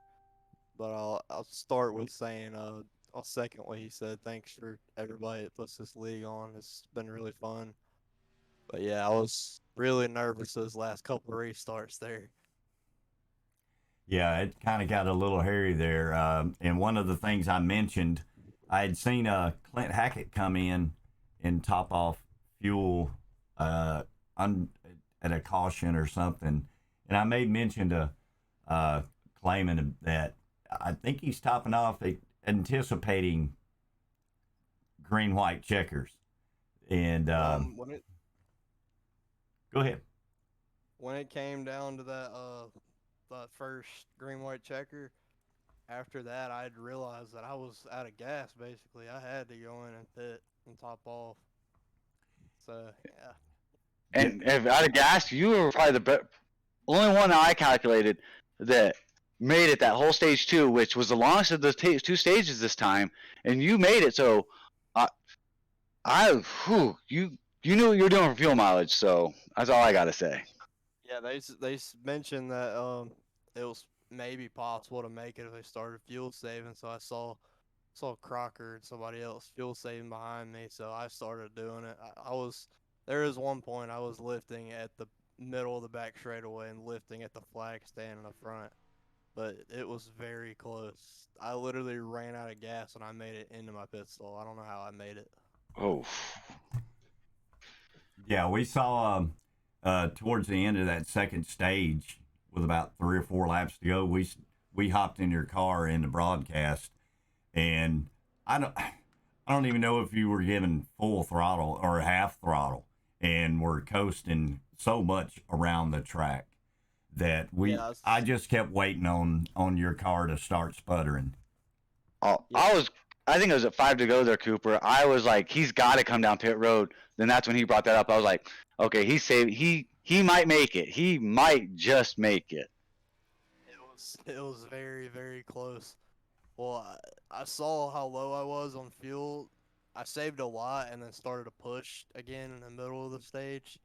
S20: But I'll start with saying I'll second what he said. Thanks for everybody that puts this league on. It's been really fun. But yeah, I was really nervous those last couple of restarts there.
S1: Yeah, it kind of got a little hairy there. And one of the things I mentioned, I had seen Clint Hackett come in and top off fuel at a caution or something. And I made mention to claiming that I think he's topping off anticipating green-white checkers. And go ahead.
S20: When it came down to that first green-white checker, after that I'd realized that I was out of gas. Basically, I had to go in and pit and top off. So yeah.
S2: And if out of gas, you were probably the only one I calculated that made it that whole stage 2, which was the longest of the 2 stages this time, and you made it. So, you knew what you were doing for fuel mileage. So that's all I gotta say.
S20: Yeah, they mentioned that it was maybe possible to make it if they started fuel saving. So I saw Crocker and somebody else fuel saving behind me, so I started doing it. There was one point I was lifting at the middle of the back straightaway and lifting at the flag stand in the front, but it was very close. I literally ran out of gas and I made it into my pit stall. I don't know how I made it.
S2: Oh.
S1: Yeah, we saw towards the end of that second stage, with about 3 or 4 laps to go, we hopped in your car in the broadcast, and I don't even know if you were given full throttle or half throttle, and were coasting so much around the track that I just kept waiting on your car to start sputtering.
S2: Oh, I think it was at 5 to go there, Cooper. I was like, he's got to come down pit road. Then that's when he brought that up. I was like, okay, he's saved. He might make it. He might just make it.
S20: It was very, very close. Well, I saw how low I was on fuel. I saved a lot and then started to push again in the middle of the stage.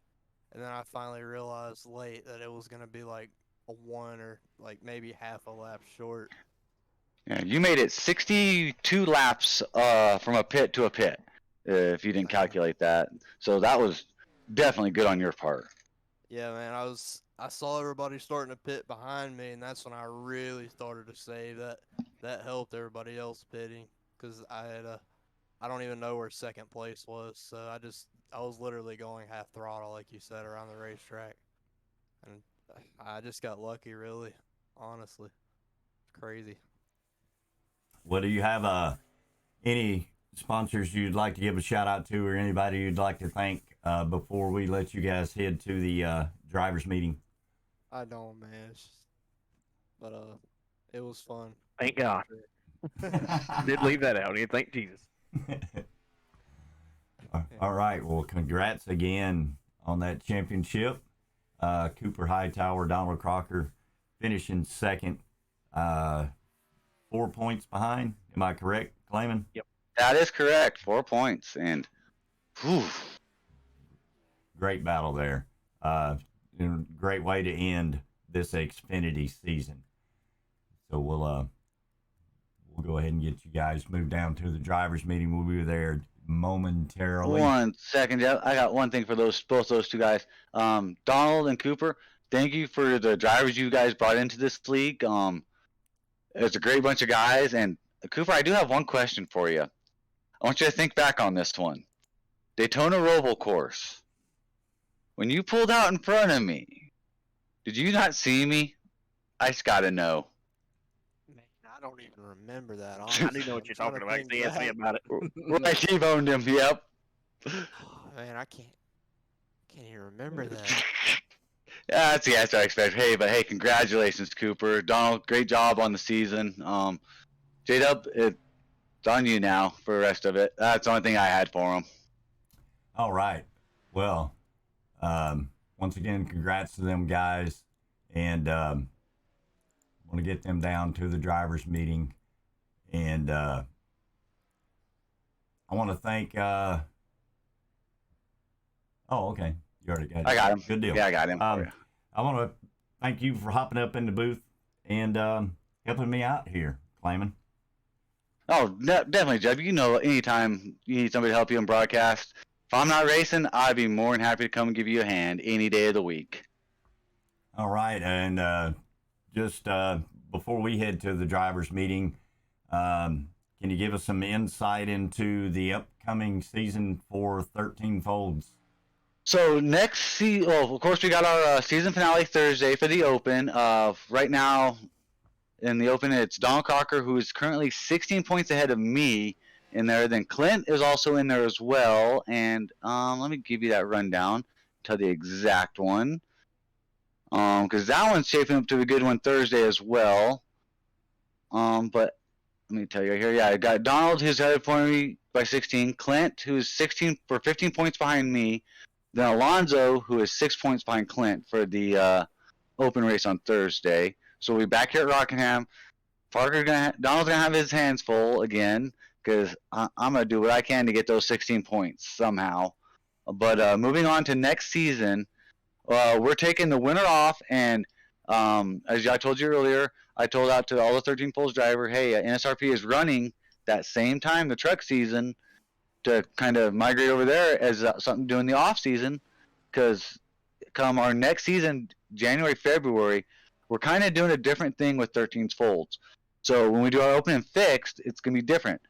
S20: And then I finally realized late that it was going to be like a 1 or like maybe half a lap short.
S2: Yeah, you made it 62 laps from a pit to a pit, if you didn't calculate that. So that was definitely good on your part.
S20: Yeah, man, I saw everybody starting to pit behind me, and that's when I really started to save. That helped everybody else pitting, because I don't even know where second place was, so I was literally going half throttle, like you said, around the racetrack, and I just got lucky, really, honestly. It's crazy.
S1: Well, do you have any sponsors you'd like to give a shout out to, or anybody you'd like to thank before we let you guys head to the drivers meeting?
S20: I don't, man. But it was fun.
S3: Thank God. Did leave that out. Thank Jesus.
S1: All right. Well, congrats again on that championship. Cooper Hightower, Donald Crocker finishing second. 4 points behind. Am I correct, Clayman?
S3: Yep.
S2: That is correct. 4 points. And whew.
S1: Great battle there. Great way to end this Xfinity season. So we'll go ahead and get you guys moved down to the drivers meeting. We'll be there momentarily.
S2: 1 second, Jeff. I got one thing for both those two guys. Donald and Cooper, thank you for the drivers you guys brought into this league. It's a great bunch of guys. And Cooper, I do have one question for you. I want you to think back on this one. Daytona Roval course. When you pulled out in front of me, did you not see me? I just gotta know.
S20: Man, I don't even remember that.
S3: I do know what you're talking about. He asked me about it.
S2: Right, he owned him. Yep.
S20: Man, I can't even remember that.
S2: Yeah, that's the answer I expect. Hey, congratulations, Cooper. Donald, great job on the season. J-Dub, it's on you now for the rest of it. That's the only thing I had for him.
S1: All right. Well, once again, congrats to them guys. And want to get them down to the drivers meeting. And I want to thank... oh, okay. You already got it.
S2: I got him.
S1: Good deal.
S2: Yeah, I got him.
S1: I want to thank you for hopping up in the booth and helping me out here, Clayman.
S2: Oh, definitely, Jeb. You know, anytime you need somebody to help you in broadcast, if I'm not racing, I'd be more than happy to come and give you a hand any day of the week.
S1: All right. And just before we head to the drivers meeting, can you give us some insight into the upcoming season for 13 Folds?
S2: So next season, well, of course, we got our season finale Thursday for the Open. Right now, in the Open, it's Don Crocker, who is currently 16 points ahead of me in there. Then Clint is also in there as well. And let me give you that rundown, tell the exact one, because that one's shaping up to be a good one Thursday as well. But let me tell you right here. Yeah, I got Donald, who's ahead of me by 16. Clint, who's 15 points behind me. Then Alonzo, who is 6 points behind Clint for the Open race on Thursday. So we'll be back here at Rockingham. Donald's gonna have his hands full again, because I'm gonna do what I can to get those 16 points somehow. But moving on to next season, we're taking the winter off, and as I told you earlier, I told out to all the 13 Poles driver, hey, NSRP is running that same time the truck season, to kind of migrate over there as something to do in the off season, because come our next season, January, February, we're kind of doing a different thing with 13's Folds. So when we do our open and fixed, it's gonna be different.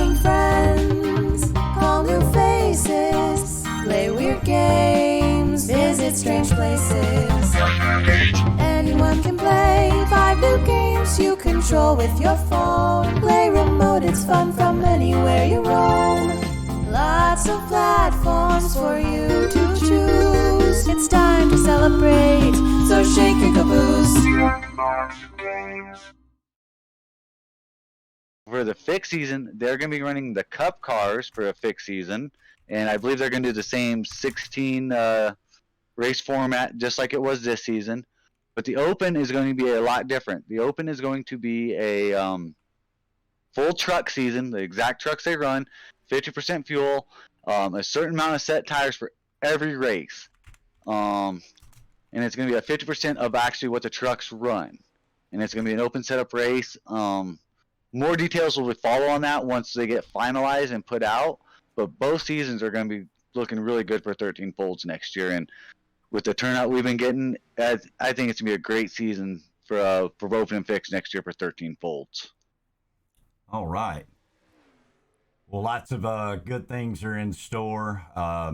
S4: some friends, call new faces, play weird games, visit strange places. Anyone can play 5 new games you control with your phone. Play remote, it's fun from anywhere you roam. Lots of platforms for you to choose. It's time to celebrate, so shake your caboose.
S2: For the fixed season, they're going to be running the Cup cars for a fixed season, and I believe they're going to do the same 16 race format just like it was this season. But the Open is going to be a lot different. The Open is going to be a full truck season, the exact trucks they run, 50% fuel, a certain amount of set tires for every race. And it's going to be a 50% of actually what the trucks run. And it's going to be an open setup race. More details will follow on that once they get finalized and put out. But both seasons are going to be looking really good for 13 folds next year. And with the turnout we've been getting, I think it's going to be a great season for open and fixed next year for 13 folds.
S1: All right. Well, lots of good things are in store. I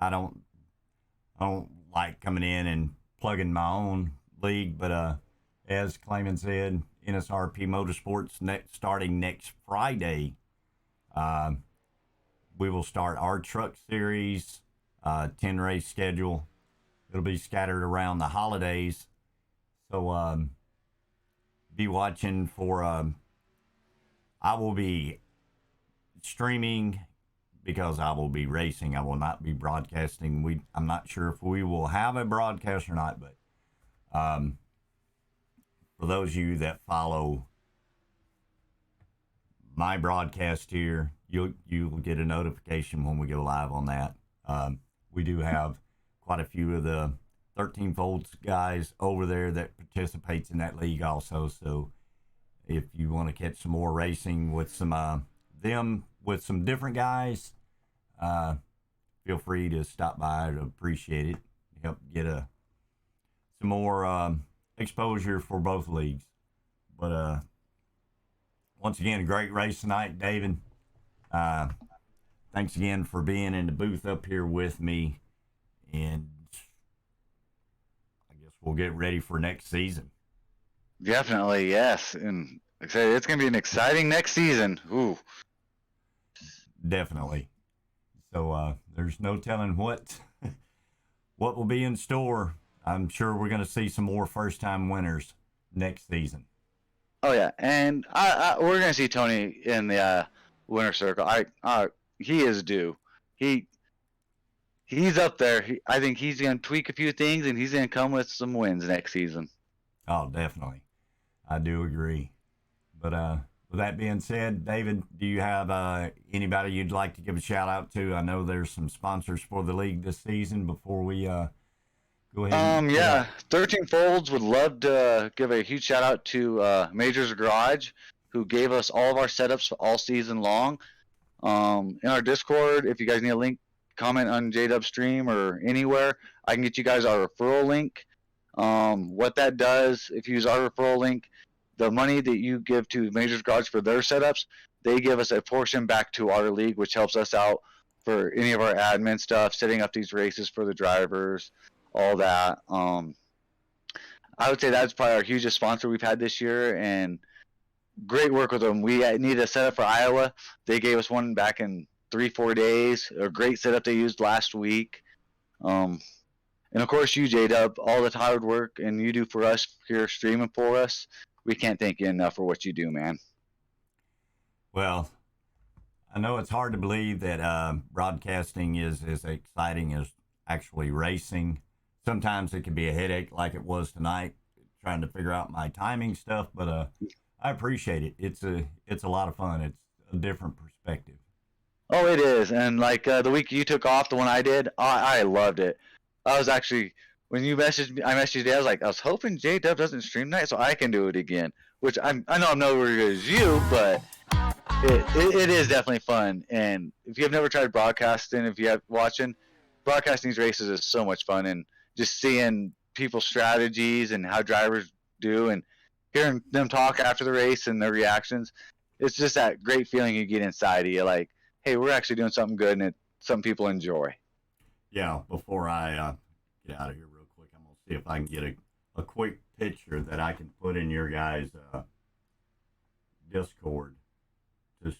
S1: don't like coming in and plugging my own league, but as Clayman said, NSRP Motorsports starting next Friday. We will start our truck series, 10 race schedule. It'll be scattered around the holidays, so be watching for. I will be streaming because I will be racing. I will not be broadcasting. I'm not sure if we will have a broadcast or not, but for those of you that follow my broadcast here, you will get a notification when we go live on that. We do have quite a few of the 13 Folds guys over there that participates in that league also. So if you want to catch some more racing with some with some different guys, feel free to stop by. I'd appreciate it. Help get some more exposure for both leagues. But once again, a great race tonight, David. Thanks again for being in the booth up here with me, and I guess we'll get ready for next season.
S2: Definitely, yes. And like I said, it's going to be an exciting next season. Ooh.
S1: Definitely. So there's no telling what will be in store. I'm sure we're going to see some more first-time winners next season.
S2: Oh yeah, and we're going to see Tony in the winner circle. He is due. He's up there. I think he's going to tweak a few things, and he's going to come with some wins next season.
S1: Oh, definitely. I do agree. But with that being said, David, do you have anybody you'd like to give a shout out to? I know there's some sponsors for the league this season before we go ahead.
S2: Yeah, 13 Folds would love to give a huge shout out to Major's Garage, who gave us all of our setups all season long. In our Discord, if you guys need a link, comment on JW Stream or anywhere. I can get you guys our referral link. What that does, if you use our referral link, the money that you give to Major's Garage for their setups, they give us a portion back to our league, which helps us out for any of our admin stuff, setting up these races for the drivers, all that. I would say that's probably our hugest sponsor we've had this year, and great work with them. We needed a setup for Iowa. They gave us one back in 3-4 days. A great setup they used last week. And of course you, J-Dub, all the hard work and you do for us here streaming for us. We can't thank you enough for what you do, man.
S1: Well, I know it's hard to believe that broadcasting is as exciting as actually racing. Sometimes it can be a headache like it was tonight, trying to figure out my timing stuff, but I appreciate it. It's a lot of fun. It's a different perspective.
S2: Oh, it is. And like the week you took off, the one I did, I loved it. I was actually, when you messaged me, I messaged you today, I was hoping J-Dub doesn't stream tonight so I can do it again. Which I know I'm nowhere as good as you, but it is definitely fun. And if you've never tried broadcasting, if you have watching, broadcasting these races is so much fun. And just seeing people's strategies and how drivers do and hearing them talk after the race and their reactions, it's just that great feeling you get inside of you, like, hey, we're actually doing something good, and some people enjoy.
S1: Yeah, before I get out of here real quick, I'm going to see if I can get a quick picture that I can put in your guys' Discord to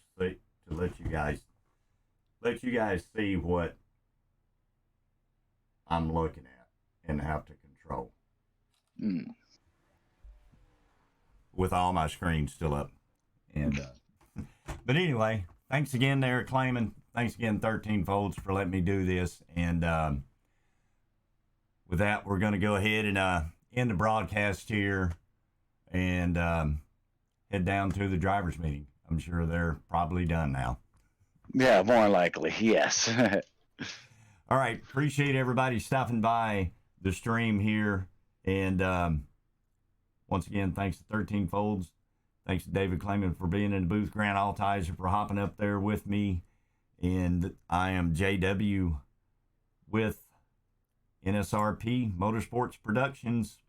S1: let you guys see what I'm looking at and have to control. With all my screens still up. And but anyway, thanks again there, Clayman. Thanks again, 13 Folds, for letting me do this. And with that, we're going to go ahead and end the broadcast here and head down to the drivers' meeting. I'm sure they're probably done now.
S2: Yeah, more likely, yes.
S1: All right, appreciate everybody stopping by the stream here. And once again, thanks to 13 Folds. Thanks to David Clayman for being in the booth. Grant Altizer for hopping up there with me. And I am JW with NSRP Motorsports Productions.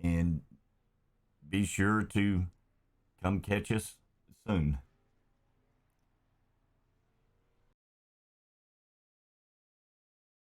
S1: And be sure to come catch us soon.